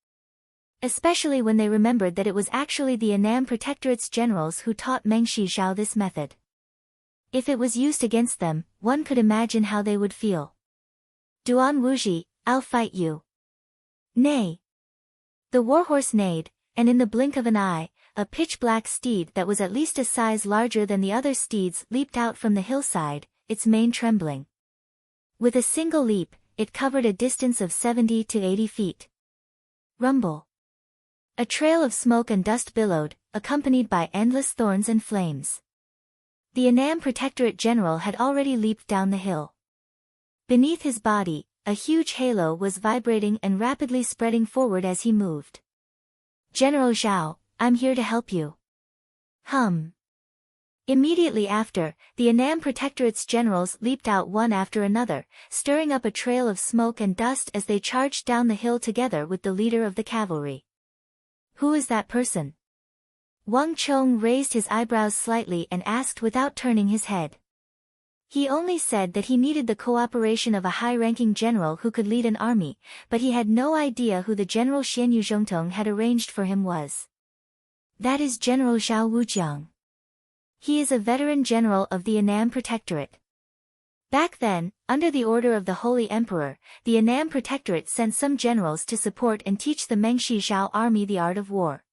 Speaker 1: Especially when they remembered that it was actually the Annam Protectorate's generals who taught Meng Shizhao this method. If it was used against them, one could imagine how they would feel. Duan Wuji, I'll fight you. Nay. The warhorse neighed, and in the blink of an eye, a pitch-black steed that was at least a size larger than the other steeds leaped out from the hillside, its mane trembling. With a single leap, it covered a distance of 70 to 80 feet. Rumble. A trail of smoke and dust billowed, accompanied by endless thorns and flames. The Annam Protectorate general had already leaped down the hill. Beneath his body, a huge halo was vibrating and rapidly spreading forward as he moved. General Zhao, I'm here to help you. Hum. Immediately after, the Annam Protectorate's generals leaped out one after another, stirring up a trail of smoke and dust as they charged down the hill together with the leader of the cavalry. Who is that person? Wang Chong raised his eyebrows slightly and asked without turning his head. He only said that he needed the cooperation of a high-ranking general who could lead an army, but he had no idea who the General Xian Yuzhongtong had arranged for him was. That is General Zhao Wujiang. He is a veteran general of the Annam Protectorate. Back then, under the order of the Holy Emperor, the Annam Protectorate sent some generals to support and teach the Meng Shizhao army the art of war.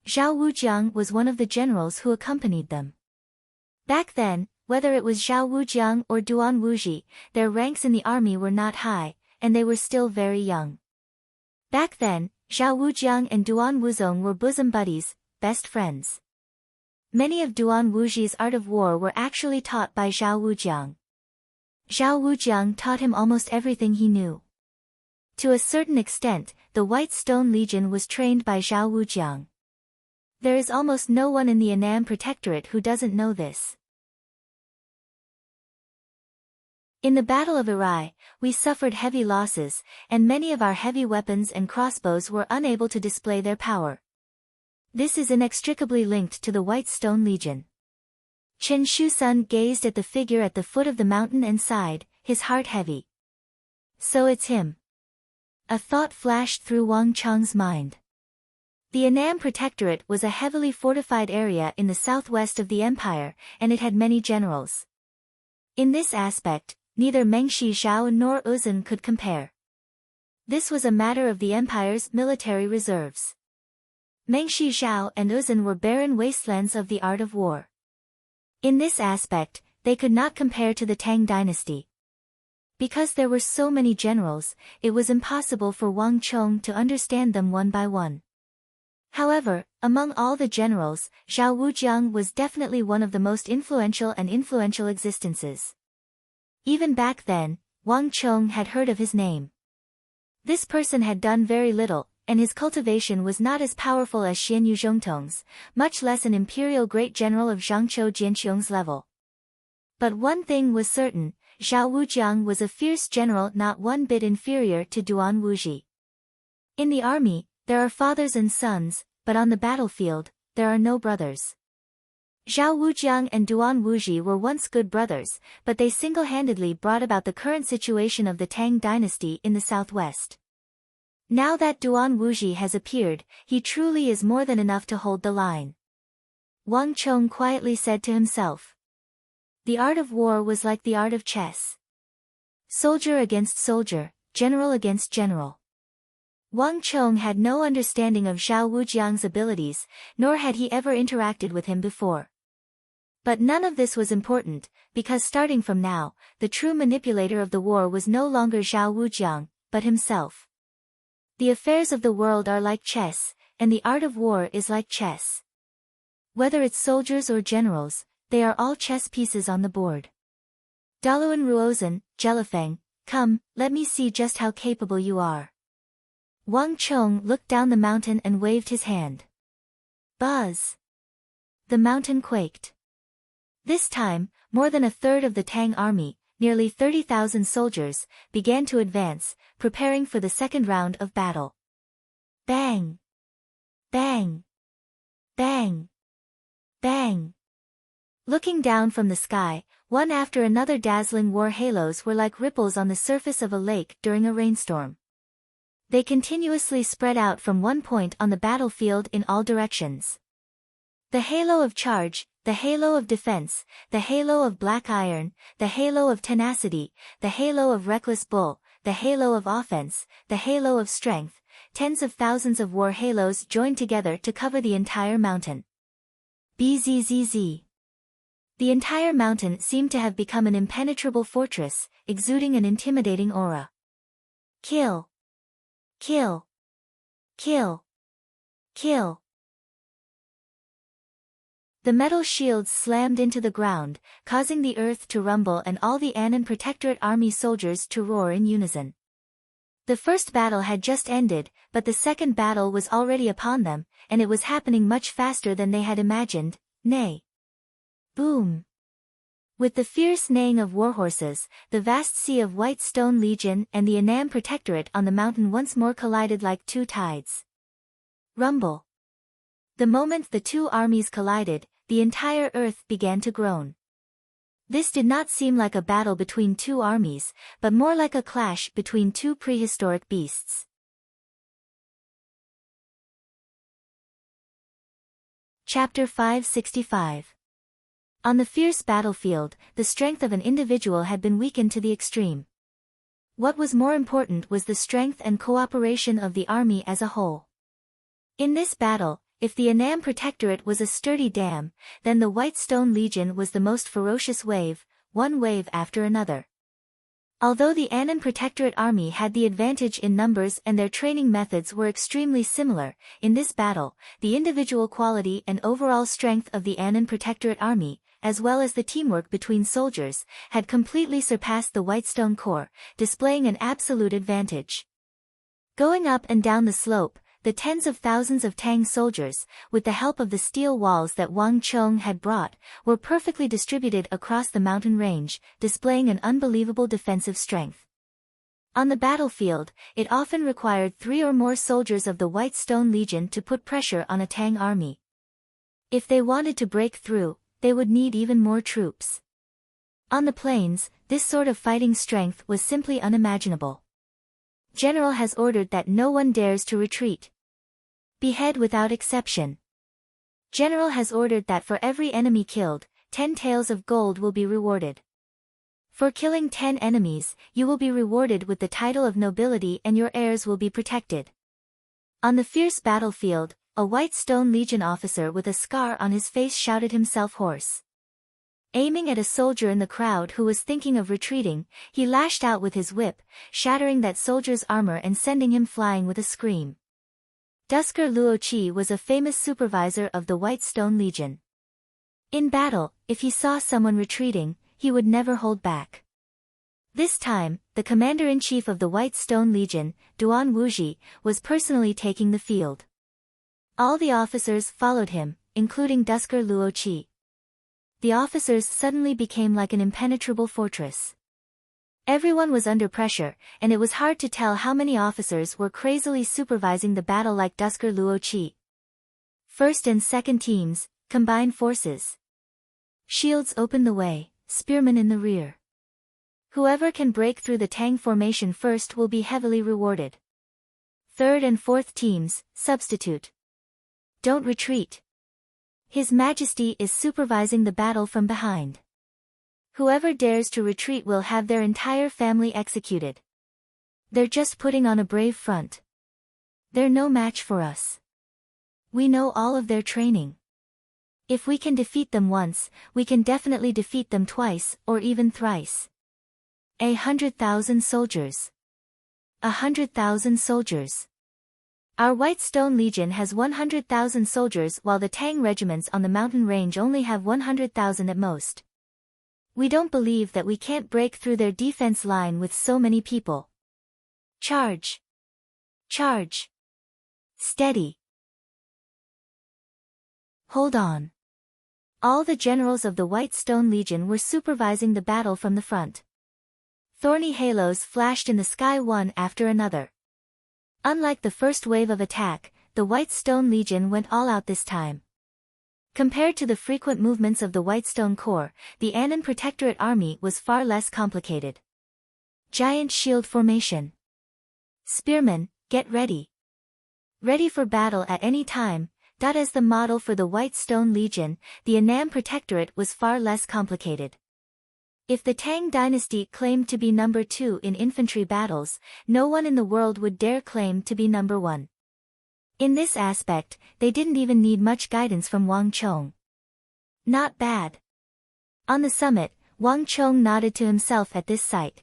Speaker 1: Zhao Wujiang was one of the generals who accompanied them. Back then, whether it was Zhao Wujiang or Duan Wuji, their ranks in the army were not high, and they were still very young. Back then, Zhao Wujiang and Duan Wuzong were bosom buddies, best friends. Many of Duan Wuji's art of war were actually taught by Zhao Wujiang. Zhao Wujiang taught him almost everything he knew. To a certain extent, the White Stone Legion was trained by Zhao Wujiang. There is almost no one in the Annam Protectorate who doesn't know this. In the Battle of Irai, we suffered heavy losses, and many of our heavy weapons and crossbows were unable to display their power. This is inextricably linked to the White Stone Legion. Chen Shusun gazed at the figure at the foot of the mountain and sighed, his heart heavy. So it's him. A thought flashed through Wang Chong's mind. The Annam Protectorate was a heavily fortified area in the southwest of the empire, and it had many generals. In this aspect, neither Meng Shizhao nor Uzun could compare. This was a matter of the empire's military reserves. Meng Shizhao and Uzun were barren wastelands of the art of war. In this aspect, they could not compare to the Tang dynasty. Because there were so many generals, it was impossible for Wang Chong to understand them one by one. However, among all the generals, Zhao Wujiang was definitely one of the most influential existences. Even back then, Wang Chong had heard of his name. This person had done very little, and his cultivation was not as powerful as Xian Yuzhongtong's, much less an imperial great general of Zhangzhou Jianqiong's level. But one thing was certain, Zhao Wujiang was a fierce general not one bit inferior to Duan Wuji. In the army, there are fathers and sons, but on the battlefield, there are no brothers. Zhao Wujiang and Duan Wuji were once good brothers, but they single-handedly brought about the current situation of the Tang dynasty in the southwest. Now that Duan Wuji has appeared, he truly is more than enough to hold the line. Wang Chong quietly said to himself. The art of war was like the art of chess. Soldier against soldier, general against general. Wang Chong had no understanding of Zhao Wujiang's abilities, nor had he ever interacted with him before. But none of this was important, because starting from now, the true manipulator of the war was no longer Zhao Wujiang, but himself. The affairs of the world are like chess, and the art of war is like chess. Whether it's soldiers or generals, they are all chess pieces on the board. Daluan Ruozhen, Jelifeng, come, let me see just how capable you are. Wang Chong looked down the mountain and waved his hand. Buzz! The mountain quaked. This time, more than a third of the Tang army, nearly 30,000 soldiers, began to advance, preparing for the second round of battle. Bang! Bang! Bang! Bang! Looking down from the sky, one after another dazzling war halos were like ripples on the surface of a lake during a rainstorm. They continuously spread out from one point on the battlefield in all directions. The halo of charge, the halo of defense, the halo of black iron, the halo of tenacity, the halo of reckless bull, the halo of offense, the halo of strength, tens of thousands of war halos joined together to cover the entire mountain. Bzzz. The entire mountain seemed to have become an impenetrable fortress, exuding an intimidating aura. Kill! Kill! Kill! Kill! The metal shields slammed into the ground, causing the earth to rumble and all the Anan Protectorate Army soldiers to roar in unison. The first battle had just ended, but the second battle was already upon them, and it was happening much faster than they had imagined. Nay. Boom! With the fierce neighing of warhorses, the vast sea of White Stone Legion and the Anan Protectorate on the mountain once more collided like two tides. Rumble. The moment the two armies collided, the entire earth began to groan. This did not seem like a battle between two armies, but more like a clash between two prehistoric beasts. Chapter 565. On the fierce battlefield, the strength of an individual had been weakened to the extreme. What was more important was the strength and cooperation of the army as a whole. In this battle, if the Anan Protectorate was a sturdy dam, then the White Stone Legion was the most ferocious wave, one wave after another. Although the Anan Protectorate army had the advantage in numbers and their training methods were extremely similar, in this battle, the individual quality and overall strength of the Anan Protectorate army, as well as the teamwork between soldiers, had completely surpassed the Whitestone Corps, displaying an absolute advantage. Going up and down the slope, the tens of thousands of Tang soldiers, with the help of the steel walls that Wang Chong had brought, were perfectly distributed across the mountain range, displaying an unbelievable defensive strength. On the battlefield, it often required 3 or more soldiers of the White Stone Legion to put pressure on a Tang army. If they wanted to break through, they would need even more troops. On the plains, this sort of fighting strength was simply unimaginable. General has ordered that no one dares to retreat. Behead without exception. General has ordered that for every enemy killed, 10 taels of gold will be rewarded. For killing 10 enemies, you will be rewarded with the title of nobility and your heirs will be protected. On the fierce battlefield, a White Stone Legion officer with a scar on his face shouted himself hoarse. Aiming at a soldier in the crowd who was thinking of retreating, he lashed out with his whip, shattering that soldier's armor and sending him flying with a scream. Dusker Luoqi was a famous supervisor of the White Stone Legion. In battle, if he saw someone retreating, he would never hold back. This time, the commander-in-chief of the White Stone Legion, Duan Wuji, was personally taking the field. All the officers followed him, including Dusker Luoqi. The officers suddenly became like an impenetrable fortress. Everyone was under pressure, and it was hard to tell how many officers were crazily supervising the battle like Dusker Luoqi. First and second teams, combine forces. Shields open the way, spearmen in the rear. Whoever can break through the Tang formation first will be heavily rewarded. Third and fourth teams, substitute. Don't retreat. His Majesty is supervising the battle from behind. Whoever dares to retreat will have their entire family executed. They're just putting on a brave front. They're no match for us. We know all of their training. If we can defeat them once, we can definitely defeat them twice, or even thrice. 100,000 soldiers. 100,000 soldiers. Our White Stone Legion has 100,000 soldiers while the Tang regiments on the mountain range only have 100,000 at most. We don't believe that we can't break through their defense line with so many people. Charge! Charge! Steady! Hold on. All the generals of the White Stone Legion were supervising the battle from the front. Thorny halos flashed in the sky one after another. Unlike the first wave of attack, the White Stone Legion went all out this time. Compared to the frequent movements of the Whitestone Corps, the Annan Protectorate Army was far less complicated. Giant shield formation. Spearmen, get ready. Ready for battle at any time. As the model for the Whitestone Legion, the Annan Protectorate was far less complicated. If the Tang dynasty claimed to be number 2 in infantry battles, no one in the world would dare claim to be number 1. In this aspect, they didn't even need much guidance from Wang Chong. Not bad. On the summit, Wang Chong nodded to himself at this sight.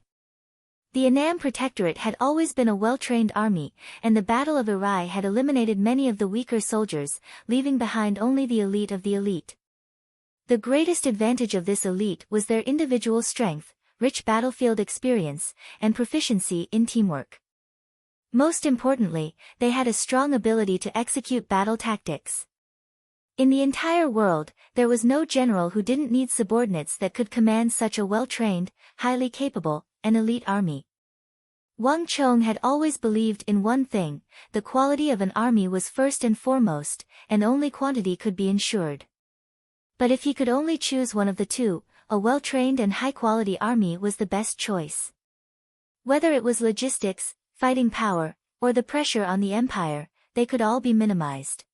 Speaker 1: The Annan Protectorate had always been a well-trained army, and the Battle of Irai had eliminated many of the weaker soldiers, leaving behind only the elite of the elite. The greatest advantage of this elite was their individual strength, rich battlefield experience, and proficiency in teamwork. Most importantly, they had a strong ability to execute battle tactics. In the entire world, there was no general who didn't need subordinates that could command such a well-trained, highly capable, and elite army. Wang Chong had always believed in one thing: the quality of an army was first and foremost, and only quantity could be ensured. But if he could only choose one of the two, a well-trained and high-quality army was the best choice. Whether it was logistics, fighting power, or the pressure on the empire, they could all be minimized.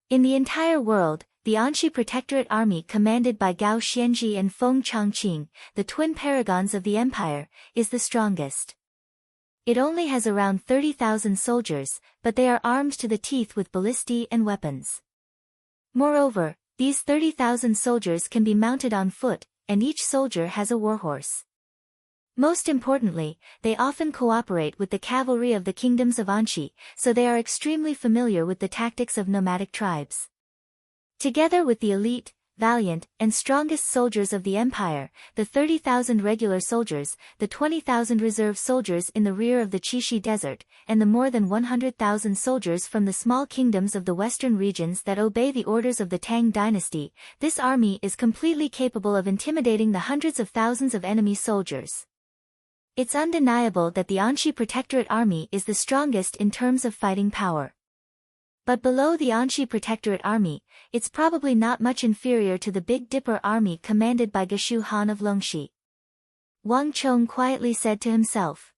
Speaker 1: In the entire world, the Anxi Protectorate Army commanded by Gao Xianji and Feng Changqing, the twin paragons of the empire, is the strongest. It only has around 30,000 soldiers, but they are armed to the teeth with ballistae and weapons. Moreover, these 30,000 soldiers can be mounted on foot, and each soldier has a warhorse. Most importantly, they often cooperate with the cavalry of the kingdoms of Anxi, so they are extremely familiar with the tactics of nomadic tribes. Together with the elite, valiant, and strongest soldiers of the empire, the 30,000 regular soldiers, the 20,000 reserve soldiers in the rear of the Qixi Desert, and the more than 100,000 soldiers from the small kingdoms of the western regions that obey the orders of the Tang dynasty, this army is completely capable of intimidating the hundreds of thousands of enemy soldiers. It's undeniable that the Anxi Protectorate Army is the strongest in terms of fighting power. But below the Anxi Protectorate Army, it's probably not much inferior to the Big Dipper Army commanded by Geshu Han of Longxi. Wang Chong quietly said to himself.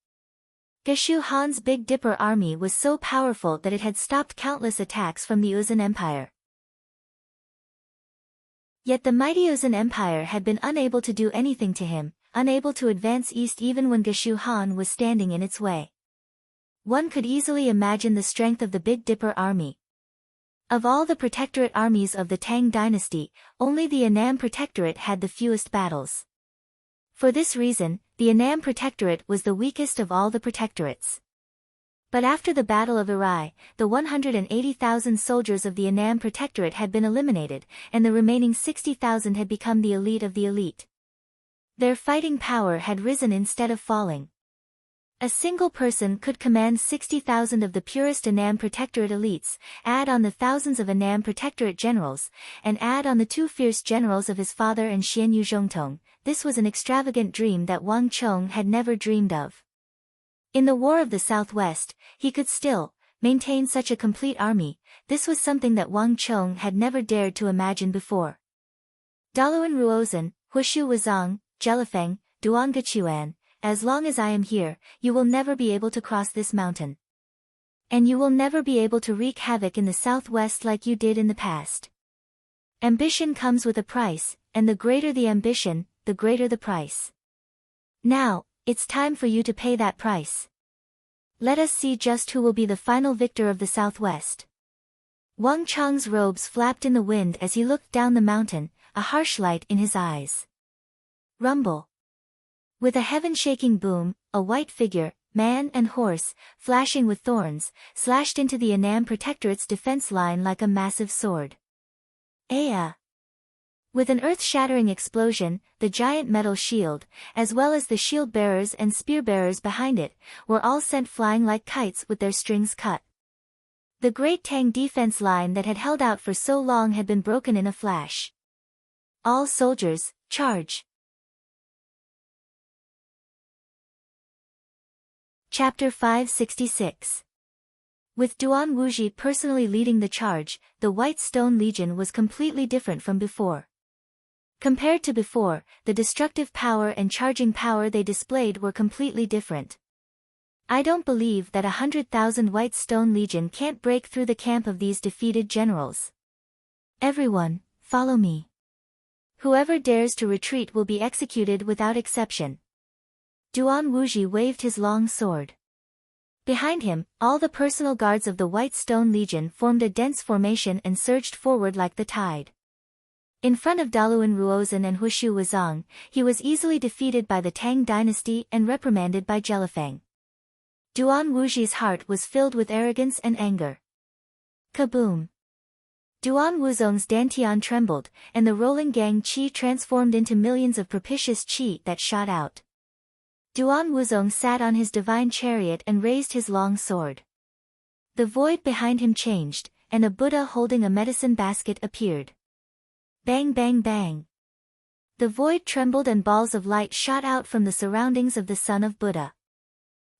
Speaker 1: Geshu Han's Big Dipper Army was so powerful that it had stopped countless attacks from the Uzun Empire. Yet the mighty Uzun Empire had been unable to do anything to him, unable to advance east even when Geshu Han was standing in its way. One could easily imagine the strength of the Big Dipper Army. Of all the protectorate armies of the Tang dynasty, only the Annan Protectorate had the fewest battles. For this reason, the Annan Protectorate was the weakest of all the protectorates. But after the Battle of Irai, the 180,000 soldiers of the Annan Protectorate had been eliminated, and the remaining 60,000 had become the elite of the elite. Their fighting power had risen instead of falling. A single person could command 60,000 of the purest Annan Protectorate elites, add on the thousands of Annan Protectorate generals, and add on the 2 fierce generals of his father and Xian Yu Zhongtong. This was an extravagant dream that Wang Chong had never dreamed of. In the War of the Southwest, he could still maintain such a complete army. This was something that Wang Chong had never dared to imagine before. Daluan Ruozan, Hushu Wazang, Jelifeng, Duangachuan, as long as I am here, you will never be able to cross this mountain. And you will never be able to wreak havoc in the southwest like you did in the past. Ambition comes with a price, and the greater the ambition, the greater the price. Now, it's time for you to pay that price. Let us see just who will be the final victor of the southwest. Wang Chong's robes flapped in the wind as he looked down the mountain, a harsh light in his eyes. Rumble. With a heaven-shaking boom, a white figure, man and horse, flashing with thorns, slashed into the Annan Protectorate's defense line like a massive sword. Aya! With an earth-shattering explosion, the giant metal shield, as well as the shield-bearers and spear-bearers behind it, were all sent flying like kites with their strings cut. The great Tang defense line that had held out for so long had been broken in a flash. All soldiers, charge! Chapter 566. With Duan Wuji personally leading the charge, the White Stone Legion was completely different from before. Compared to before, the destructive power and charging power they displayed were completely different. I don't believe that 100,000 White Stone Legion can't break through the camp of these defeated generals. Everyone, follow me. Whoever dares to retreat will be executed without exception. Duan Wuji waved his long sword. Behind him, all the personal guards of the White Stone Legion formed a dense formation and surged forward like the tide. In front of Daluan Ruozhen and Hushu Wuzong, he was easily defeated by the Tang dynasty and reprimanded by Jelifeng. Duan Wuji's heart was filled with arrogance and anger. Kaboom! Duan Wuzong's dantian trembled, and the rolling gang qi transformed into millions of propitious qi that shot out. Duan Wuzong sat on his divine chariot and raised his long sword. The void behind him changed, and a Buddha holding a medicine basket appeared. Bang bang bang. The void trembled and balls of light shot out from the surroundings of the son of Buddha.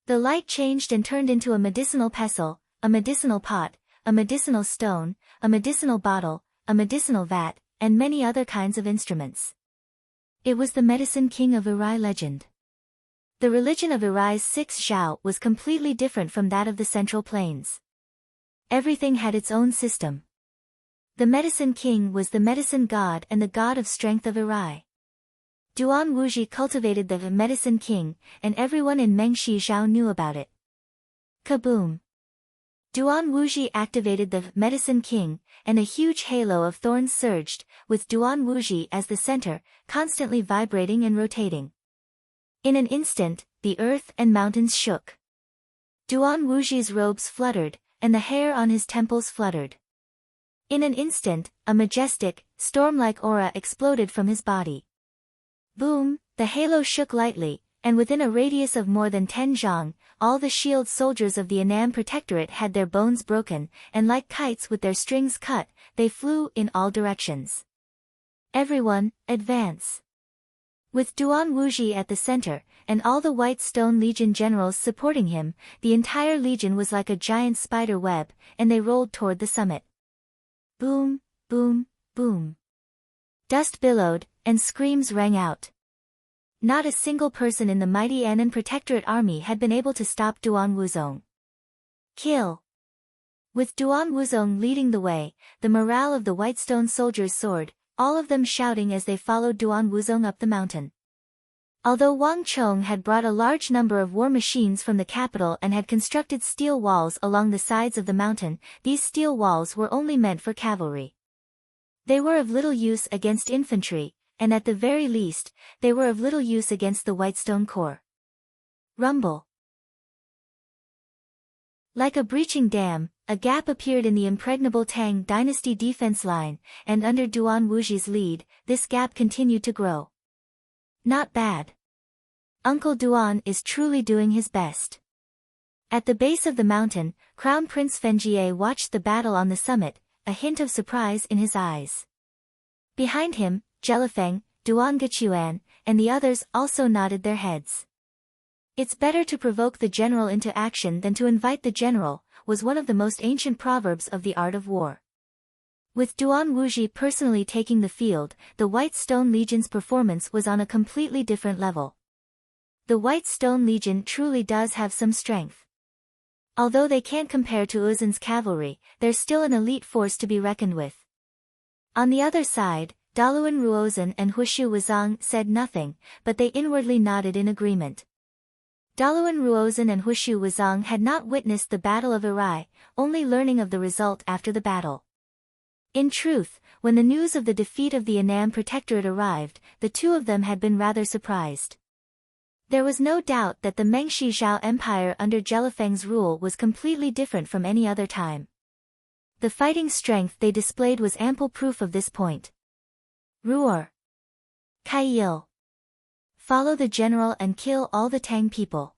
Speaker 1: The light changed and turned into a medicinal pestle, a medicinal pot, a medicinal stone, a medicinal bottle, a medicinal vat, and many other kinds of instruments. It was the Medicine King of Irai legend. The religion of Irai's six Zhao was completely different from that of the Central Plains. Everything had its own system. The Medicine King was the medicine god and the god of strength of Irai. Duan Wuji cultivated the Medicine King, and everyone in Mengshi Zhao knew about it. Kaboom! Duan Wuji activated the Medicine King, and a huge halo of thorns surged, with Duan Wuji as the center, constantly vibrating and rotating. In an instant, the earth and mountains shook. Duan Wuji's robes fluttered, and the hair on his temples fluttered. In an instant, a majestic, storm-like aura exploded from his body. Boom, the halo shook lightly, and within a radius of more than 10 zhang, all the shield soldiers of the Annam Protectorate had their bones broken, and like kites with their strings cut, they flew in all directions. Everyone, advance! With Duan Wuji at the center, and all the White Stone Legion generals supporting him, the entire legion was like a giant spider web, and they rolled toward the summit. Boom, boom, boom. Dust billowed, and screams rang out. Not a single person in the mighty Annan Protectorate army had been able to stop Duan Wuzong. Kill! With Duan Wuzong leading the way, the morale of the Whitestone soldiers soared, all of them shouting as they followed Duan Wuzong up the mountain. Although Wang Chong had brought a large number of war machines from the capital and had constructed steel walls along the sides of the mountain, these steel walls were only meant for cavalry. They were of little use against infantry, and at the very least, they were of little use against the Whitestone Corps. Rumble. Like a breaching dam, a gap appeared in the impregnable Tang dynasty defense line, and under Duan Wuji's lead, this gap continued to grow. Not bad. Uncle Duan is truly doing his best. At the base of the mountain, Crown Prince Fenjie watched the battle on the summit, a hint of surprise in his eyes. Behind him, Jelifeng, Duan Gechuan, and the others also nodded their heads. It's better to provoke the general into action than to invite the general, was one of the most ancient proverbs of the art of war. With Duan Wuji personally taking the field, the White Stone Legion's performance was on a completely different level. The White Stone Legion truly does have some strength. Although they can't compare to Uzun's cavalry, they're still an elite force to be reckoned with. On the other side, Daluan Ruozhen and Hushu Wuzong said nothing, but they inwardly nodded in agreement. Daluan Ruozhen and Hushu Wuzong had not witnessed the Battle of Irai, only learning of the result after the battle. In truth, when the news of the defeat of the Annam Protectorate arrived, the two of them had been rather surprised. There was no doubt that the Mengshi Zhao Empire under Jelifeng's rule was completely different from any other time. The fighting strength they displayed was ample proof of this point. Roar! Kaiyil! Follow the general and kill all the Tang people.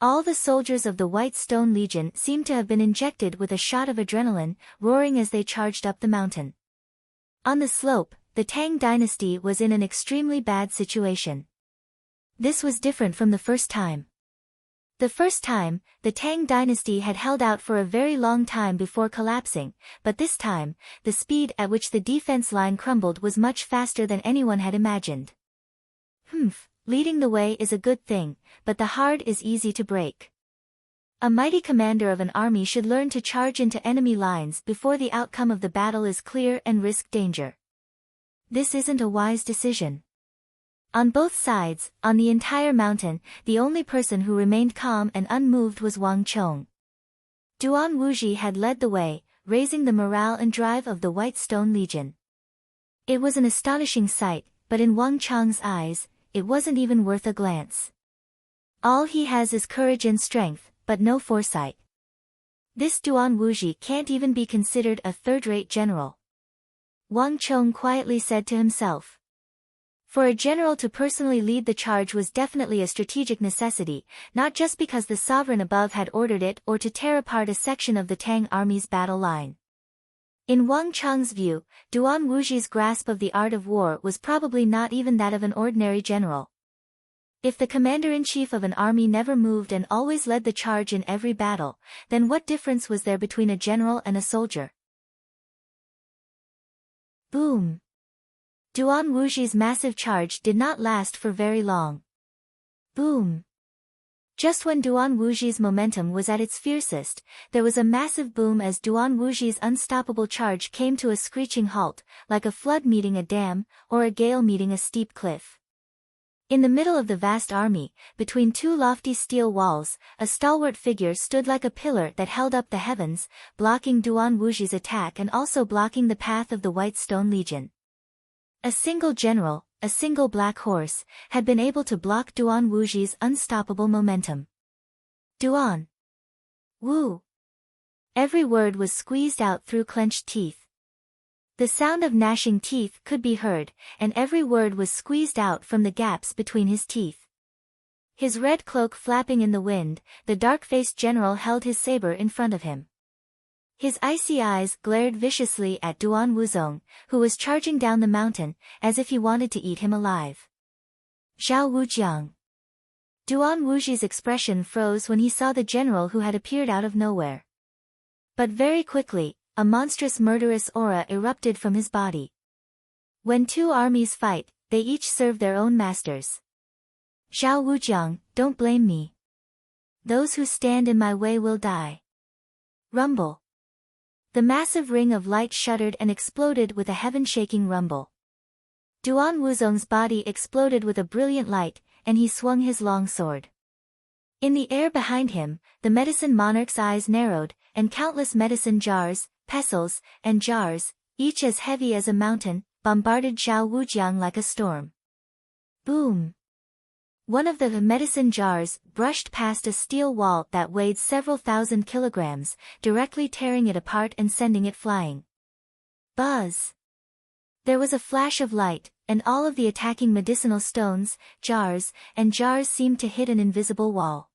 Speaker 1: All the soldiers of the White Stone Legion seemed to have been injected with a shot of adrenaline, roaring as they charged up the mountain. On the slope, the Tang dynasty was in an extremely bad situation. This was different from the first time. The first time, the Tang dynasty had held out for a very long time before collapsing, but this time, the speed at which the defense line crumbled was much faster than anyone had imagined. Leading the way is a good thing, but the hard is easy to break. A mighty commander of an army should learn to charge into enemy lines before the outcome of the battle is clear and risk danger. This isn't a wise decision. On both sides, on the entire mountain, the only person who remained calm and unmoved was Wang Chong. Duan Wuji had led the way, raising the morale and drive of the White Stone Legion. It was an astonishing sight, but in Wang Chong's eyes, it wasn't even worth a glance. All he has is courage and strength, but no foresight. This Duan Wuji can't even be considered a third-rate general. Wang Chong quietly said to himself. For a general to personally lead the charge was definitely a strategic necessity, not just because the sovereign above had ordered it or to tear apart a section of the Tang army's battle line. In Wang Chong's view, Duan Wuji's grasp of the art of war was probably not even that of an ordinary general. If the commander-in-chief of an army never moved and always led the charge in every battle, then what difference was there between a general and a soldier? Boom! Duan Wuji's massive charge did not last for very long. Boom! Just when Duan Wuji's momentum was at its fiercest, there was a massive boom as Duan Wuji's unstoppable charge came to a screeching halt, like a flood meeting a dam, or a gale meeting a steep cliff. In the middle of the vast army, between two lofty steel walls, a stalwart figure stood like a pillar that held up the heavens, blocking Duan Wuji's attack and also blocking the path of the White Stone Legion. A single general, a single black horse, had been able to block Duan Wuji's unstoppable momentum. Duan Wu. Every word was squeezed out through clenched teeth. The sound of gnashing teeth could be heard, and every word was squeezed out from the gaps between his teeth. His red cloak flapping in the wind, the dark-faced general held his saber in front of him. His icy eyes glared viciously at Duan Wuzong, who was charging down the mountain, as if he wanted to eat him alive. Zhao Wujiang. Duan Wuji's expression froze when he saw the general who had appeared out of nowhere. But very quickly, a monstrous murderous aura erupted from his body. When two armies fight, they each serve their own masters. Zhao Wujiang, don't blame me. Those who stand in my way will die. Rumble. The massive ring of light shuddered and exploded with a heaven-shaking rumble. Duan Wuzong's body exploded with a brilliant light, and he swung his long sword. In the air behind him, the medicine monarch's eyes narrowed, and countless medicine jars, pestles, and jars, each as heavy as a mountain, bombarded Zhao Wujiang like a storm. Boom! One of the medicine jars brushed past a steel wall that weighed several thousand kilograms, directly tearing it apart and sending it flying. Buzz! There was a flash of light, and all of the attacking medicinal stones, jars, and jars seemed to hit an invisible wall.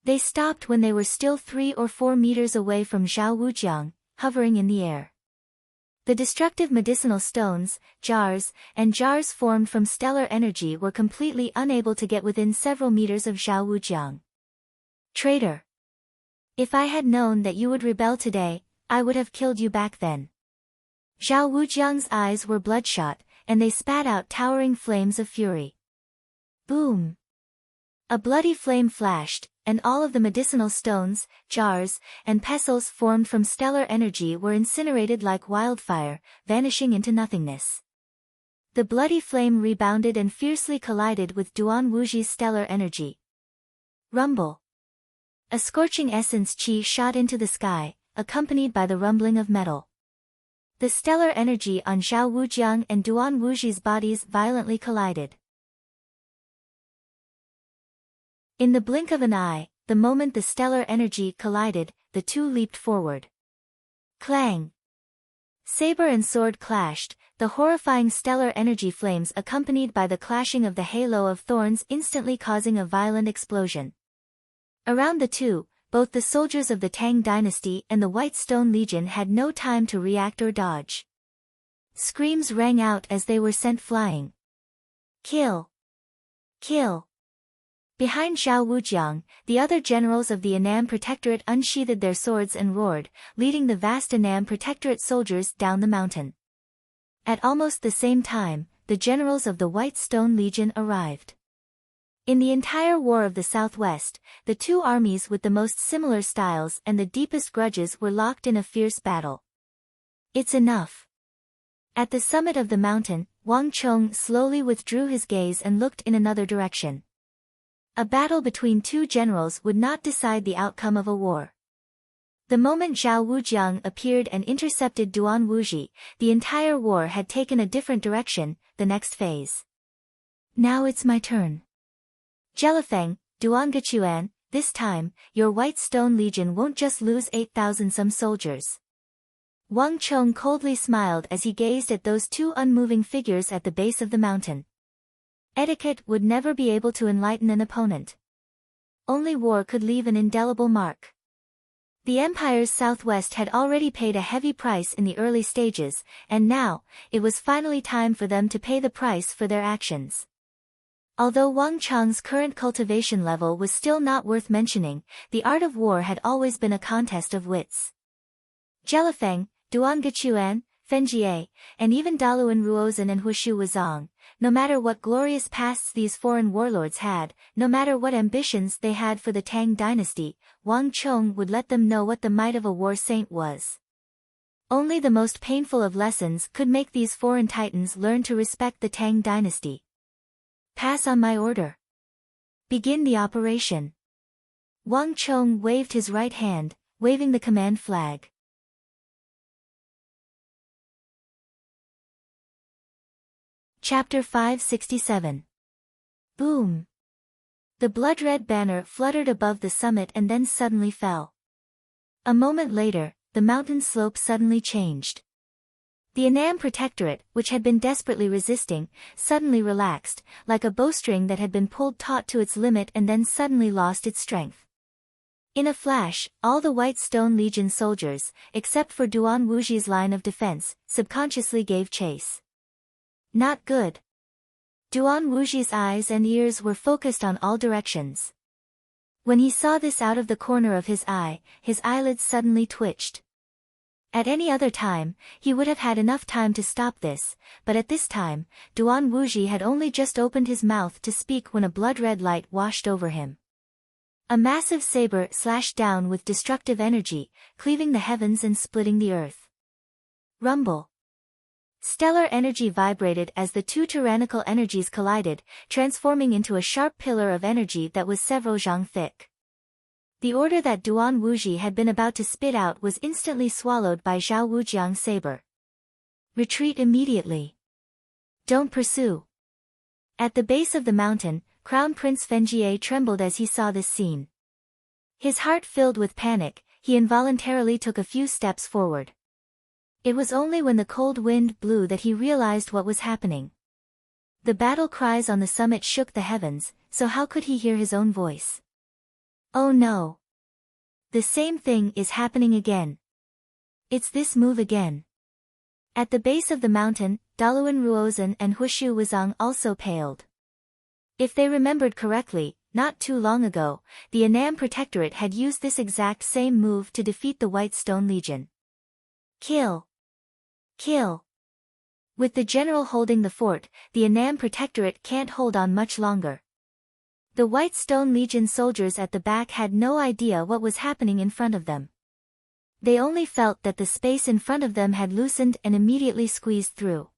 Speaker 1: They stopped when they were still 3 or 4 meters away from Zhao Wujiang, hovering in the air. The destructive medicinal stones, jars, and jars formed from stellar energy were completely unable to get within several meters of Zhao Wujiang. Traitor! If I had known that you would rebel today, I would have killed you back then. Zhao Wujiang's eyes were bloodshot, and they spat out towering flames of fury. Boom! A bloody flame flashed, and all of the medicinal stones, jars, and pestles formed from stellar energy were incinerated like wildfire, vanishing into nothingness. The bloody flame rebounded and fiercely collided with Duan Wuji's stellar energy. Rumble! A scorching essence chi shot into the sky, accompanied by the rumbling of metal. The stellar energy on Zhao Wujiang and Duan Wuji's bodies violently collided. In the blink of an eye, the moment the stellar energy collided, the two leaped forward. Clang! Saber and sword clashed, the horrifying stellar energy flames accompanied by the clashing of the halo of thorns instantly causing a violent explosion. Around the two, both the soldiers of the Tang dynasty and the White Stone Legion had no time to react or dodge. Screams rang out as they were sent flying. Kill! Kill! Behind Zhao Wujiang, the other generals of the Annam Protectorate unsheathed their swords and roared, leading the vast Annam Protectorate soldiers down the mountain. At almost the same time, the generals of the White Stone Legion arrived. In the entire War of the Southwest, the two armies with the most similar styles and the deepest grudges were locked in a fierce battle. It's enough. At the summit of the mountain, Wang Chong slowly withdrew his gaze and looked in another direction. A battle between two generals would not decide the outcome of a war. The moment Zhao Wujiang appeared and intercepted Duan Wuji, the entire war had taken a different direction, the next phase. Now it's my turn. Jelifeng, Duan Gechuan, this time, your White Stone Legion won't just lose 8,000 some soldiers. Wang Chong coldly smiled as he gazed at those two unmoving figures at the base of the mountain. Etiquette would never be able to enlighten an opponent. Only war could leave an indelible mark. The empire's southwest had already paid a heavy price in the early stages, and now, it was finally time for them to pay the price for their actions. Although Wang Chong's current cultivation level was still not worth mentioning, the art of war had always been a contest of wits. Jelifeng, Duan Gechuan, Fenjie, and even Daluan Ruozan and Huishu Wuzong, no matter what glorious pasts these foreign warlords had, no matter what ambitions they had for the Tang dynasty, Wang Chong would let them know what the might of a war saint was. Only the most painful of lessons could make these foreign titans learn to respect the Tang dynasty. Pass on my order. Begin the operation. Wang Chong waved his right hand, waving the command flag. Chapter 567. Boom! The blood-red banner fluttered above the summit and then suddenly fell. A moment later, the mountain slope suddenly changed. The Annam Protectorate, which had been desperately resisting, suddenly relaxed, like a bowstring that had been pulled taut to its limit and then suddenly lost its strength. In a flash, all the White Stone Legion soldiers, except for Duan Wuji's line of defense, subconsciously gave chase. Not good. Duan Wuji's eyes and ears were focused on all directions. When he saw this out of the corner of his eye, his eyelids suddenly twitched. At any other time, he would have had enough time to stop this, but at this time, Duan Wuji had only just opened his mouth to speak when a blood-red light washed over him. A massive saber slashed down with destructive energy, cleaving the heavens and splitting the earth. Rumble. Stellar energy vibrated as the two tyrannical energies collided, transforming into a sharp pillar of energy that was several zhang thick. The order that Duan Wuji had been about to spit out was instantly swallowed by Zhao Wujiang's saber. Retreat immediately. Don't pursue. At the base of the mountain, Crown Prince Fenjie trembled as he saw this scene. His heart filled with panic, he involuntarily took a few steps forward. It was only when the cold wind blew that he realized what was happening. The battle cries on the summit shook the heavens, so how could he hear his own voice? Oh no! The same thing is happening again. It's this move again. At the base of the mountain, Daluan Ruozan and Huishu Wuzong also paled. If they remembered correctly, not too long ago, the Annam Protectorate had used this exact same move to defeat the White Stone Legion. Kill! Kill! With the general holding the fort, the Annam Protectorate can't hold on much longer. The White Stone Legion soldiers at the back had no idea what was happening in front of them. They only felt that the space in front of them had loosened and immediately squeezed through.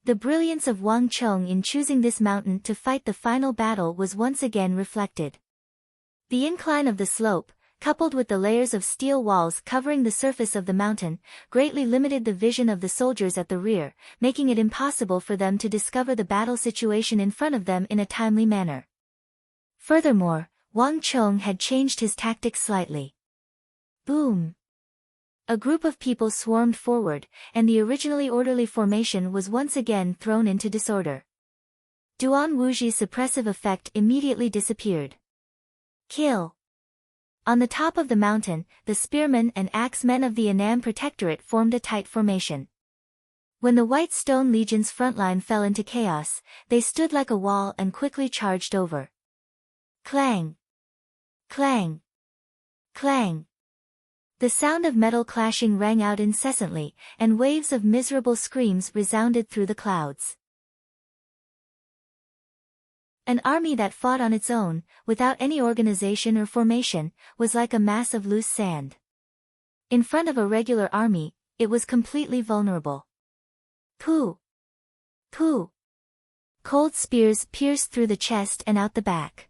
Speaker 1: The brilliance of Wang Chong in choosing this mountain to fight the final battle was once again reflected. The incline of the slope, coupled with the layers of steel walls covering the surface of the mountain, greatly limited the vision of the soldiers at the rear, making it impossible for them to discover the battle situation in front of them in a timely manner. Furthermore, Wang Chong had changed his tactics slightly. Boom! A group of people swarmed forward, and the originally orderly formation was once again thrown into disorder. Duan Wuji's suppressive effect immediately disappeared. Kill! On the top of the mountain, the spearmen and axemen of the Annam Protectorate formed a tight formation. When the White Stone Legion's front line fell into chaos, they stood like a wall and quickly charged over. Clang! Clang! Clang! The sound of metal clashing rang out incessantly, and waves of miserable screams resounded through the clouds. An army that fought on its own, without any organization or formation, was like a mass of loose sand. In front of a regular army, it was completely vulnerable. Pooh! Pooh! Cold spears pierced through the chest and out the back.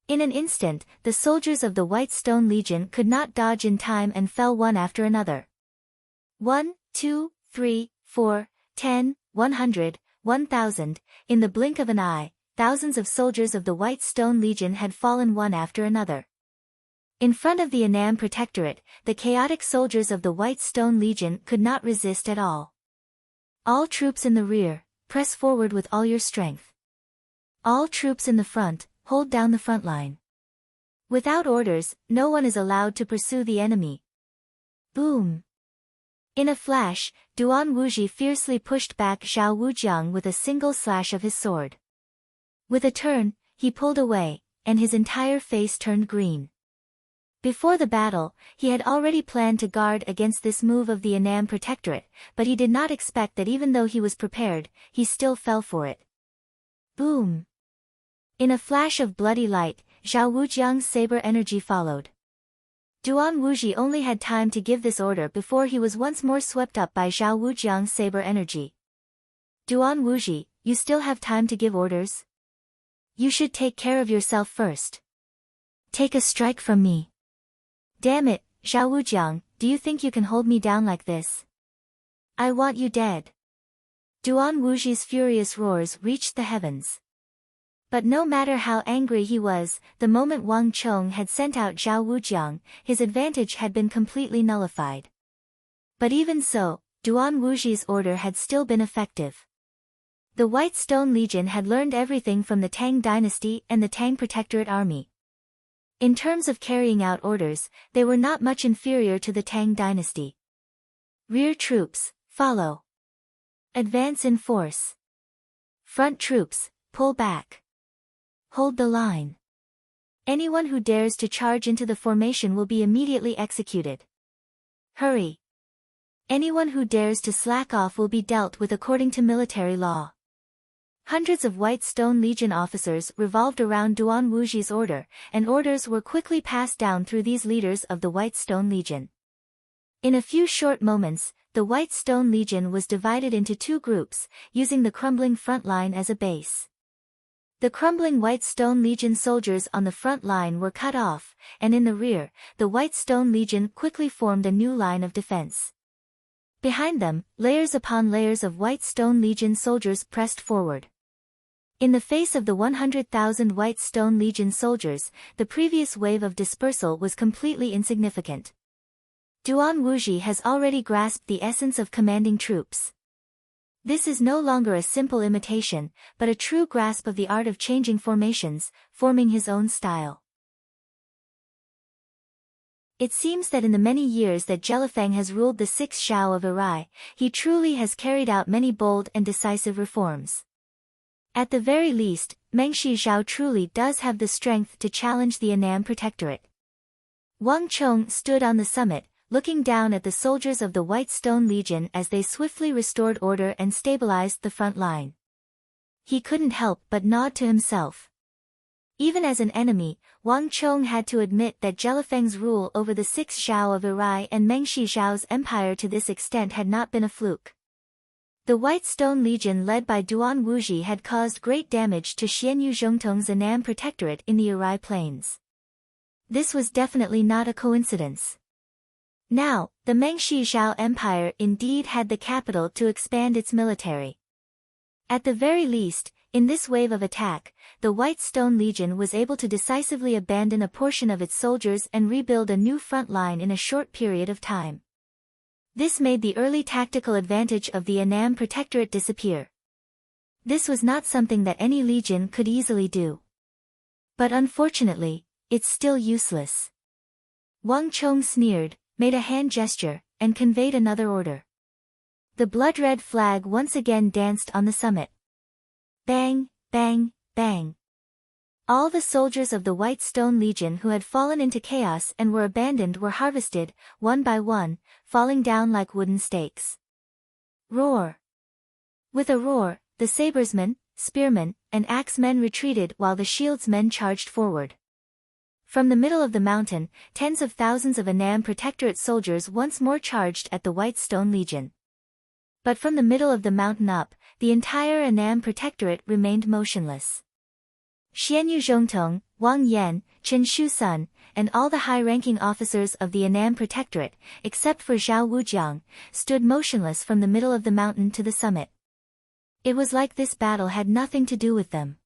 Speaker 1: In an instant, the soldiers of the White Stone Legion could not dodge in time and fell one after another. 1, 2, 3, 4, 10, 100, 1,000, in the blink of an eye, thousands of soldiers of the White Stone Legion had fallen one after another. In front of the Annam Protectorate, the chaotic soldiers of the White Stone Legion could not resist at all. All troops in the rear, press forward with all your strength. All troops in the front, hold down the front line. Without orders, no one is allowed to pursue the enemy. Boom! In a flash, Duan Wuji fiercely pushed back Zhao Wujiang with a single slash of his sword. With a turn, he pulled away, and his entire face turned green. Before the battle, he had already planned to guard against this move of the Annam Protectorate, but he did not expect that even though he was prepared, he still fell for it. Boom! In a flash of bloody light, Zhao Wujiang's saber energy followed. Duan Wuji only had time to give this order before he was once more swept up by Zhao Wujiang's saber energy. Duan Wuji, you still have time to give orders? You should take care of yourself first. Take a strike from me. Damn it, Zhao Wujiang, do you think you can hold me down like this? I want you dead. Duan Wuji's furious roars reached the heavens. But no matter how angry he was, the moment Wang Chong had sent out Zhao Wujiang, his advantage had been completely nullified. But even so, Duan Wuji's order had still been effective. The White Stone Legion had learned everything from the Tang Dynasty and the Tang Protectorate Army. In terms of carrying out orders, they were not much inferior to the Tang Dynasty. Rear troops, follow. Advance in force. Front troops, pull back. Hold the line. Anyone who dares to charge into the formation will be immediately executed. Hurry. Anyone who dares to slack off will be dealt with according to military law. Hundreds of White Stone Legion officers revolved around Duan Wuji's order, and orders were quickly passed down through these leaders of the White Stone Legion. In a few short moments, the White Stone Legion was divided into two groups, using the crumbling front line as a base. The crumbling White Stone Legion soldiers on the front line were cut off, and in the rear, the White Stone Legion quickly formed a new line of defense. Behind them, layers upon layers of White Stone Legion soldiers pressed forward. In the face of the 100,000 White Stone Legion soldiers, the previous wave of dispersal was completely insignificant. Duan Wuji has already grasped the essence of commanding troops. This is no longer a simple imitation, but a true grasp of the art of changing formations, forming his own style. It seems that in the many years that Jelifeng has ruled the sixth Shao of Irai, he truly has carried out many bold and decisive reforms. At the very least, Mengshi Zhao truly does have the strength to challenge the Annam Protectorate. Wang Chong stood on the summit, looking down at the soldiers of the White Stone Legion as they swiftly restored order and stabilized the front line. He couldn't help but nod to himself. Even as an enemy, Wang Chong had to admit that Jelifeng's rule over the sixth Shao of Irai and Mengshi Zhao's empire to this extent had not been a fluke. The White Stone Legion led by Duan Wuji had caused great damage to Xianyu Zhongtong's Annam Protectorate in the Irai Plains. This was definitely not a coincidence. Now, the Mengshi Zhao Empire indeed had the capital to expand its military. At the very least, in this wave of attack, the White Stone Legion was able to decisively abandon a portion of its soldiers and rebuild a new front line in a short period of time. This made the early tactical advantage of the Annam Protectorate disappear. This was not something that any legion could easily do. But unfortunately, it's still useless. Wang Chong sneered, made a hand gesture, and conveyed another order. The blood-red flag once again danced on the summit. Bang, bang, bang. All the soldiers of the White Stone Legion who had fallen into chaos and were abandoned were harvested, one by one, falling down like wooden stakes. Roar! With a roar, the sabersmen, spearmen, and axemen retreated while the shieldsmen charged forward. From the middle of the mountain, tens of thousands of Annam Protectorate soldiers once more charged at the White Stone Legion. But from the middle of the mountain up, the entire Annam Protectorate remained motionless. Xianyu Zhongtong, Wang Yan, Chen Shusun, and all the high-ranking officers of the Annam Protectorate, except for Zhao Wujiang, stood motionless from the middle of the mountain to the summit. It was like this battle had nothing to do with them.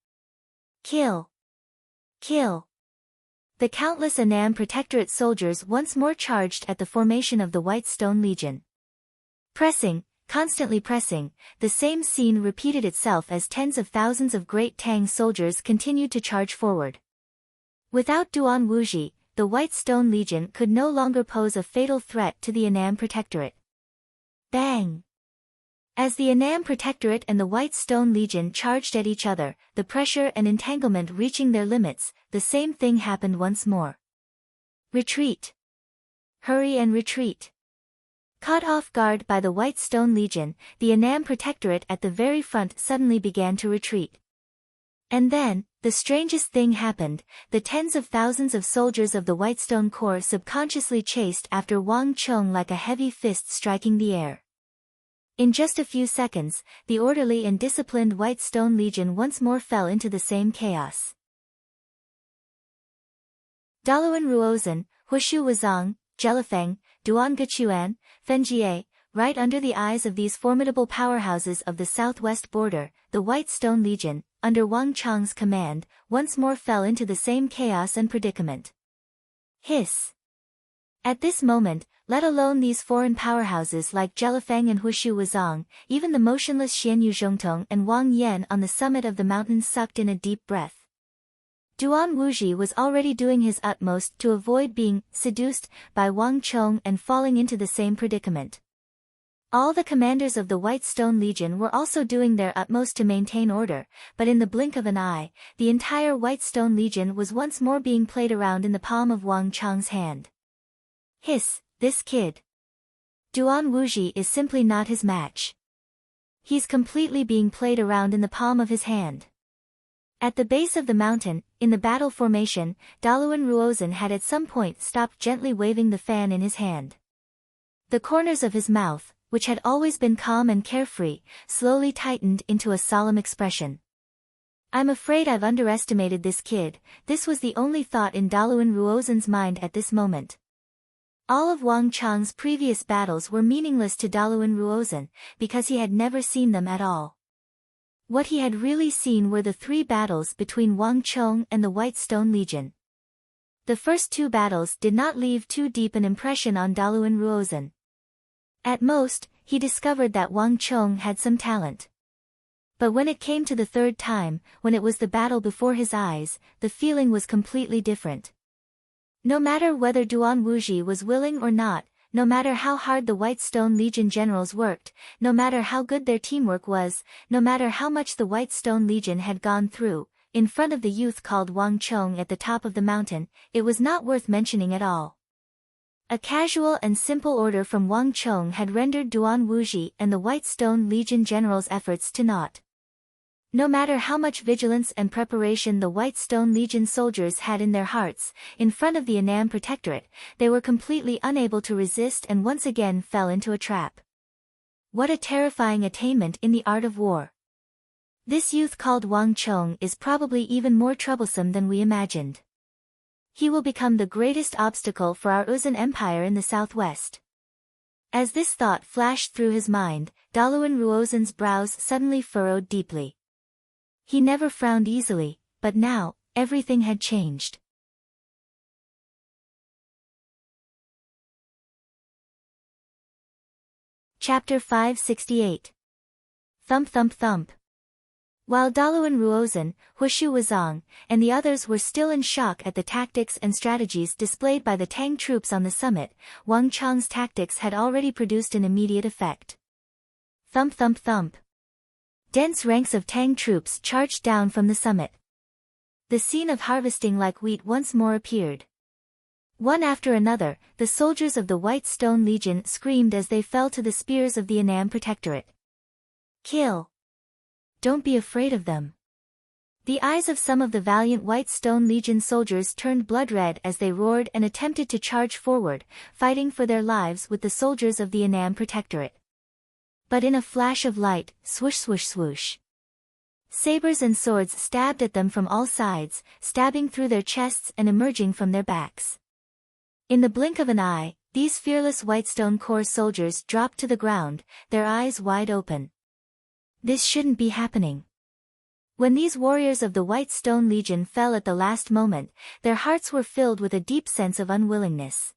Speaker 1: Kill! Kill! The countless Annam Protectorate soldiers once more charged at the formation of the White Stone Legion. Pressing, constantly pressing, the same scene repeated itself as tens of thousands of Great Tang soldiers continued to charge forward. Without Duan Wuji, the White Stone Legion could no longer pose a fatal threat to the Annam Protectorate. Bang! As the Annam Protectorate and the White Stone Legion charged at each other, the pressure and entanglement reaching their limits, the same thing happened once more. Retreat! Hurry and retreat! Caught off guard by the White Stone Legion, the Annam Protectorate at the very front suddenly began to retreat. And then, the strangest thing happened, the tens of thousands of soldiers of the White Stone Corps subconsciously chased after Wang Chong like a heavy fist striking the air. In just a few seconds, the orderly and disciplined White Stone Legion once more fell into the same chaos. Daluan Ruozhen, Hushu Wuzong, Jelifeng, Duan Gechuan, Fenjie, right under the eyes of these formidable powerhouses of the southwest border, the White Stone Legion, under Wang Chong's command, once more fell into the same chaos and predicament. Hiss! At this moment, let alone these foreign powerhouses like Jelifeng and Hushu Wuzong, even the motionless Xianyu Zhongtong and Wang Yan on the summit of the mountain sucked in a deep breath. Duan Wuji was already doing his utmost to avoid being seduced by Wang Chong and falling into the same predicament. All the commanders of the White Stone Legion were also doing their utmost to maintain order, but in the blink of an eye, the entire White Stone Legion was once more being played around in the palm of Wang Chong's hand. Hiss, this kid. Duan Wuji is simply not his match. He's completely being played around in the palm of his hand. At the base of the mountain, in the battle formation, Daluan Ruozhen had at some point stopped gently waving the fan in his hand. The corners of his mouth, which had always been calm and carefree, slowly tightened into a solemn expression. I'm afraid I've underestimated this kid, this was the only thought in Daluan Ruozhen's mind at this moment. All of Wang Chong's previous battles were meaningless to Daluan Ruozhen, because he had never seen them at all. What he had really seen were the 3 battles between Wang Chong and the White Stone Legion. The first 2 battles did not leave too deep an impression on Daluan Ruozhen. At most, he discovered that Wang Chong had some talent. But when it came to the 3rd time, when it was the battle before his eyes, the feeling was completely different. No matter whether Duan Wuji was willing or not, no matter how hard the White Stone Legion generals worked, no matter how good their teamwork was, no matter how much the White Stone Legion had gone through, in front of the youth called Wang Chong at the top of the mountain, it was not worth mentioning at all. A casual and simple order from Wang Chong had rendered Duan Wuji and the White Stone Legion generals' efforts to naught. No matter how much vigilance and preparation the White Stone Legion soldiers had in their hearts, in front of the Annam Protectorate, they were completely unable to resist and once again fell into a trap. What a terrifying attainment in the art of war! This youth called Wang Chong is probably even more troublesome than we imagined. He will become the greatest obstacle for our Uzan Empire in the southwest. As this thought flashed through his mind, Daluan Ruozhen's brows suddenly furrowed deeply. He never frowned easily, but now, everything had changed. Chapter 568. Thump thump thump. While Daluan Ruozhen, Hushu Wuzong, and the others were still in shock at the tactics and strategies displayed by the Tang troops on the summit, Wang Chong's tactics had already produced an immediate effect. Thump thump thump. Dense ranks of Tang troops charged down from the summit. The scene of harvesting like wheat once more appeared. One after another, the soldiers of the White Stone Legion screamed as they fell to the spears of the Anam Protectorate. Kill! Don't be afraid of them. The eyes of some of the valiant White Stone Legion soldiers turned blood-red as they roared and attempted to charge forward, fighting for their lives with the soldiers of the Anam Protectorate. But in a flash of light, swoosh swoosh swoosh. Sabers and swords stabbed at them from all sides, stabbing through their chests and emerging from their backs. In the blink of an eye, these fearless Whitestone Corps soldiers dropped to the ground, their eyes wide open. This shouldn't be happening. When these warriors of the White Stone Legion fell at the last moment, their hearts were filled with a deep sense of unwillingness.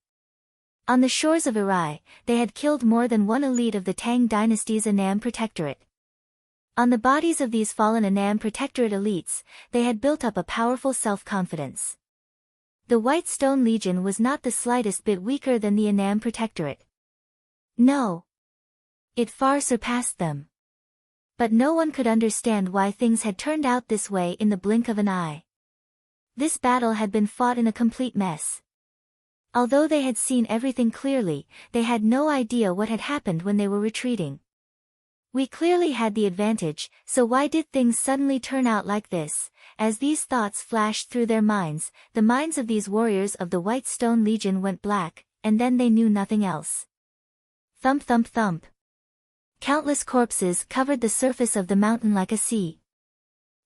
Speaker 1: On the shores of Irai, they had killed more than one elite of the Tang dynasty's Anam Protectorate. On the bodies of these fallen Anam Protectorate elites, they had built up a powerful self-confidence. The White Stone Legion was not the slightest bit weaker than the Anam Protectorate. No. It far surpassed them. But no one could understand why things had turned out this way in the blink of an eye. This battle had been fought in a complete mess. Although they had seen everything clearly, they had no idea what had happened when they were retreating. We clearly had the advantage, so why did things suddenly turn out like this? As these thoughts flashed through their minds, the minds of these warriors of the White Stone Legion went black, and then they knew nothing else. Thump thump thump. Countless corpses covered the surface of the mountain like a sea.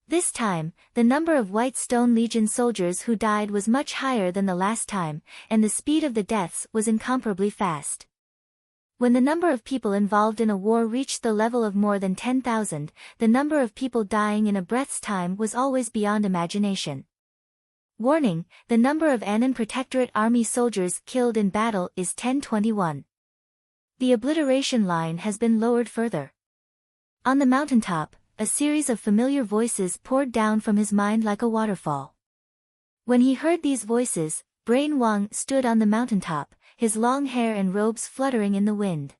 Speaker 1: This time, the number of White Stone Legion soldiers who died was much higher than the last time, and the speed of the deaths was incomparably fast. When the number of people involved in a war reached the level of more than 10,000, the number of people dying in a breath's time was always beyond imagination. Warning: the number of Annan Protectorate Army soldiers killed in battle is 1021. The obliteration line has been lowered further. On the mountaintop, a series of familiar voices poured down from his mind like a waterfall. When he heard these voices, Brain Wang stood on the mountaintop, his long hair and robes fluttering in the wind.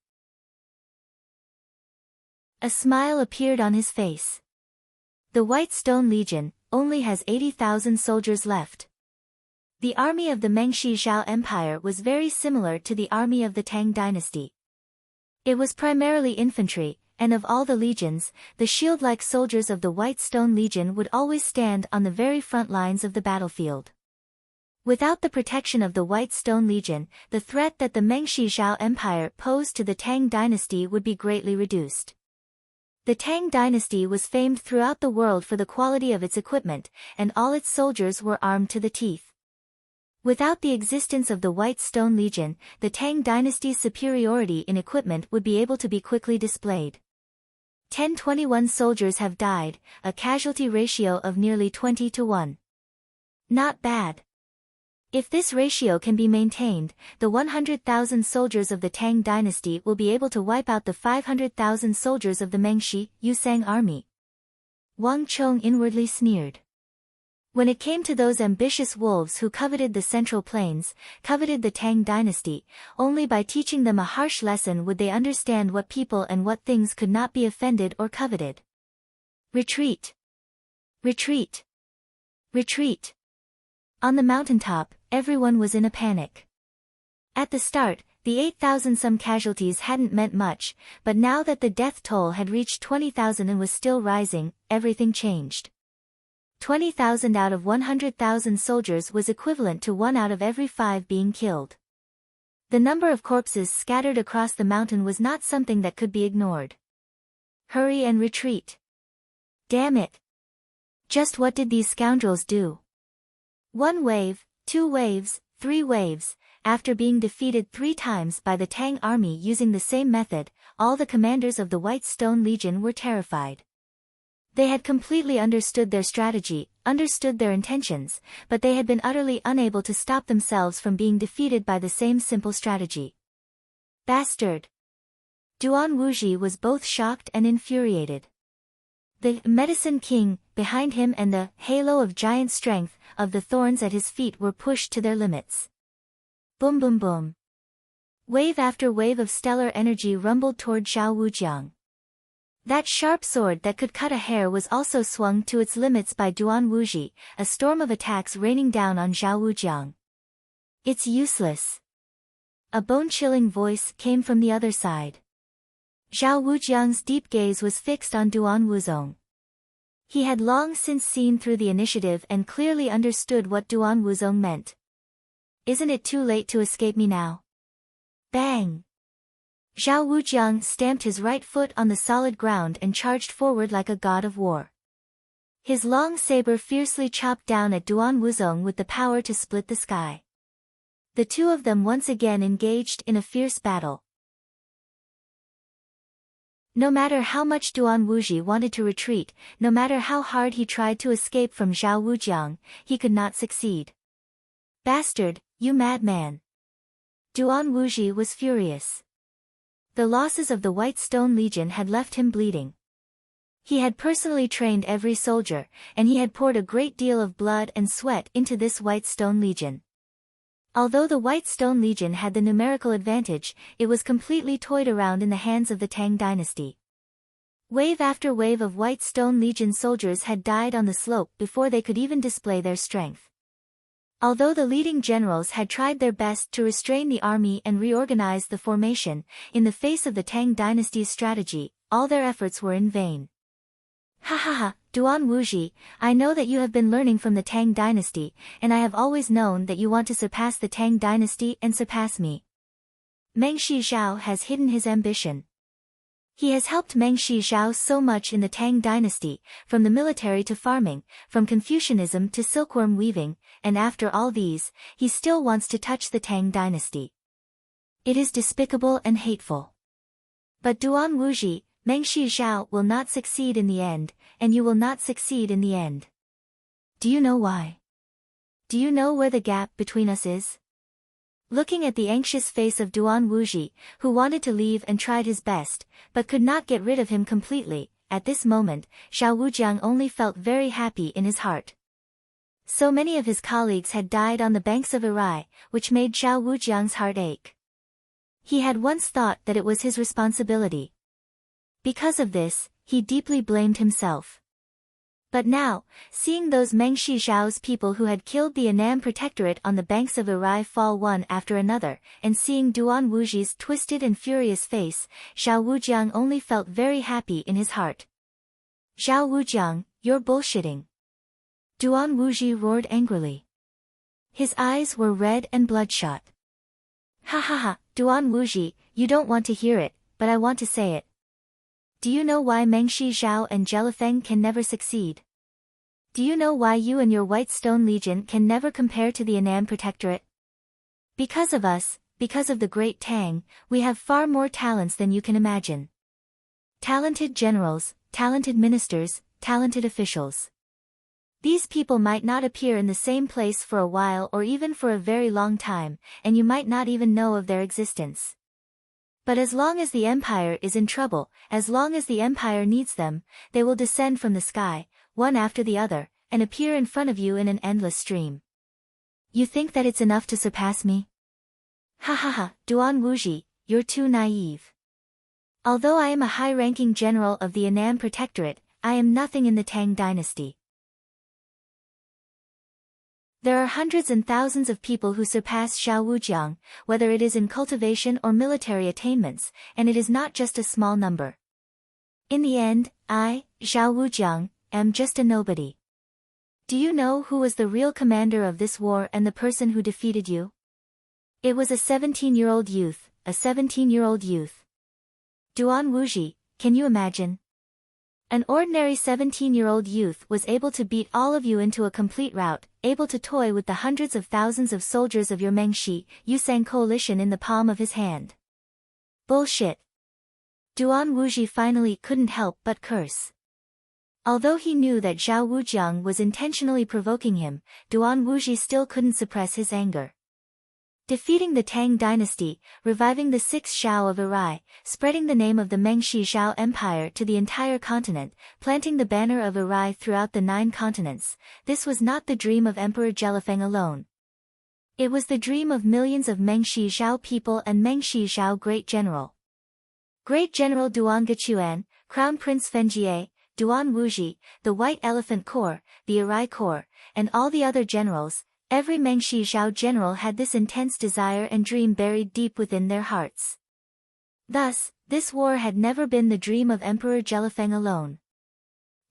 Speaker 1: A smile appeared on his face. The White Stone Legion only has 80,000 soldiers left. The army of the Mengshi Zhao Empire was very similar to the army of the Tang dynasty. It was primarily infantry, and of all the legions, the shield-like soldiers of the White Stone Legion would always stand on the very front lines of the battlefield. Without the protection of the White Stone Legion, the threat that the Mengshi Zhao Empire posed to the Tang dynasty would be greatly reduced. The Tang dynasty was famed throughout the world for the quality of its equipment, and all its soldiers were armed to the teeth. Without the existence of the White Stone Legion, the Tang dynasty's superiority in equipment would be able to be quickly displayed. 1021 soldiers have died, a casualty ratio of nearly 20 to 1. Not bad. If this ratio can be maintained, the 100,000 soldiers of the Tang dynasty will be able to wipe out the 500,000 soldiers of the Mengshi Yusang army. Wang Chong inwardly sneered. When it came to those ambitious wolves who coveted the Central Plains, coveted the Tang dynasty, only by teaching them a harsh lesson would they understand what people and what things could not be offended or coveted. Retreat! Retreat! Retreat! On the mountaintop, everyone was in a panic. At the start, the 8,000-some casualties hadn't meant much, but now that the death toll had reached 20,000 and was still rising, everything changed. 20,000 out of 100,000 soldiers was equivalent to 1 out of every 5 being killed. The number of corpses scattered across the mountain was not something that could be ignored. Hurry and retreat. Damn it. Just what did these scoundrels do? 1 wave, 2 waves, 3 waves. After being defeated 3 times by the Tang army using the same method, all the commanders of the White Stone Legion were terrified. They had completely understood their strategy, understood their intentions, but they had been utterly unable to stop themselves from being defeated by the same simple strategy. Bastard! Duan Wuji was both shocked and infuriated. The Medicine King, behind him, and the halo of giant strength of the thorns at his feet were pushed to their limits. Boom boom boom. Wave after wave of stellar energy rumbled toward Zhao Wujiang. That sharp sword that could cut a hair was also swung to its limits by Duan Wuji, a storm of attacks raining down on Zhao Wujiang. It's useless. A bone-chilling voice came from the other side. Zhao Wujiang's deep gaze was fixed on Duan Wuzong. He had long since seen through the initiative and clearly understood what Duan Wuzong meant. Isn't it too late to escape me now? Bang! Zhao Wujiang stamped his right foot on the solid ground and charged forward like a god of war. His long saber fiercely chopped down at Duan Wuzong with the power to split the sky. The two of them once again engaged in a fierce battle. No matter how much Duan Wuji wanted to retreat, no matter how hard he tried to escape from Zhao Wujiang, he could not succeed. Bastard, you madman! Duan Wuji was furious. The losses of the White Stone Legion had left him bleeding. He had personally trained every soldier, and he had poured a great deal of blood and sweat into this White Stone Legion. Although the White Stone Legion had the numerical advantage, it was completely toyed around in the hands of the Tang dynasty. Wave after wave of White Stone Legion soldiers had died on the slope before they could even display their strength. Although the leading generals had tried their best to restrain the army and reorganize the formation, in the face of the Tang dynasty's strategy, all their efforts were in vain. Ha ha ha, Duan Wuji, I know that you have been learning from the Tang dynasty, and I have always known that you want to surpass the Tang dynasty and surpass me. Meng Shizhao has hidden his ambition. He has helped Meng Shizhao so much in the Tang dynasty, from the military to farming, from Confucianism to silkworm weaving, and after all these, he still wants to touch the Tang dynasty. It is despicable and hateful. But Duan Wuji, Meng Shizhao will not succeed in the end, and you will not succeed in the end. Do you know why? Do you know where the gap between us is? Looking at the anxious face of Duan Wuji, who wanted to leave and tried his best, but could not get rid of him completely, at this moment, Zhao Wujiang only felt very happy in his heart. So many of his colleagues had died on the banks of Irai, which made Zhao Wujiang's heart ache. He had once thought that it was his responsibility. Because of this, he deeply blamed himself. But now, seeing those Meng Shizhao's people who had killed the Annam Protectorate on the banks of Irai fall one after another, and seeing Duan Wuji's twisted and furious face, Zhao Wujiang only felt very happy in his heart. Zhao Wujiang, you're bullshitting. Duan Wuji roared angrily. His eyes were red and bloodshot. Ha ha ha, Duan Wuji, you don't want to hear it, but I want to say it. Do you know why Meng Shizhao and Jelifeng can never succeed? Do you know why you and your White Stone Legion can never compare to the Annam Protectorate? Because of us, because of the Great Tang, we have far more talents than you can imagine. Talented generals, talented ministers, talented officials. These people might not appear in the same place for a while or even for a very long time, and you might not even know of their existence. But as long as the Empire is in trouble, as long as the Empire needs them, they will descend from the sky, one after the other, and appear in front of you in an endless stream. You think that it's enough to surpass me? Ha ha ha, Duan Wuji, you're too naive. Although I am a high-ranking general of the Annam Protectorate, I am nothing in the Tang dynasty. There are hundreds and thousands of people who surpass Zhao Wujiang, whether it is in cultivation or military attainments, and it is not just a small number. In the end, I, Zhao Wujiang, am just a nobody. Do you know who was the real commander of this war and the person who defeated you? It was a 17-year-old youth, a 17-year-old youth. Duan Wuji, can you imagine? An ordinary 17-year-old youth was able to beat all of you into a complete rout, able to toy with the hundreds of thousands of soldiers of your Mengshi, Yusang coalition in the palm of his hand. Bullshit. Duan Wuji finally couldn't help but curse. Although he knew that Zhao Wujiang was intentionally provoking him, Duan Wuji still couldn't suppress his anger. Defeating the Tang dynasty, reviving the sixth Zhao of Irai, spreading the name of the Meng Shizhao Empire to the entire continent, planting the banner of Irai throughout the 9 continents, this was not the dream of Emperor Jelifeng alone. It was the dream of millions of Meng Shizhao people and Meng Shizhao Great General. Great General Duan Gechuan, Crown Prince Fenjie, Duan Wuji, the White Elephant Corps, the Arai Corps, and all the other generals, every Mengshi Zhao general had this intense desire and dream buried deep within their hearts. Thus, this war had never been the dream of Emperor Jelifeng alone.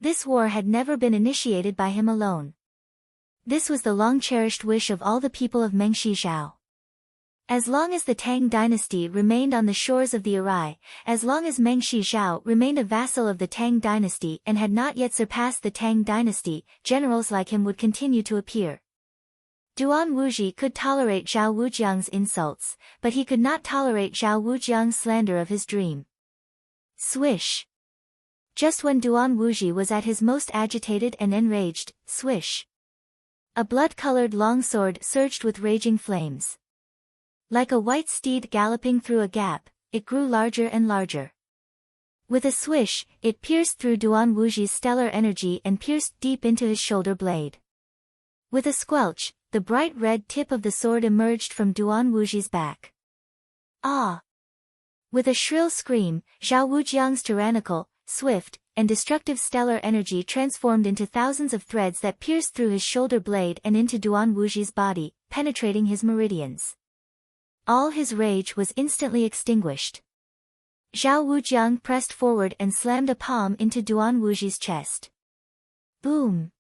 Speaker 1: This war had never been initiated by him alone. This was the long-cherished wish of all the people of Mengshi Zhao. As long as the Tang dynasty remained on the shores of the Arai, as long as Mengshi Zhao remained a vassal of the Tang dynasty and had not yet surpassed the Tang dynasty, generals like him would continue to appear. Duan Wuji could tolerate Zhao Wujiang's insults, but he could not tolerate Zhao Wujiang's slander of his dream. Swish! Just when Duan Wuji was at his most agitated and enraged, swish! A blood-colored longsword surged with raging flames. Like a white steed galloping through a gap, it grew larger and larger. With a swish, it pierced through Duan Wuji's stellar energy and pierced deep into his shoulder blade. With a squelch, the bright red tip of the sword emerged from Duan Wuji's back. Ah! With a shrill scream, Zhao Wujiang's tyrannical, swift, and destructive stellar energy transformed into thousands of threads that pierced through his shoulder blade and into Duan Wuji's body, penetrating his meridians. All his rage was instantly extinguished. Zhao Wujiang pressed forward and slammed a palm into Duan Wuji's chest. Boom!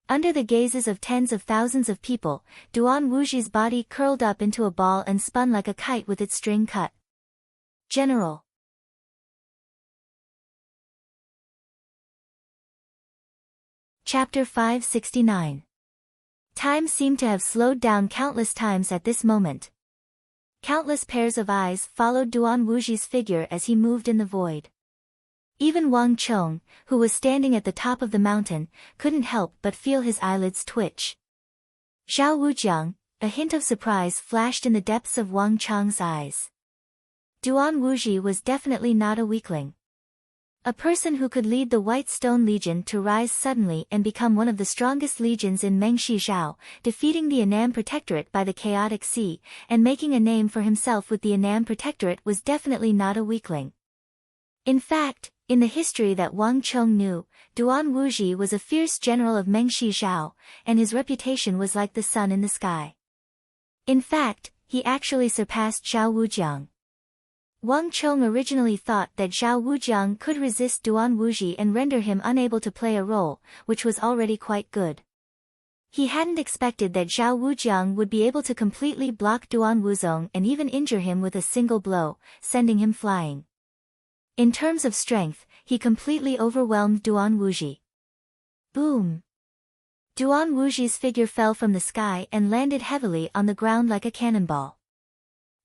Speaker 1: Under the gazes of tens of thousands of people, Duan Wuji's body curled up into a ball and spun like a kite with its string cut. General! Chapter 569. Time seemed to have slowed down countless times at this moment. Countless pairs of eyes followed Duan Wuji's figure as he moved in the void. Even Wang Chong, who was standing at the top of the mountain, couldn't help but feel his eyelids twitch. Zhao Wujiang, a hint of surprise flashed in the depths of Wang Chong's eyes. Duan Wuji was definitely not a weakling. A person who could lead the White Stone Legion to rise suddenly and become one of the strongest legions in Mengshi Zhao, defeating the Annam Protectorate by the Chaotic Sea, and making a name for himself with the Annam Protectorate was definitely not a weakling. In fact, in the history that Wang Chong knew, Duan Wuji was a fierce general of Mengshi Zhao, and his reputation was like the sun in the sky. In fact, he actually surpassed Zhao Wujiang. Wang Chong originally thought that Zhao Wujiang could resist Duan Wuji and render him unable to play a role, which was already quite good. He hadn't expected that Zhao Wujiang would be able to completely block Duan Wuzong and even injure him with a single blow, sending him flying. In terms of strength, he completely overwhelmed Duan Wuji. Boom! Duan Wuji's figure fell from the sky and landed heavily on the ground like a cannonball.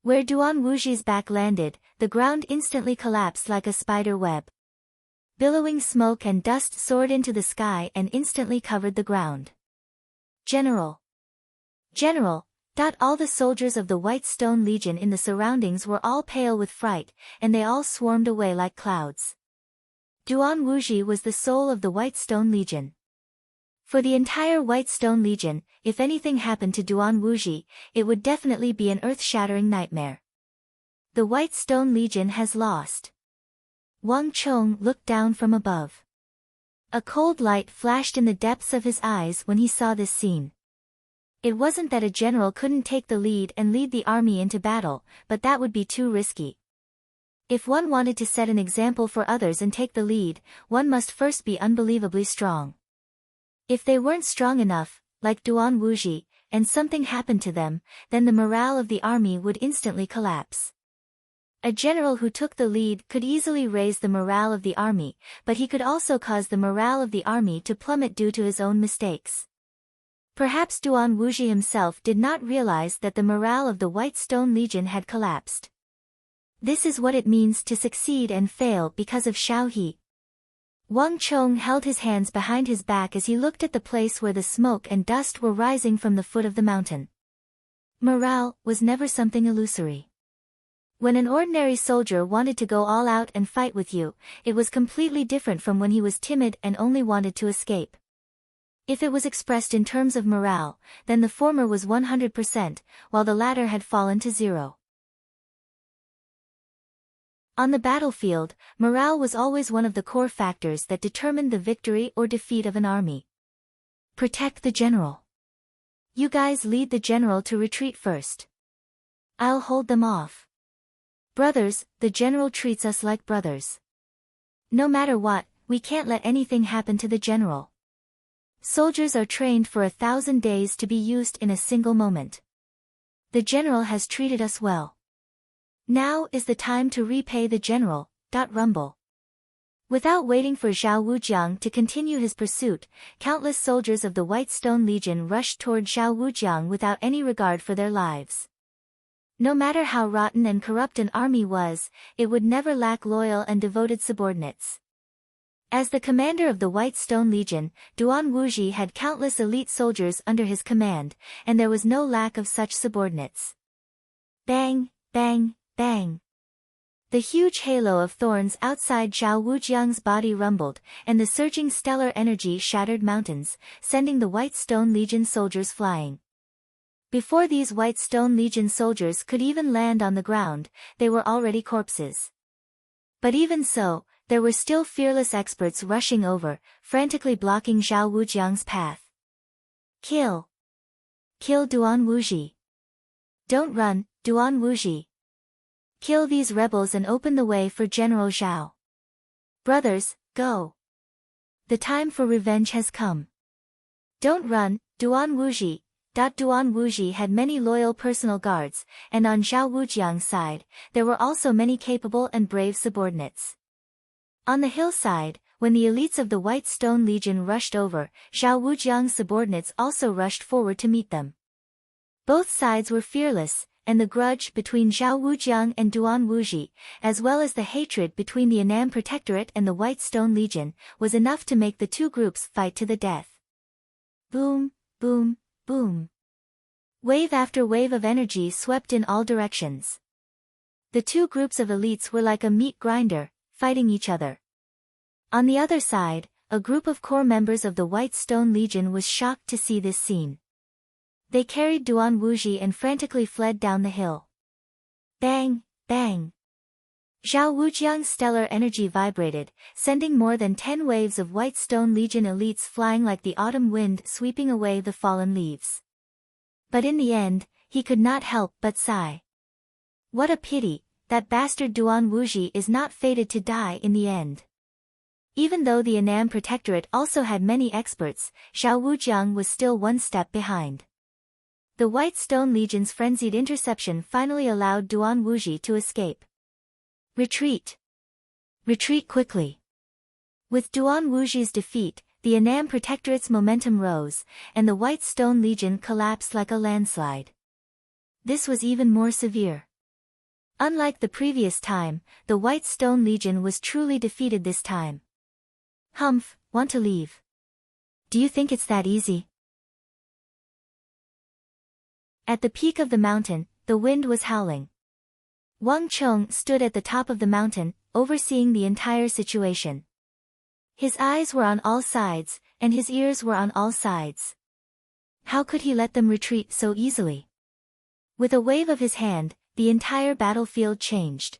Speaker 1: Where Duan Wuji's back landed, the ground instantly collapsed like a spider web. Billowing smoke and dust soared into the sky and instantly covered the ground. General! General! All the soldiers of the White Stone Legion in the surroundings were all pale with fright, and they all swarmed away like clouds. Duan Wuji was the soul of the White Stone Legion. For the entire White Stone Legion, if anything happened to Duan Wuji, it would definitely be an earth-shattering nightmare. The White Stone Legion has lost. Wang Chong looked down from above. A cold light flashed in the depths of his eyes when he saw this scene. It wasn't that a general couldn't take the lead and lead the army into battle, but that would be too risky. If one wanted to set an example for others and take the lead, one must first be unbelievably strong. If they weren't strong enough, like Duan Wuji, and something happened to them, then the morale of the army would instantly collapse. A general who took the lead could easily raise the morale of the army, but he could also cause the morale of the army to plummet due to his own mistakes. Perhaps Duan Wuji himself did not realize that the morale of the White Stone Legion had collapsed. This is what it means to succeed and fail because of Xiao He. Wang Chong held his hands behind his back as he looked at the place where the smoke and dust were rising from the foot of the mountain. Morale was never something illusory. When an ordinary soldier wanted to go all out and fight with you, it was completely different from when he was timid and only wanted to escape. If it was expressed in terms of morale, then the former was 100%, while the latter had fallen to 0. On the battlefield, morale was always one of the core factors that determined the victory or defeat of an army. Protect the general. You guys lead the general to retreat first. I'll hold them off. Brothers, the general treats us like brothers. No matter what, we can't let anything happen to the general. Soldiers are trained for 1,000 days to be used in a single moment. The general has treated us well. Now is the time to repay the general. Rumble. Without waiting for Zhao Wujiang to continue his pursuit, countless soldiers of the White Stone Legion rushed toward Zhao Wujiang without any regard for their lives. No matter how rotten and corrupt an army was, it would never lack loyal and devoted subordinates. As the commander of the White Stone Legion, Duan Wuji had countless elite soldiers under his command, and there was no lack of such subordinates. Bang, bang, bang. The huge halo of thorns outside Zhao Wujiang's body rumbled, and the surging stellar energy shattered mountains, sending the White Stone Legion soldiers flying. Before these White Stone Legion soldiers could even land on the ground, they were already corpses. But even so, there were still fearless experts rushing over, frantically blocking Zhao Wujiang's path. Kill! Kill Duan Wuji! Don't run, Duan Wuji! Kill these rebels and open the way for General Zhao. Brothers, go! The time for revenge has come. Don't run, Duan Wuji! Duan Wuji had many loyal personal guards, and on Zhao Wujiang's side, there were also many capable and brave subordinates. On the hillside, when the elites of the White Stone Legion rushed over, Zhao Wujiang's subordinates also rushed forward to meet them. Both sides were fearless, and the grudge between Zhao Wujiang and Duan Wuji, as well as the hatred between the Annam Protectorate and the White Stone Legion, was enough to make the two groups fight to the death. Boom, boom, boom. Wave after wave of energy swept in all directions. The two groups of elites were like a meat grinder, fighting each other. On the other side, a group of core members of the White Stone Legion was shocked to see this scene. They carried Duan Wuji and frantically fled down the hill. Bang, bang. Zhao Wujiang's stellar energy vibrated, sending more than 10 waves of White Stone Legion elites flying like the autumn wind sweeping away the fallen leaves. But in the end, he could not help but sigh. What a pity, that bastard Duan Wuji is not fated to die in the end. Even though the Annam Protectorate also had many experts, Zhao Wujiang was still one step behind. The White Stone Legion's frenzied interception finally allowed Duan Wuji to escape. Retreat! Retreat quickly! With Duan Wuji's defeat, the Annam Protectorate's momentum rose, and the White Stone Legion collapsed like a landslide. This was even more severe. Unlike the previous time, the White Stone Legion was truly defeated this time. Humph, want to leave? Do you think it's that easy? At the peak of the mountain, the wind was howling. Wang Chong stood at the top of the mountain, overseeing the entire situation. His eyes were on all sides, and his ears were on all sides. How could he let them retreat so easily? With a wave of his hand, the entire battlefield changed.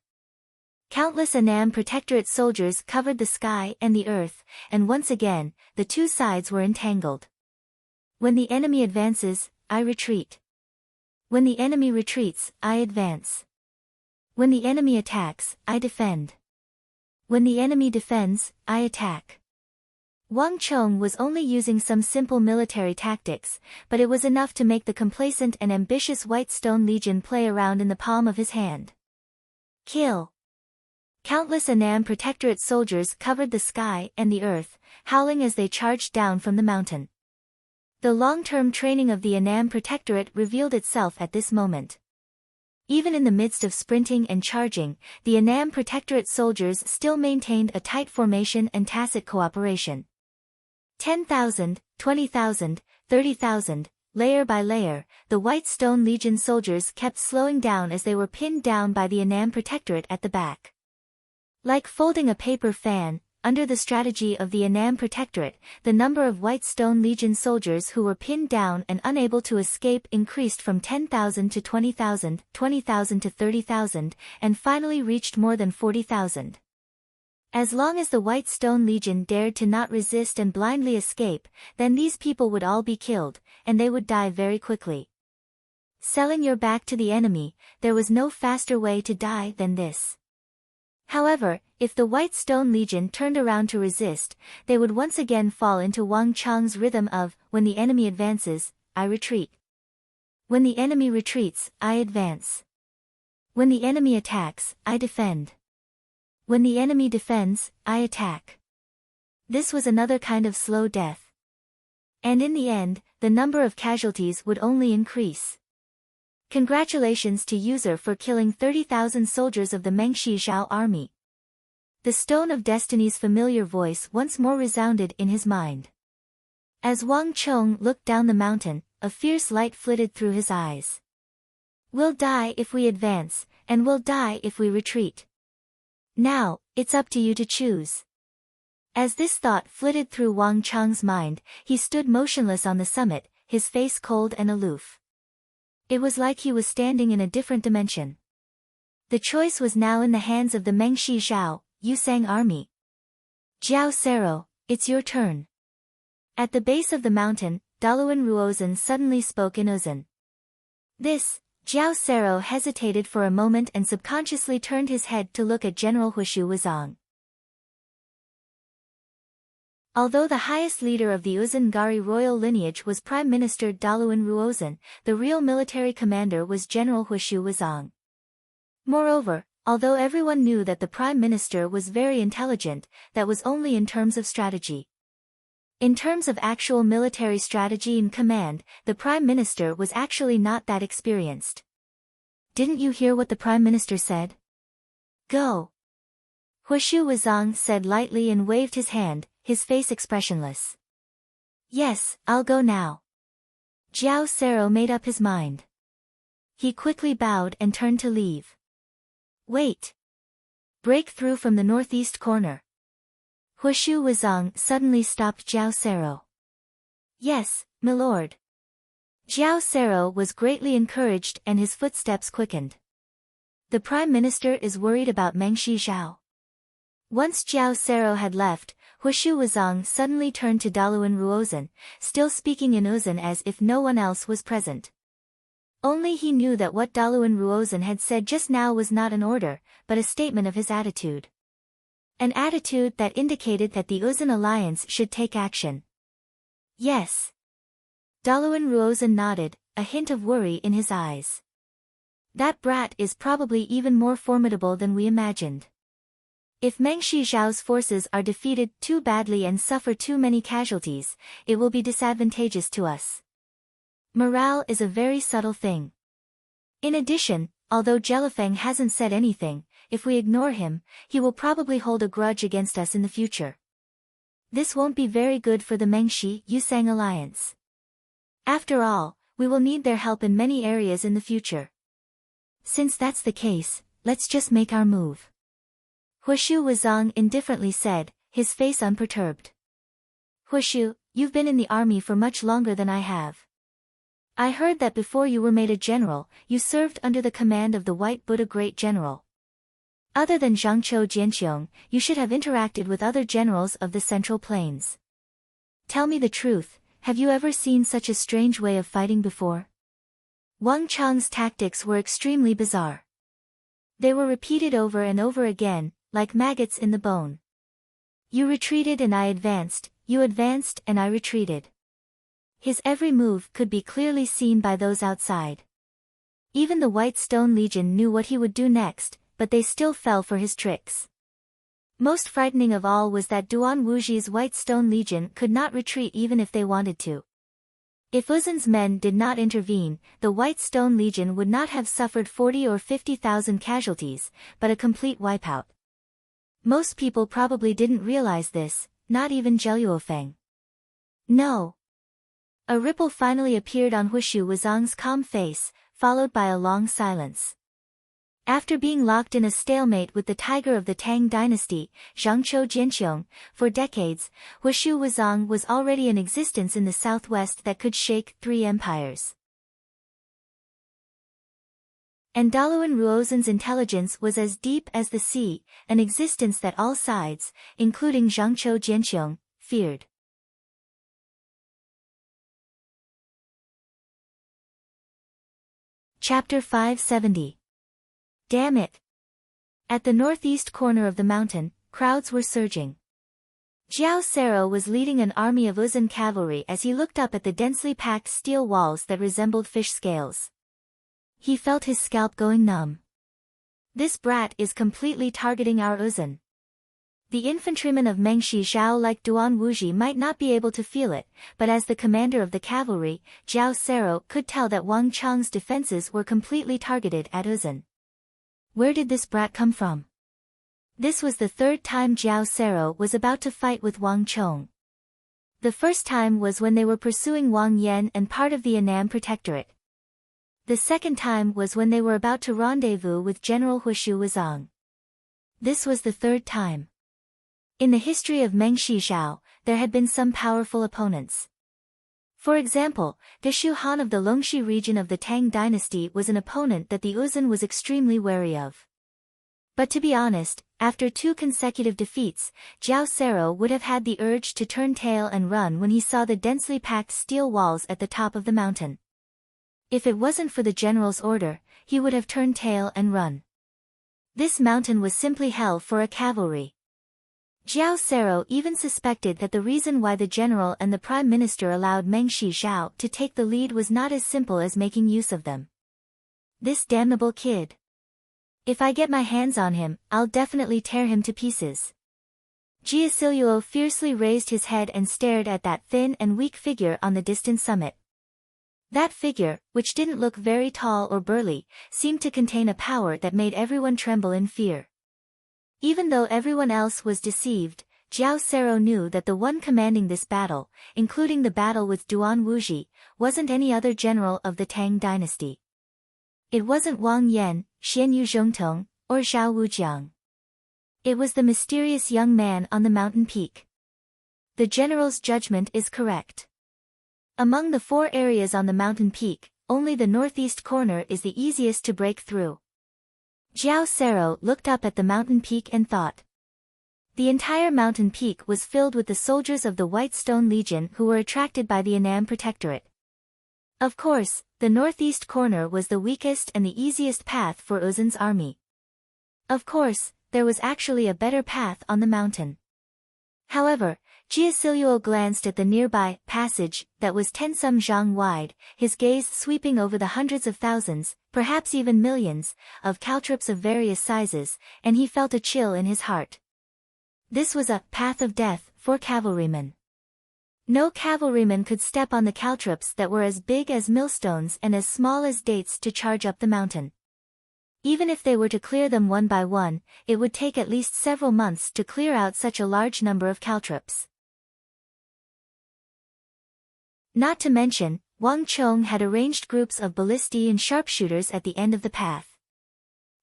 Speaker 1: Countless Annam Protectorate soldiers covered the sky and the earth, and once again, the two sides were entangled. When the enemy advances, I retreat. When the enemy retreats, I advance. When the enemy attacks, I defend. When the enemy defends, I attack. Wang Chong was only using some simple military tactics, but it was enough to make the complacent and ambitious White Stone Legion play around in the palm of his hand. Kill! Countless Annam Protectorate soldiers covered the sky and the earth, howling as they charged down from the mountain. The long-term training of the Annam Protectorate revealed itself at this moment. Even in the midst of sprinting and charging, the Annam Protectorate soldiers still maintained a tight formation and tacit cooperation. 10,000, 20,000, 30,000, layer by layer, the White Stone Legion soldiers kept slowing down as they were pinned down by the Annam Protectorate at the back. Like folding a paper fan, under the strategy of the Annam Protectorate, the number of White Stone Legion soldiers who were pinned down and unable to escape increased from 10,000 to 20,000, 20,000 to 30,000, and finally reached more than 40,000. As long as the White Stone Legion dared to not resist and blindly escape, then these people would all be killed, and they would die very quickly. Selling your back to the enemy, there was no faster way to die than this. However, if the White Stone Legion turned around to resist, they would once again fall into Wang Chang's rhythm of, when the enemy advances, I retreat. When the enemy retreats, I advance. When the enemy attacks, I defend. When the enemy defends, I attack. This was another kind of slow death. And in the end, the number of casualties would only increase. Congratulations to user for killing 30,000 soldiers of the Mengshi Zhao army. The Stone of Destiny's familiar voice once more resounded in his mind. As Wang Chong looked down the mountain, a fierce light flitted through his eyes. We'll die if we advance, and we'll die if we retreat. Now, it's up to you to choose. As this thought flitted through Wang Chang's mind, he stood motionless on the summit, his face cold and aloof. It was like he was standing in a different dimension. The choice was now in the hands of the Mengshi Zhao, Yusang army. Jiao Sero, it's your turn. At the base of the mountain, Daluan Ruozhen suddenly spoke in Uzhen. This, Jiao Sero hesitated for a moment and subconsciously turned his head to look at General Hushu Wuzong. Although the highest leader of the Uzhen-Gari royal lineage was Prime Minister Daluan Ruozhen, the real military commander was General Hushu Wuzong. Moreover, although everyone knew that the Prime Minister was very intelligent, that was only in terms of strategy. In terms of actual military strategy and command, the Prime Minister was actually not that experienced. Didn't you hear what the Prime Minister said? Go. Hushu Wuzong said lightly and waved his hand, his face expressionless. Yes, I'll go now. Jiao Sero made up his mind. He quickly bowed and turned to leave. Wait. Break through from the northeast corner. Hushu Wuzong suddenly stopped Jiao Sero. Yes, milord. Jiao Sero was greatly encouraged and his footsteps quickened. The Prime Minister is worried about Mengshi Zhao. Once Jiao Sero had left, Hushu Wuzong suddenly turned to Daluan Ruozhen, still speaking in Uzhen as if no one else was present. Only he knew that what Daluan Ruozhen had said just now was not an order, but a statement of his attitude. An attitude that indicated that the Uzhen alliance should take action. Yes. Daluan Ruozhen nodded, a hint of worry in his eyes. That brat is probably even more formidable than we imagined. If Mengshi Zhao's forces are defeated too badly and suffer too many casualties, it will be disadvantageous to us. Morale is a very subtle thing. In addition, although Jelifeng hasn't said anything, if we ignore him, he will probably hold a grudge against us in the future. This won't be very good for the Mengshi-Yusang alliance. After all, we will need their help in many areas in the future. Since that's the case, let's just make our move. Hushu Wuzong indifferently said, his face unperturbed. Hushu, you've been in the army for much longer than I have. I heard that before you were made a general, you served under the command of the White Buddha Great General. Other than Zhangqiu Jianqiong, you should have interacted with other generals of the Central Plains. Tell me the truth, have you ever seen such a strange way of fighting before? Wang Chang's tactics were extremely bizarre. They were repeated over and over again, like maggots in the bone. You retreated and I advanced, you advanced and I retreated. His every move could be clearly seen by those outside. Even the White Stone Legion knew what he would do next, but they still fell for his tricks. Most frightening of all was that Duan Wuji's White Stone Legion could not retreat even if they wanted to. If Uzhen's men did not intervene, the White Stone Legion would not have suffered 40 or 50,000 casualties, but a complete wipeout. Most people probably didn't realize this, not even Zheluofeng. No. A ripple finally appeared on Hushu Wuzong's calm face, followed by a long silence. After being locked in a stalemate with the tiger of the Tang dynasty, Zhangqiu Jianqiong, for decades, Hushu Wuzong was already in existence in the southwest that could shake 3 empires. And Daluan Ruozhen's intelligence was as deep as the sea, an existence that all sides, including Zhangqiu Jianqiong, feared. Chapter 570. Damn it! At the northeast corner of the mountain, crowds were surging. Jiao Sero was leading an army of Uzun cavalry as he looked up at the densely packed steel walls that resembled fish scales. He felt his scalp going numb. This brat is completely targeting our Uzun. The infantrymen of Mengshi Zhao like Duan Wuji might not be able to feel it, but as the commander of the cavalry, Jiao Sero could tell that Wang Chang's defenses were completely targeted at Uzun. Where did this brat come from? This was the 3rd time Jiao Sero was about to fight with Wang Chong. The first time was when they were pursuing Wang Yan and part of the Annam Protectorate. The second time was when they were about to rendezvous with General Hushu Wuzong. This was the 3rd time. In the history of Mengshi Zhao, there had been some powerful opponents. For example, Geshu Han of the Longxi region of the Tang dynasty was an opponent that the Uzun was extremely wary of. But to be honest, after 2 consecutive defeats, Jiao Sero would have had the urge to turn tail and run when he saw the densely packed steel walls at the top of the mountain. If it wasn't for the general's order, he would have turned tail and run. This mountain was simply hell for a cavalry. Jiao Sero even suspected that the reason why the general and the prime minister allowed Mengshi Zhao to take the lead was not as simple as making use of them. This damnable kid. If I get my hands on him, I'll definitely tear him to pieces. Jiasiluo fiercely raised his head and stared at that thin and weak figure on the distant summit. That figure, which didn't look very tall or burly, seemed to contain a power that made everyone tremble in fear. Even though everyone else was deceived, Jiao Sero knew that the one commanding this battle, including the battle with Duan Wuji, wasn't any other general of the Tang dynasty. It wasn't Wang Yan, Xianyu Zhongtong, or Zhao Wujiang. It was the mysterious young man on the mountain peak. The general's judgment is correct. Among the 4 areas on the mountain peak, only the northeast corner is the easiest to break through. Jiao Sero looked up at the mountain peak and thought. The entire mountain peak was filled with the soldiers of the White Stone Legion who were attracted by the Annam Protectorate. Of course, the northeast corner was the weakest and the easiest path for Uzun's army. Of course, there was actually a better path on the mountain. However, Jiasiluo glanced at the nearby passage that was 10 some zhang wide, his gaze sweeping over the hundreds of thousands, perhaps even millions, of caltrops of various sizes, and he felt a chill in his heart. This was a path of death for cavalrymen. No cavalryman could step on the caltrops that were as big as millstones and as small as dates to charge up the mountain. Even if they were to clear them one by one, it would take at least several months to clear out such a large number of caltrops. Not to mention, Wang Chong had arranged groups of ballistae and sharpshooters at the end of the path.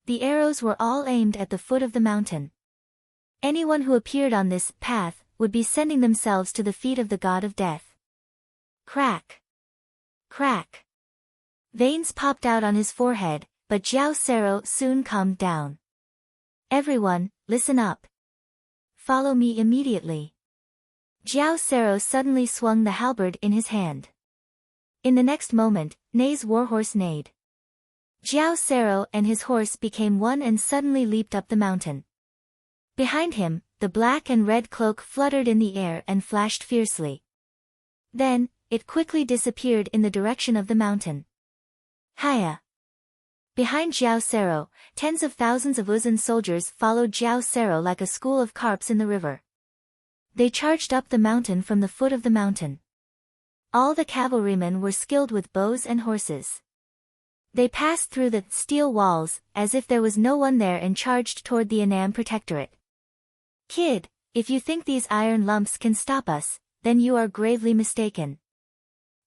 Speaker 1: The arrows were all aimed at the foot of the mountain. Anyone who appeared on this path would be sending themselves to the feet of the god of death. Crack! Crack! Veins popped out on his forehead, but Jiao Sero soon calmed down. Everyone, listen up. Follow me immediately. Jiao Sero suddenly swung the halberd in his hand. In the next moment, Nei's warhorse neighed. Jiao Sero and his horse became one and suddenly leaped up the mountain. Behind him, the black and red cloak fluttered in the air and flashed fiercely. Then, it quickly disappeared in the direction of the mountain. Hiya! Behind Jiao Sero, tens of thousands of Uzun soldiers followed Jiao Sero like a school of carps in the river. They charged up the mountain from the foot of the mountain. All the cavalrymen were skilled with bows and horses. They passed through the steel walls, as if there was no one there, and charged toward the Annam Protectorate. Kid, if you think these iron lumps can stop us, then you are gravely mistaken.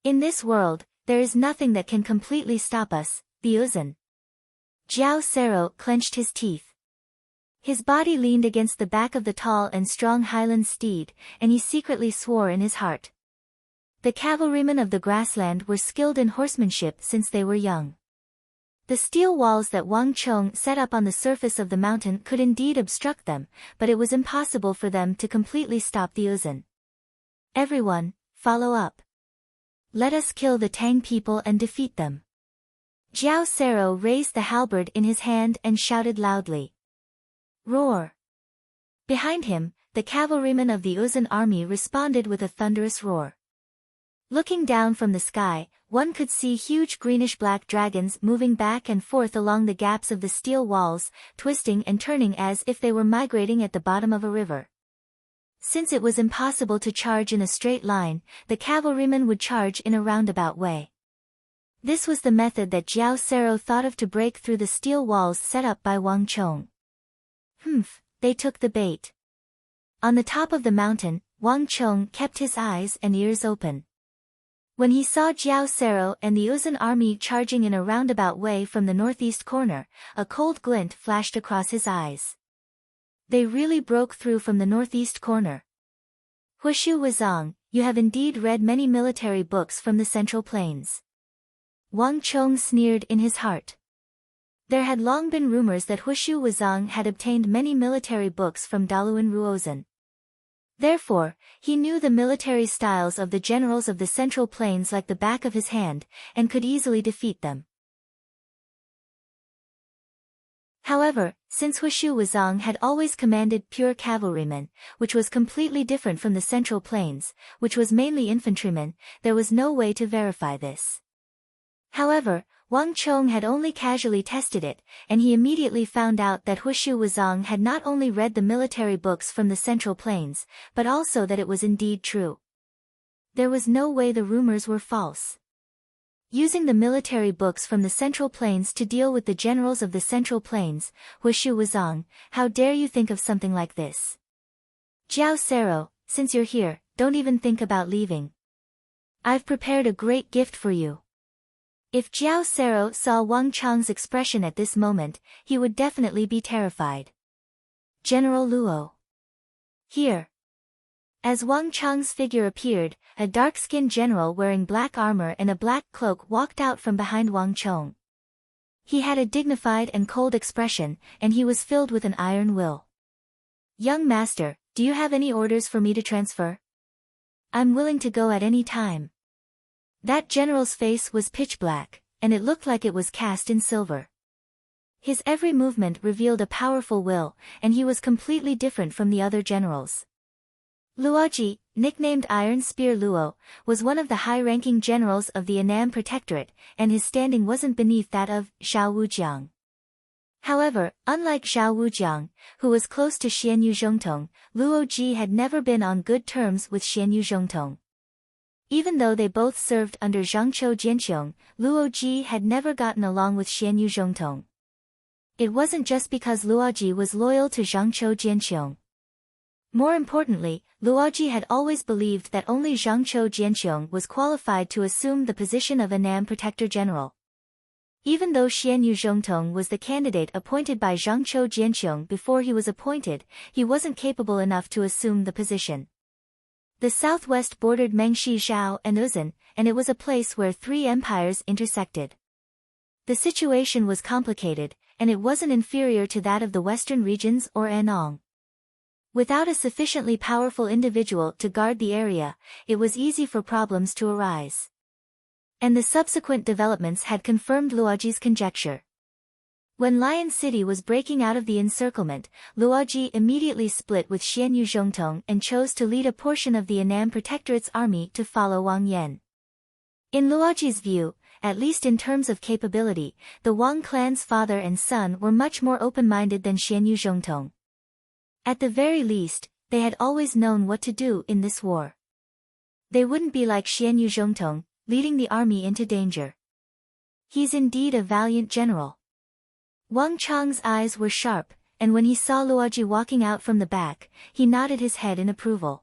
Speaker 1: In this world, there is nothing that can completely stop us, the Uzun. Jiao Sero clenched his teeth. His body leaned against the back of the tall and strong Highland steed, and he secretly swore in his heart. The cavalrymen of the grassland were skilled in horsemanship since they were young. The steel walls that Wang Chong set up on the surface of the mountain could indeed obstruct them, but it was impossible for them to completely stop the Uzun. Everyone, follow up. Let us kill the Tang people and defeat them. Jiao Sero raised the halberd in his hand and shouted loudly. Roar! Behind him, the cavalrymen of the Uzun army responded with a thunderous roar. Looking down from the sky, one could see huge greenish-black dragons moving back and forth along the gaps of the steel walls, twisting and turning as if they were migrating at the bottom of a river. Since it was impossible to charge in a straight line, the cavalrymen would charge in a roundabout way. This was the method that Jiao Sero thought of to break through the steel walls set up by Wang Chong. They took the bait. On the top of the mountain, Wang Chong kept his eyes and ears open. When he saw Jiao Sero and the Uzun army charging in a roundabout way from the northeast corner, a cold glint flashed across his eyes. They really broke through from the northeast corner. Hushu Wuzong, you have indeed read many military books from the Central Plains. Wang Chong sneered in his heart. There had long been rumors that Hushu Wuzong had obtained many military books from Daluan Ruozan. Therefore, he knew the military styles of the generals of the Central Plains like the back of his hand, and could easily defeat them. However, since Hushu Wuzong had always commanded pure cavalrymen, which was completely different from the Central Plains, which was mainly infantrymen, there was no way to verify this. However, Wang Chong had only casually tested it, and he immediately found out that Hushu Wuzong had not only read the military books from the Central Plains, but also that it was indeed true. There was no way the rumors were false. Using the military books from the Central Plains to deal with the generals of the Central Plains, Hushu Wuzong, how dare you think of something like this? Jiao Sero, since you're here, don't even think about leaving. I've prepared a great gift for you. If Jiao Sero saw Wang Chong's expression at this moment, he would definitely be terrified. General Luo. Here. As Wang Chong's figure appeared, a dark-skinned general wearing black armor and a black cloak walked out from behind Wang Chong. He had a dignified and cold expression, and he was filled with an iron will. Young master, do you have any orders for me to transfer? I'm willing to go at any time. That general's face was pitch black, and it looked like it was cast in silver. His every movement revealed a powerful will, and he was completely different from the other generals. Luoji, nicknamed Iron Spear Luo, was one of the high-ranking generals of the Annam Protectorate, and his standing wasn't beneath that of Xiao Wujiang. However, unlike Xiao Wujiang, who was close to Xianyu Zhongtong, Luoji had never been on good terms with Xianyu Zhongtong. Even though they both served under Zhangqiu Jianqiong, Luoji had never gotten along with Xianyu Zhongtong. It wasn't just because Luoji was loyal to Zhangqiu Jianqiong. More importantly, Luoji had always believed that only Zhangqiu Jianqiong was qualified to assume the position of Annam Protector General. Even though Xianyu Zhongtong was the candidate appointed by Zhangqiu Jianqiong before he was appointed, he wasn't capable enough to assume the position. The southwest bordered Mengshi Zhao and Uzun, and it was a place where three empires intersected. The situation was complicated, and it wasn't inferior to that of the western regions or Annong. Without a sufficiently powerful individual to guard the area, it was easy for problems to arise. And the subsequent developments had confirmed Luoji's conjecture. When Lion City was breaking out of the encirclement, Luoji immediately split with Xianyu Zhongtong and chose to lead a portion of the Annam Protectorate's army to follow Wang Yan. In Luoji's view, at least in terms of capability, the Wang clan's father and son were much more open-minded than Xianyu Zhongtong. At the very least, they had always known what to do in this war. They wouldn't be like Xianyu Zhongtong, leading the army into danger. He's indeed a valiant general. Wang Chong's eyes were sharp, and when he saw Luoji walking out from the back, he nodded his head in approval.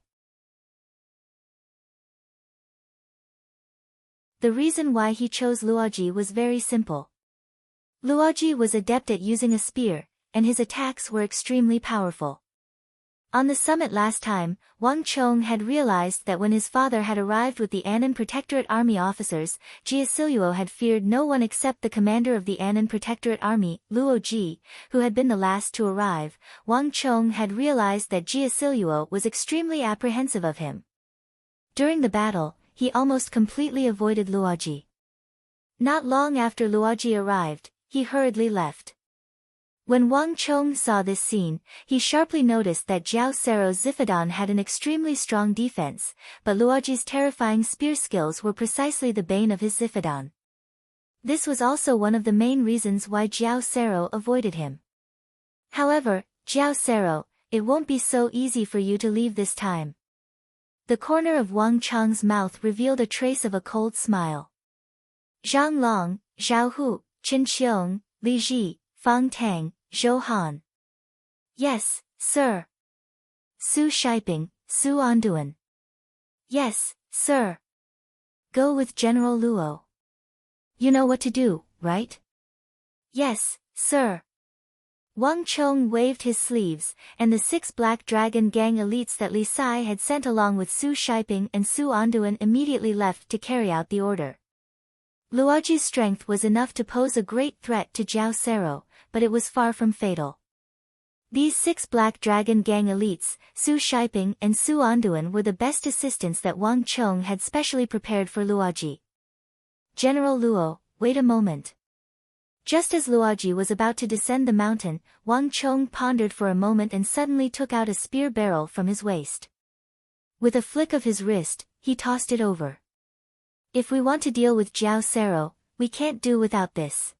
Speaker 1: The reason why he chose Luoji was very simple. Luoji was adept at using a spear, and his attacks were extremely powerful. On the summit last time, Wang Chong had realized that when his father had arrived with the Annan Protectorate Army officers, Jia Siluo had feared no one except the commander of the Annan Protectorate Army, Luo Ji, who had been the last to arrive. Wang Chong had realized that Jia Siluo was extremely apprehensive of him. During the battle, he almost completely avoided Luoji. Not long after Luoji arrived, he hurriedly left. When Wang Chong saw this scene, he sharply noticed that Jiao Sero's Zifadon had an extremely strong defense, but Luoji's terrifying spear skills were precisely the bane of his Zifadon. This was also one of the main reasons why Jiao Sero avoided him. However, Jiao Sero, it won't be so easy for you to leave this time. The corner of Wang Chong's mouth revealed a trace of a cold smile. Zhang Long, Zhao Hu, Chen Qiong, Li Ji, Fang Tang, Zhou Han. Yes, sir. Su Shiping, Su Anduan. Yes, sir. Go with General Luo. You know what to do, right? Yes, sir. Wang Chong waved his sleeves, and the 6 Black Dragon Gang elites that Li Sai had sent along with Su Shiping and Su Anduan immediately left to carry out the order. Luoji's strength was enough to pose a great threat to Jiao Sero, but it was far from fatal. These 6 Black Dragon Gang elites, Su Shiping and Su Anduan, were the best assistants that Wang Chong had specially prepared for Luoji. General Luo, wait a moment. Just as Luoji was about to descend the mountain, Wang Chong pondered for a moment and suddenly took out a spear barrel from his waist. With a flick of his wrist, he tossed it over. If we want to deal with Jiao Sero, we can't do without this.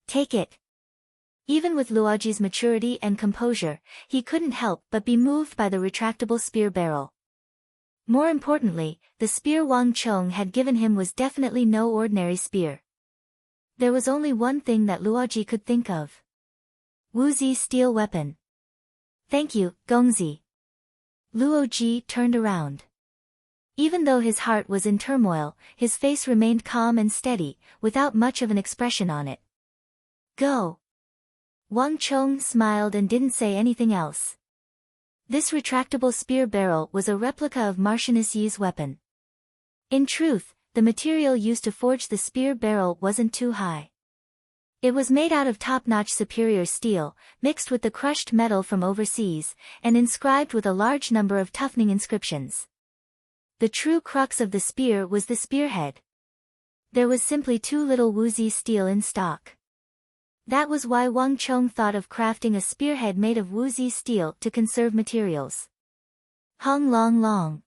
Speaker 1: Take it. Even with Luoji's maturity and composure, he couldn't help but be moved by the retractable spear barrel. More importantly, the spear Wang Chong had given him was definitely no ordinary spear. There was only one thing that Luoji could think of. Wuzi steel weapon. Thank you, Gongzi. Luoji turned around. Even though his heart was in turmoil, his face remained calm and steady, without much of an expression on it. Go. Wang Chong smiled and didn't say anything else. This retractable spear barrel was a replica of Marchioness Yi's weapon. In truth, the material used to forge the spear barrel wasn't too high. It was made out of top-notch superior steel, mixed with the crushed metal from overseas, and inscribed with a large number of toughening inscriptions. The true crux of the spear was the spearhead. There was simply too little Wuzi steel in stock. That was why Wang Chong thought of crafting a spearhead made of Wuzi steel to conserve materials. Hung Long Long.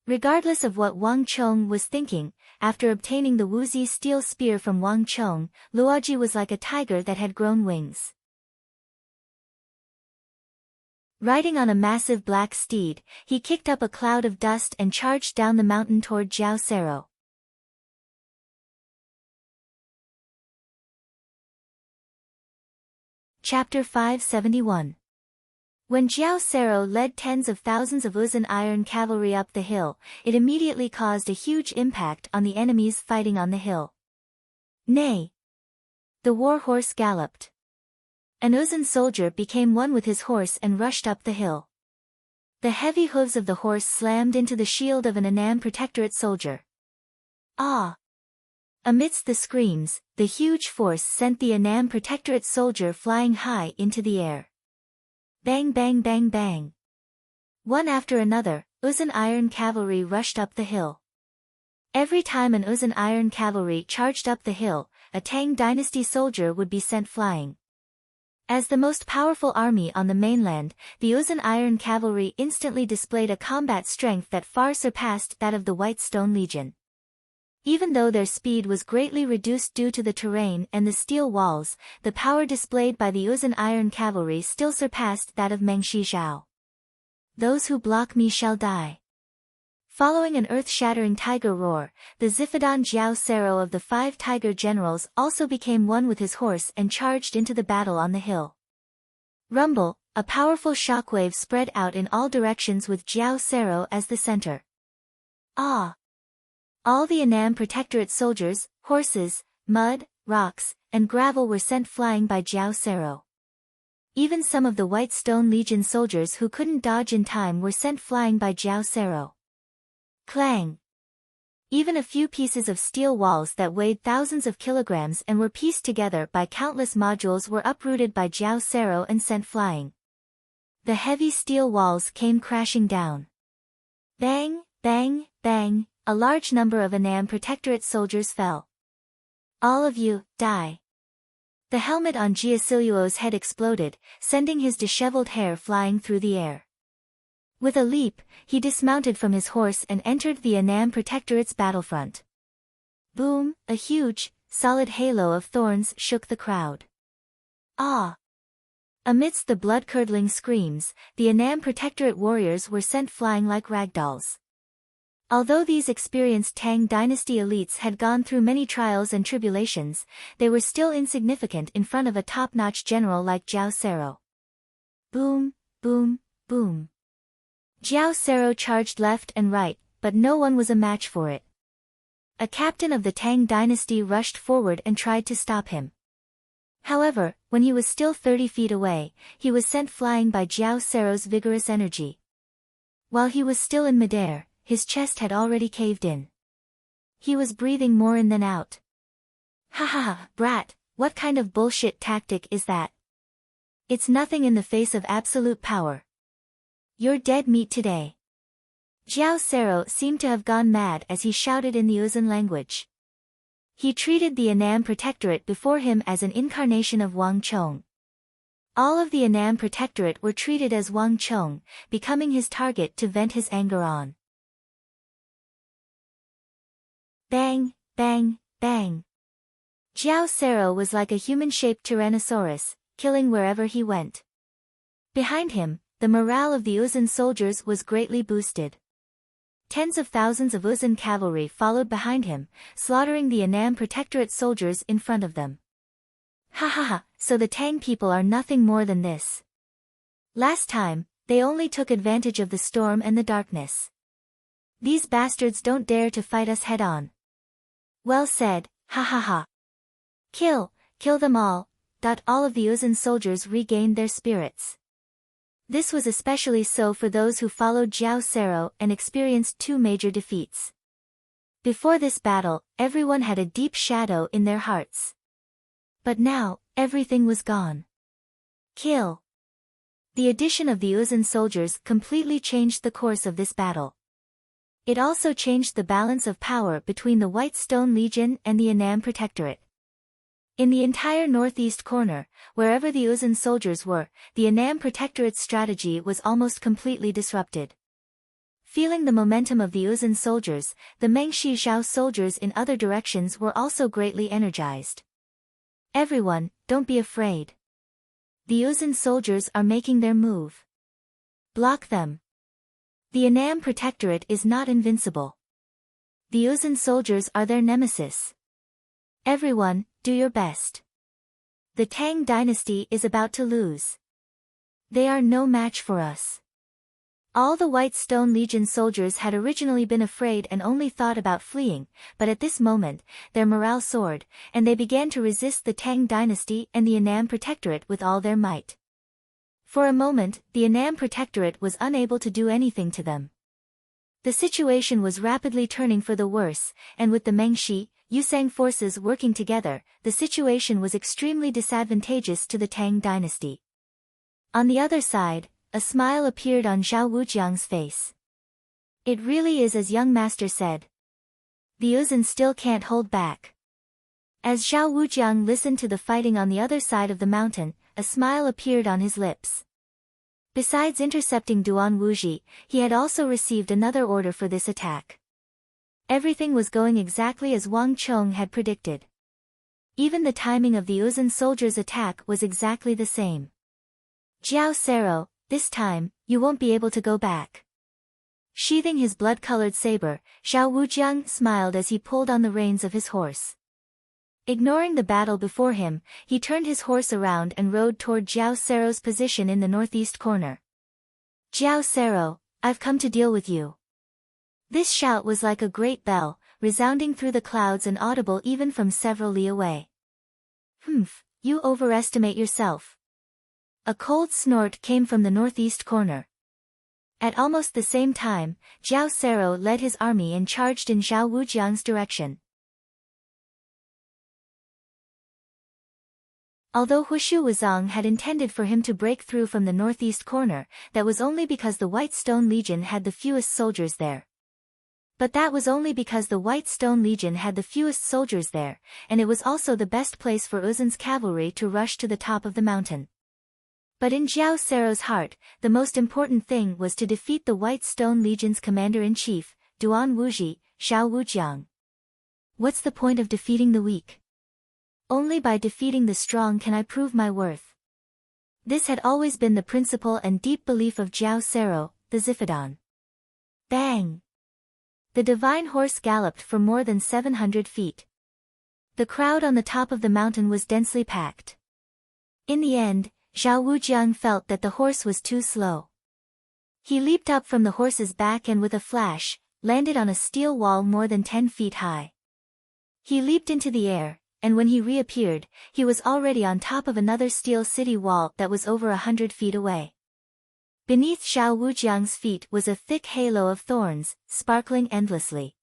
Speaker 1: Regardless of what Wang Chong was thinking, after obtaining the Wuzi steel spear from Wang Chong, Luoji was like a tiger that had grown wings. Riding on a massive black steed, he kicked up a cloud of dust and charged down the mountain toward Jiao Sero. Chapter 571. When Jiao Sero led tens of thousands of Uzun iron cavalry up the hill, it immediately caused a huge impact on the enemies fighting on the hill. Nay! The war horse galloped. An Uzun soldier became one with his horse and rushed up the hill. The heavy hooves of the horse slammed into the shield of an Annan Protectorate soldier. Ah! Amidst the screams, the huge force sent the Annan Protectorate soldier flying high into the air. Bang bang bang bang. One after another, Uzun iron cavalry rushed up the hill. Every time an Uzun iron cavalry charged up the hill, a Tang dynasty soldier would be sent flying. As the most powerful army on the mainland, the Uzun iron cavalry instantly displayed a combat strength that far surpassed that of the White Stone Legion. Even though their speed was greatly reduced due to the terrain and the steel walls, the power displayed by the Uzun iron cavalry still surpassed that of Mengshi Zhao. Those who block me shall die. Following an earth-shattering tiger roar, the Zifadon Jiao Sero of the 5 tiger generals also became one with his horse and charged into the battle on the hill. Rumble, a powerful shockwave spread out in all directions with Jiao Sero as the center. Ah! All the Annan Protectorate soldiers, horses, mud, rocks, and gravel were sent flying by Jiao Sero. Even some of the White Stone Legion soldiers who couldn't dodge in time were sent flying by Jiao Sero. Clang! Even a few pieces of steel walls that weighed thousands of kilograms and were pieced together by countless modules were uprooted by Jiao Sero and sent flying. The heavy steel walls came crashing down. Bang, bang, bang, a large number of Annam Protectorate soldiers fell. All of you, die. The helmet on Giaciluo's head exploded, sending his disheveled hair flying through the air. With a leap, he dismounted from his horse and entered the Annam Protectorate's battlefront. Boom, a huge, solid halo of thorns shook the crowd. Ah! Amidst the blood-curdling screams, the Annam Protectorate warriors were sent flying like ragdolls. Although these experienced Tang Dynasty elites had gone through many trials and tribulations, they were still insignificant in front of a top-notch general like Jiao Sero. Boom, boom, boom. Jiao Sero charged left and right, but no one was a match for it. A captain of the Tang Dynasty rushed forward and tried to stop him. However, when he was still 30 feet away, he was sent flying by Jiao Sero's vigorous energy. While he was still in midair, his chest had already caved in. He was breathing more in than out. Ha ha ha, brat, what kind of bullshit tactic is that? It's nothing in the face of absolute power. You're dead meat today. Jiao Sero seemed to have gone mad as he shouted in the Uzan language. He treated the Annam Protectorate before him as an incarnation of Wang Chong. All of the Annam Protectorate were treated as Wang Chong, becoming his target to vent his anger on. Bang, bang, bang. Jiao Sero was like a human-shaped tyrannosaurus, killing wherever he went. Behind him, the morale of the Uzan soldiers was greatly boosted. Tens of thousands of Uzan cavalry followed behind him, slaughtering the Annam Protectorate soldiers in front of them. Ha ha ha, so the Tang people are nothing more than this. Last time, they only took advantage of the storm and the darkness. These bastards don't dare to fight us head-on. Well said, ha ha ha. Kill them all. All of the Uzan soldiers regained their spirits. This was especially so for those who followed Jiao Sero and experienced two major defeats. Before this battle, everyone had a deep shadow in their hearts. But now, everything was gone. Kill. The addition of the Uzan soldiers completely changed the course of this battle. It also changed the balance of power between the White Stone Legion and the Annam Protectorate. In the entire northeast corner, wherever the Uzan soldiers were, the Annam Protectorate's strategy was almost completely disrupted. Feeling the momentum of the Uzan soldiers, the Mengshi Zhao soldiers in other directions were also greatly energized. Everyone, don't be afraid. The Uzan soldiers are making their move. Block them. The Annam Protectorate is not invincible. The Uzan soldiers are their nemesis. Everyone, do your best. The Tang Dynasty is about to lose. They are no match for us. All the White Stone Legion soldiers had originally been afraid and only thought about fleeing, but at this moment, their morale soared, and they began to resist the Tang Dynasty and the Annam Protectorate with all their might. For a moment, the Annam Protectorate was unable to do anything to them. The situation was rapidly turning for the worse, and with the Mengshi, Yusang forces working together, the situation was extremely disadvantageous to the Tang Dynasty. On the other side, a smile appeared on Zhao Wujiang's face. It really is as young master said. The Uzan still can't hold back. As Zhao Wujiang listened to the fighting on the other side of the mountain, a smile appeared on his lips. Besides intercepting Duan Wuji, he had also received another order for this attack. Everything was going exactly as Wang Chong had predicted. Even the timing of the Uzan soldiers' attack was exactly the same. Jiao Sero, this time, you won't be able to go back. Sheathing his blood-colored saber, Zhao Wujiang smiled as he pulled on the reins of his horse. Ignoring the battle before him, he turned his horse around and rode toward Jiao Sero's position in the northeast corner. Jiao Sero, I've come to deal with you. This shout was like a great bell, resounding through the clouds and audible even from several li away. Humph, you overestimate yourself. A cold snort came from the northeast corner. At almost the same time, Zhao Sero led his army and charged in Zhao Wujiang's direction. Although Hushu Wuzong had intended for him to break through from the northeast corner, that was only because the White Stone Legion had the fewest soldiers there. But that was only because the White Stone Legion had the fewest soldiers there, and it was also the best place for Uzun's cavalry to rush to the top of the mountain. But in Zhao Sero's heart, the most important thing was to defeat the White Stone Legion's commander-in-chief, Duan Wuji, Zhao Wujiang. What's the point of defeating the weak? Only by defeating the strong can I prove my worth. This had always been the principle and deep belief of Zhao Sero, the Zifidon. Bang! The divine horse galloped for more than 700 feet. The crowd on the top of the mountain was densely packed. In the end, Zhao Wujiang felt that the horse was too slow. He leaped up from the horse's back and with a flash, landed on a steel wall more than 10 feet high. He leaped into the air, and when he reappeared, he was already on top of another steel city wall that was over 100 feet away. Beneath Zhao Wujiang's feet was a thick halo of thorns, sparkling endlessly.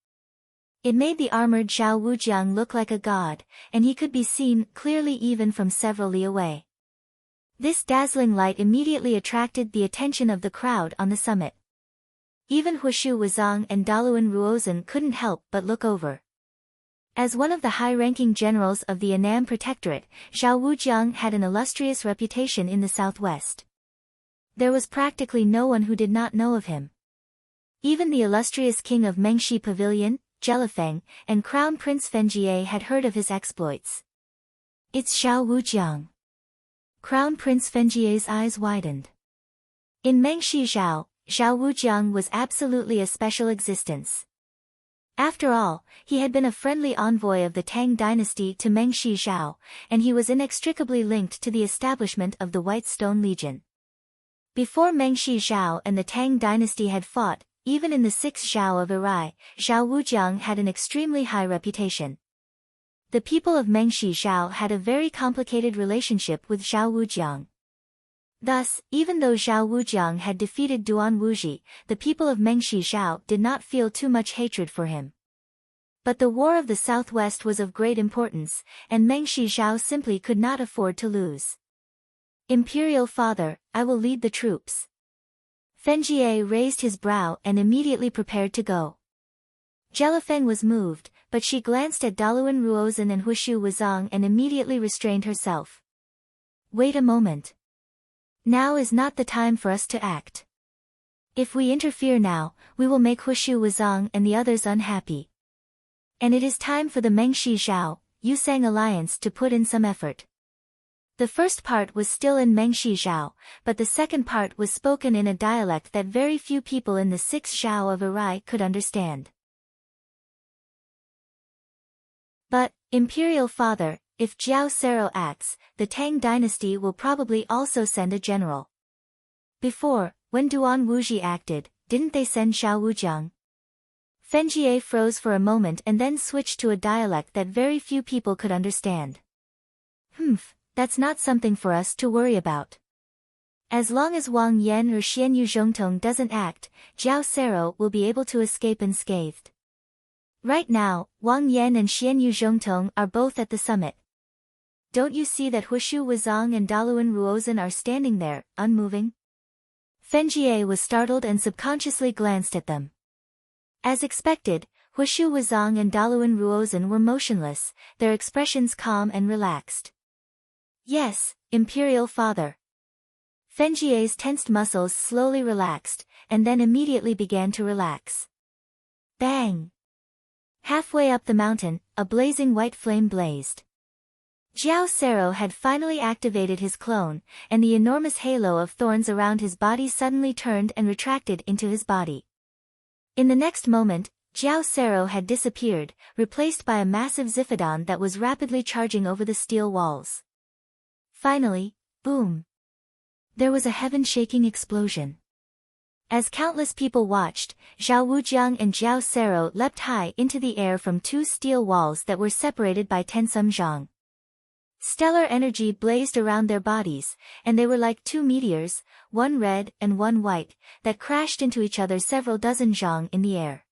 Speaker 1: It made the armored Zhao Wujiang look like a god, and he could be seen clearly even from several li away. This dazzling light immediately attracted the attention of the crowd on the summit. Even Hushu Wuzong and Daluan Ruozhen couldn't help but look over. As one of the high-ranking generals of the Annam Protectorate, Zhao Wujiang had an illustrious reputation in the southwest. There was practically no one who did not know of him. Even the illustrious king of Mengshi Pavilion, Jelifeng, and Crown Prince Fenjie had heard of his exploits. It's Zhao Wujiang. Crown Prince Fenjie's eyes widened. In Mengshi Zhao, Zhao Wujiang was absolutely a special existence. After all, he had been a friendly envoy of the Tang dynasty to Mengshi Zhao, and he was inextricably linked to the establishment of the White Stone Legion. Before Mengshi Zhao and the Tang dynasty had fought, even in the 6th Zhao of Erai, Zhao Wujiang had an extremely high reputation. The people of Mengshi Zhao had a very complicated relationship with Zhao Wujiang. Thus, even though Zhao Wujiang had defeated Duan Wuji, the people of Mengshi Zhao did not feel too much hatred for him. But the War of the Southwest was of great importance, and Mengshi Zhao simply could not afford to lose. Imperial Father, I will lead the troops. Fenjie raised his brow and immediately prepared to go. Jelifeng was moved, but she glanced at Daluan Ruozhen and Hushu Wuzong and immediately restrained herself. Wait a moment. Now is not the time for us to act. If we interfere now, we will make Hushu Wuzong and the others unhappy. And it is time for the Mengshi Zhao, Yusang alliance to put in some effort. The first part was still in Mengshi Zhao, but the second part was spoken in a dialect that very few people in the 6th Zhao of Erai could understand. But, Imperial Father, if Zhao Sero acts, the Tang dynasty will probably also send a general. Before, when Duan Wuji acted, didn't they send Zhao Wujiang? Fenjie froze for a moment and then switched to a dialect that very few people could understand. That's not something for us to worry about. As long as Wang Yan or Xianyu Zhongtong doesn't act, Zhao Sero will be able to escape unscathed. Right now, Wang Yan and Xianyu Zhongtong are both at the summit. Don't you see that Hushu Wuzong and Daluan Ruozhen are standing there, unmoving? Fenjie was startled and subconsciously glanced at them. As expected, Hushu Wuzong and Daluan Ruozhen were motionless, their expressions calm and relaxed. Yes, Imperial Father. Fenjie's tensed muscles slowly relaxed, and then immediately began to relax. Bang! Halfway up the mountain, a blazing white flame blazed. Zhao Sero had finally activated his clone, and the enormous halo of thorns around his body suddenly turned and retracted into his body. In the next moment, Zhao Sero had disappeared, replaced by a massive Zifidon that was rapidly charging over the steel walls. Finally, boom! There was a heaven-shaking explosion. As countless people watched, Zhao Wujiang and Zhao Sero leapt high into the air from two steel walls that were separated by 10 some zhang. Stellar energy blazed around their bodies, and they were like two meteors, one red and one white, that crashed into each other several dozen zhang in the air.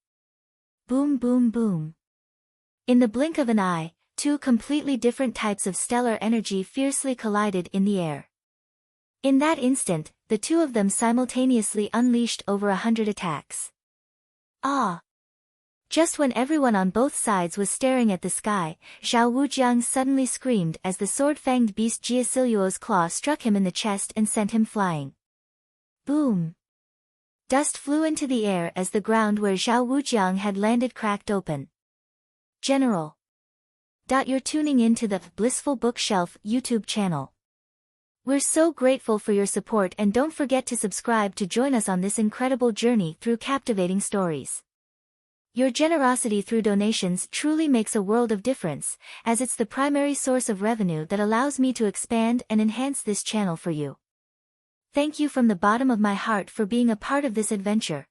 Speaker 1: Boom boom boom. In the blink of an eye, two completely different types of stellar energy fiercely collided in the air. In that instant, the two of them simultaneously unleashed over 100 attacks. Ah! Just when everyone on both sides was staring at the sky, Zhao Wujiang suddenly screamed as the sword-fanged beast Jia Siluo's claw struck him in the chest and sent him flying. Boom! Dust flew into the air as the ground where Zhao Wujiang had landed cracked open. General. You're tuning in to the Blissful Bookshelf YouTube channel. We're so grateful for your support, and don't forget to subscribe to join us on this incredible journey through captivating stories. Your generosity through donations truly makes a world of difference, as it's the primary source of revenue that allows me to expand and enhance this channel for you. Thank you from the bottom of my heart for being a part of this adventure.